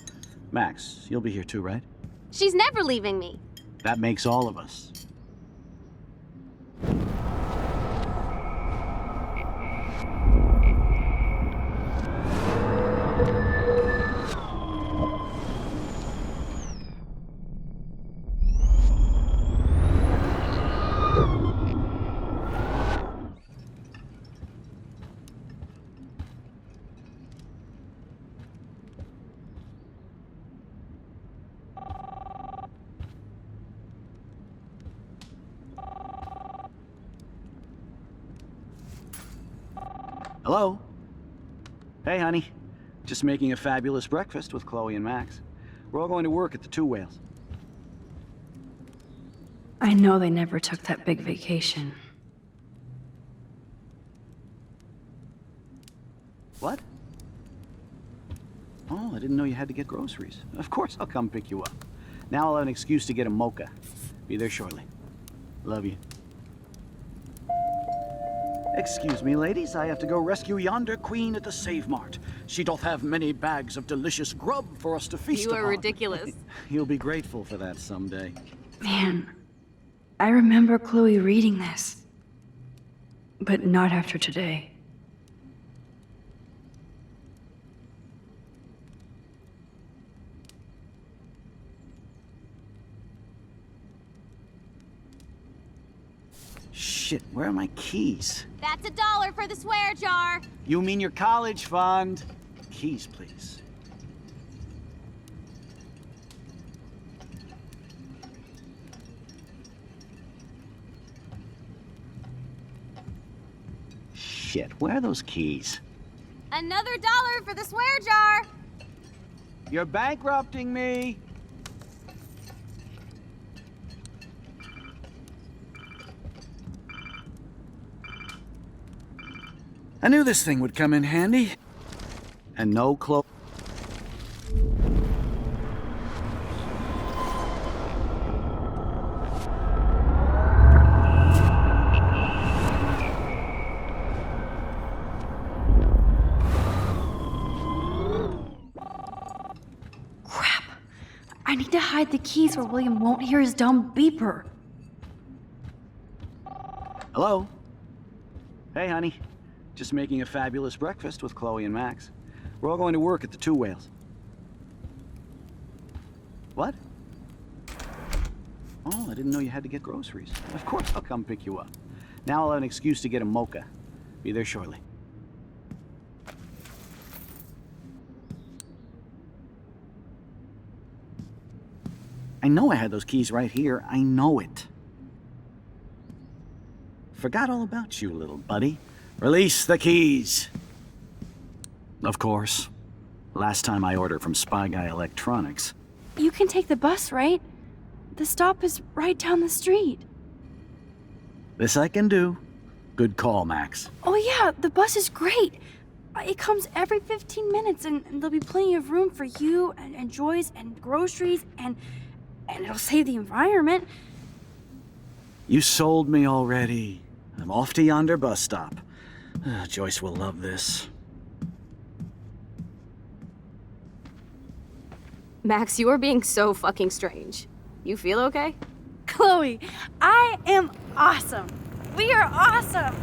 Max, you'll be here too, right? She's never leaving me. That makes all of us. Hello? Hey, honey. Just making a fabulous breakfast with Chloe and Max. We're all going to work at the Two Whales. I know they never took that big vacation. What? Oh, I didn't know you had to get groceries. Of course, I'll come pick you up. Now I'll have an excuse to get a mocha. Be there shortly. Love you. Excuse me, ladies. I have to go rescue yonder queen at the Save Mart. She doth have many bags of delicious grub for us to feast upon. You are ridiculous. You'll be grateful for that someday. Man, I remember Chloe reading this. But not after today. Shit, where are my keys? That's $1 for the swear jar. You mean your college fund? Keys, please. Shit, where are those keys? Another $1 for the swear jar. You're bankrupting me. I knew this thing would come in handy. And no clo- Crap. I need to hide the keys where William won't hear his dumb beeper. Hello? Hey, honey. Just making a fabulous breakfast with Chloe and Max. We're all going to work at the Two Whales. What? Oh, I didn't know you had to get groceries. Of course, I'll come pick you up. Now I'll have an excuse to get a mocha. Be there shortly. I know I had those keys right here. I know it. Forgot all about you, little buddy. Release the keys. Of course. Last time I ordered from Spy Guy Electronics. You can take the bus, right? The stop is right down the street. This I can do. Good call, Max. Oh yeah, the bus is great. It comes every 15 minutes and there'll be plenty of room for you and Joyce and groceries and it'll save the environment. You sold me already. I'm off to yonder bus stop. Joyce will love this. Max, you are being so fucking strange. You feel okay? Chloe, I am awesome. We are awesome.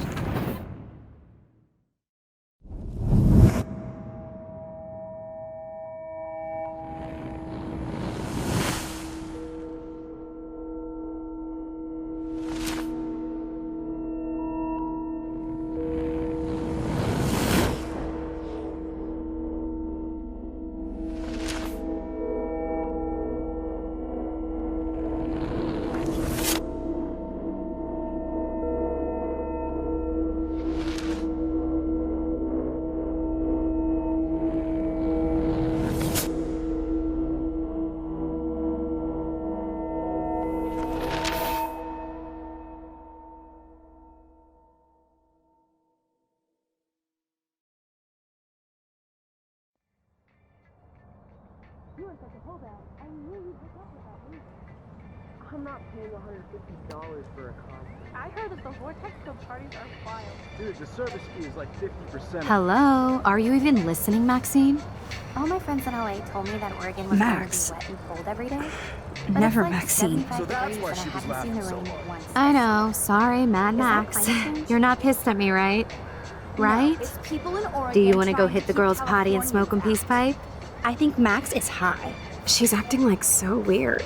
I'm not paying $150 for a concert. I heard that the Vortex Go parties are wild. Dude, the service fee is like 50%. Hello? Are you even listening, Maxine? All my friends in LA told me that Oregon was Max. going to be wet and cold every day. Never Maxine. So that's why she was laughing so hard. I know. Sorry, Mad Max. You're not pissed at me, right? Right? It's people in Oregon. Do you want to go trying hit the keep girls' potty and smoke a peace pipe? I think Max is high. She's acting like so weird.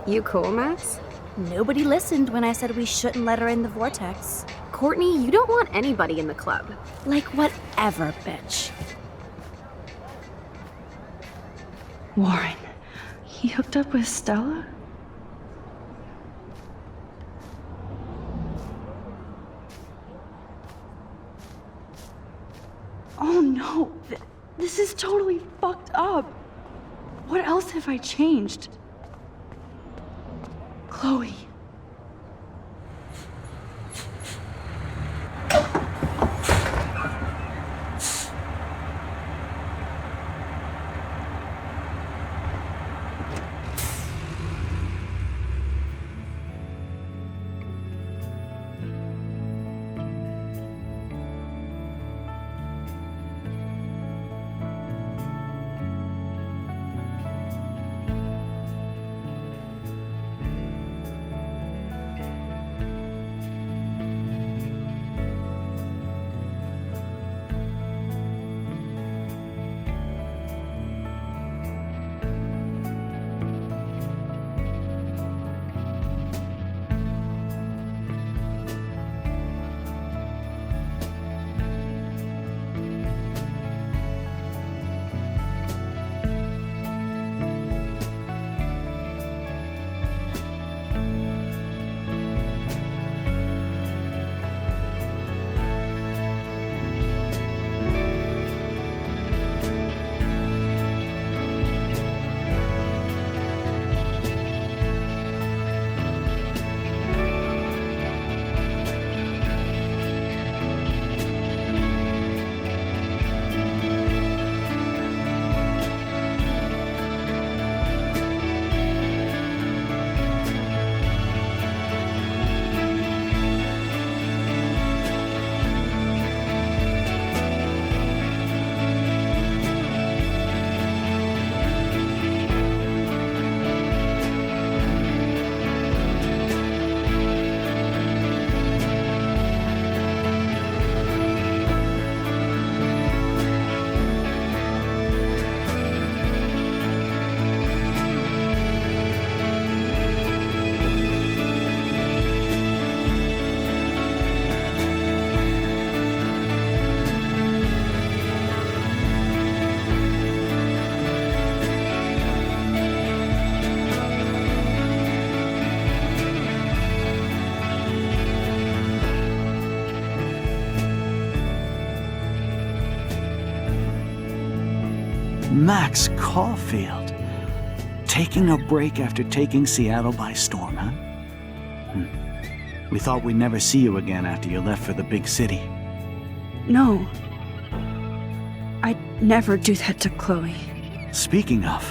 You cool, Max? Nobody listened when I said we shouldn't let her in the vortex. Courtney, you don't want anybody in the club. Like whatever, bitch. Warren, he hooked up with Stella? Oh no, this is totally fucked up. What else have I changed? Chloe. Max Caulfield. Taking a break after taking Seattle by storm, huh? We thought we'd never see you again after you left for the big city. No. I'd never do that to Chloe. Speaking of,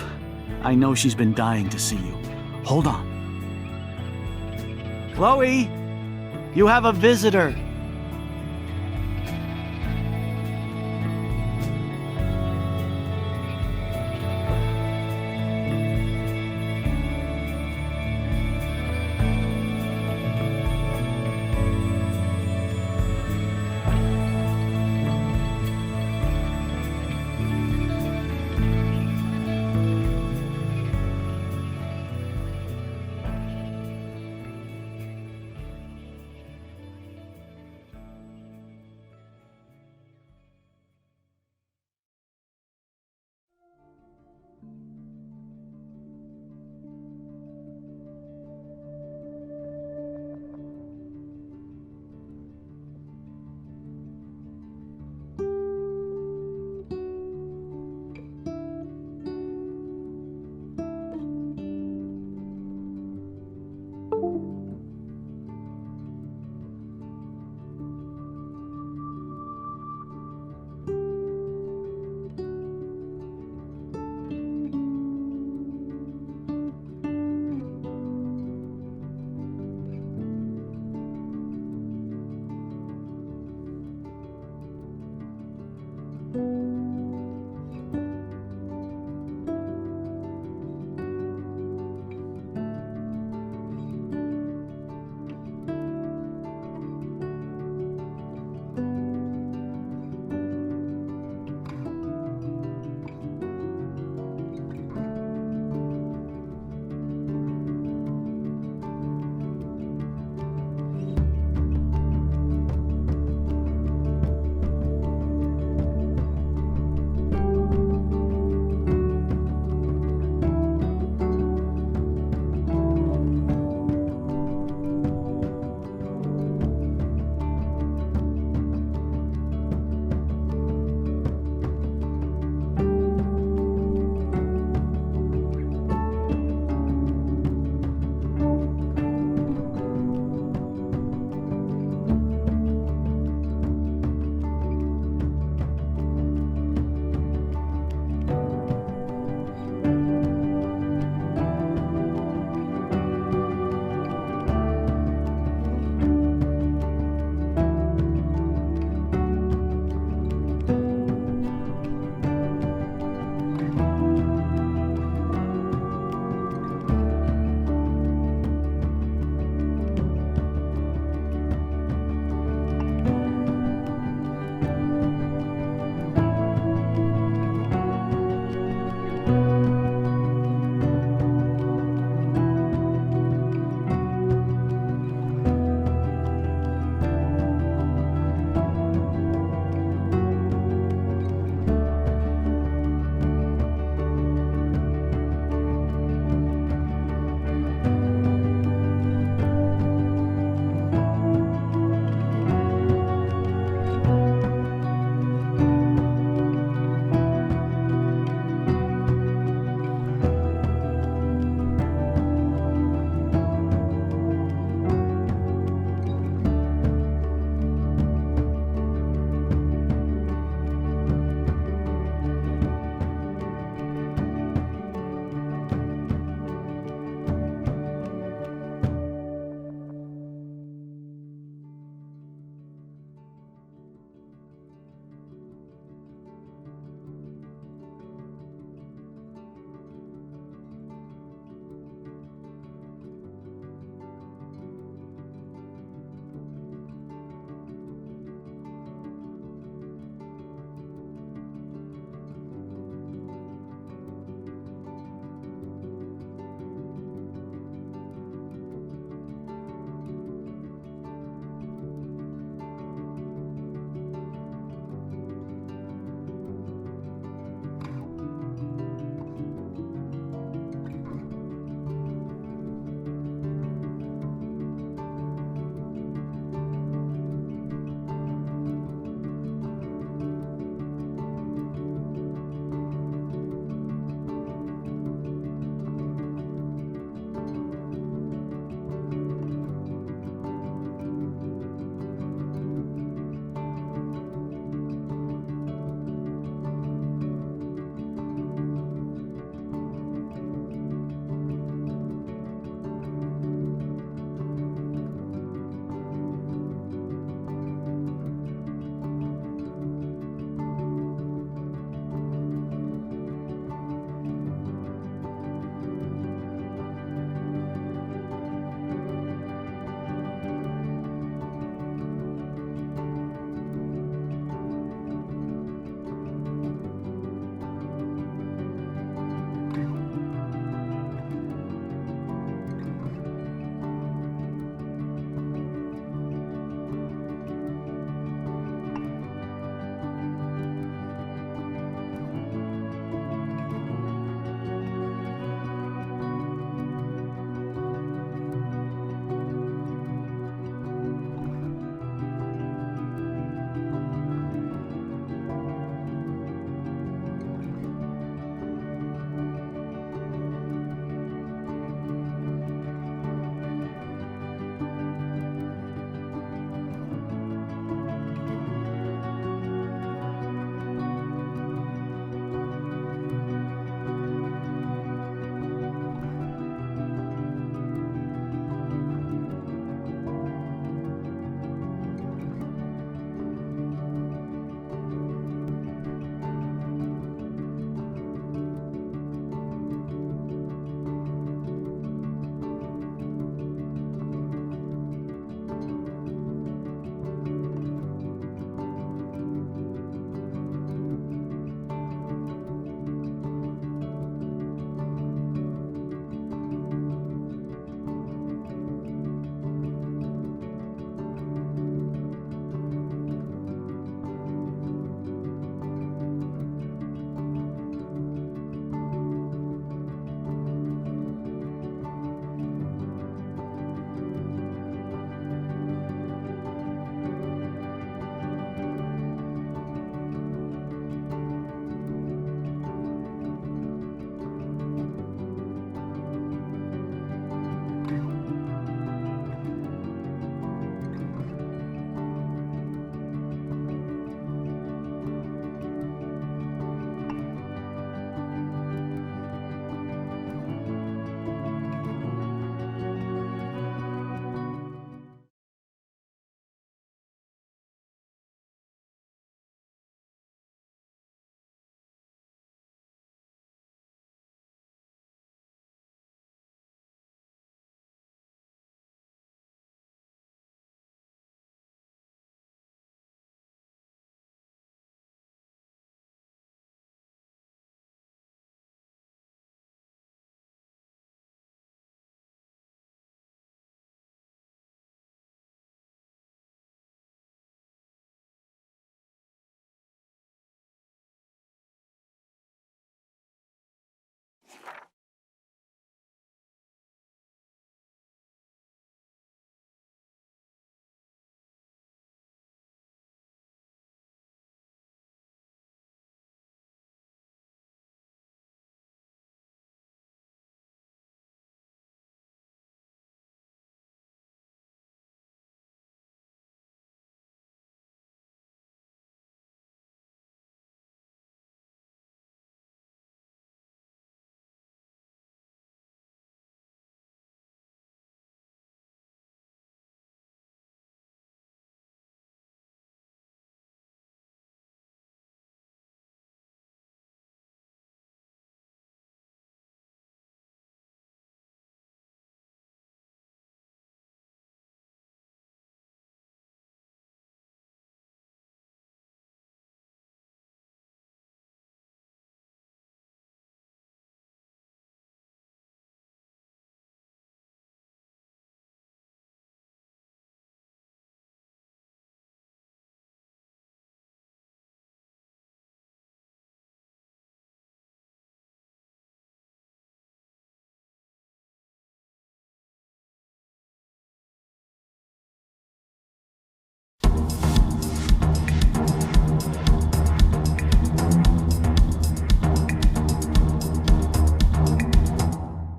I know she's been dying to see you. Hold on. Chloe! You have a visitor!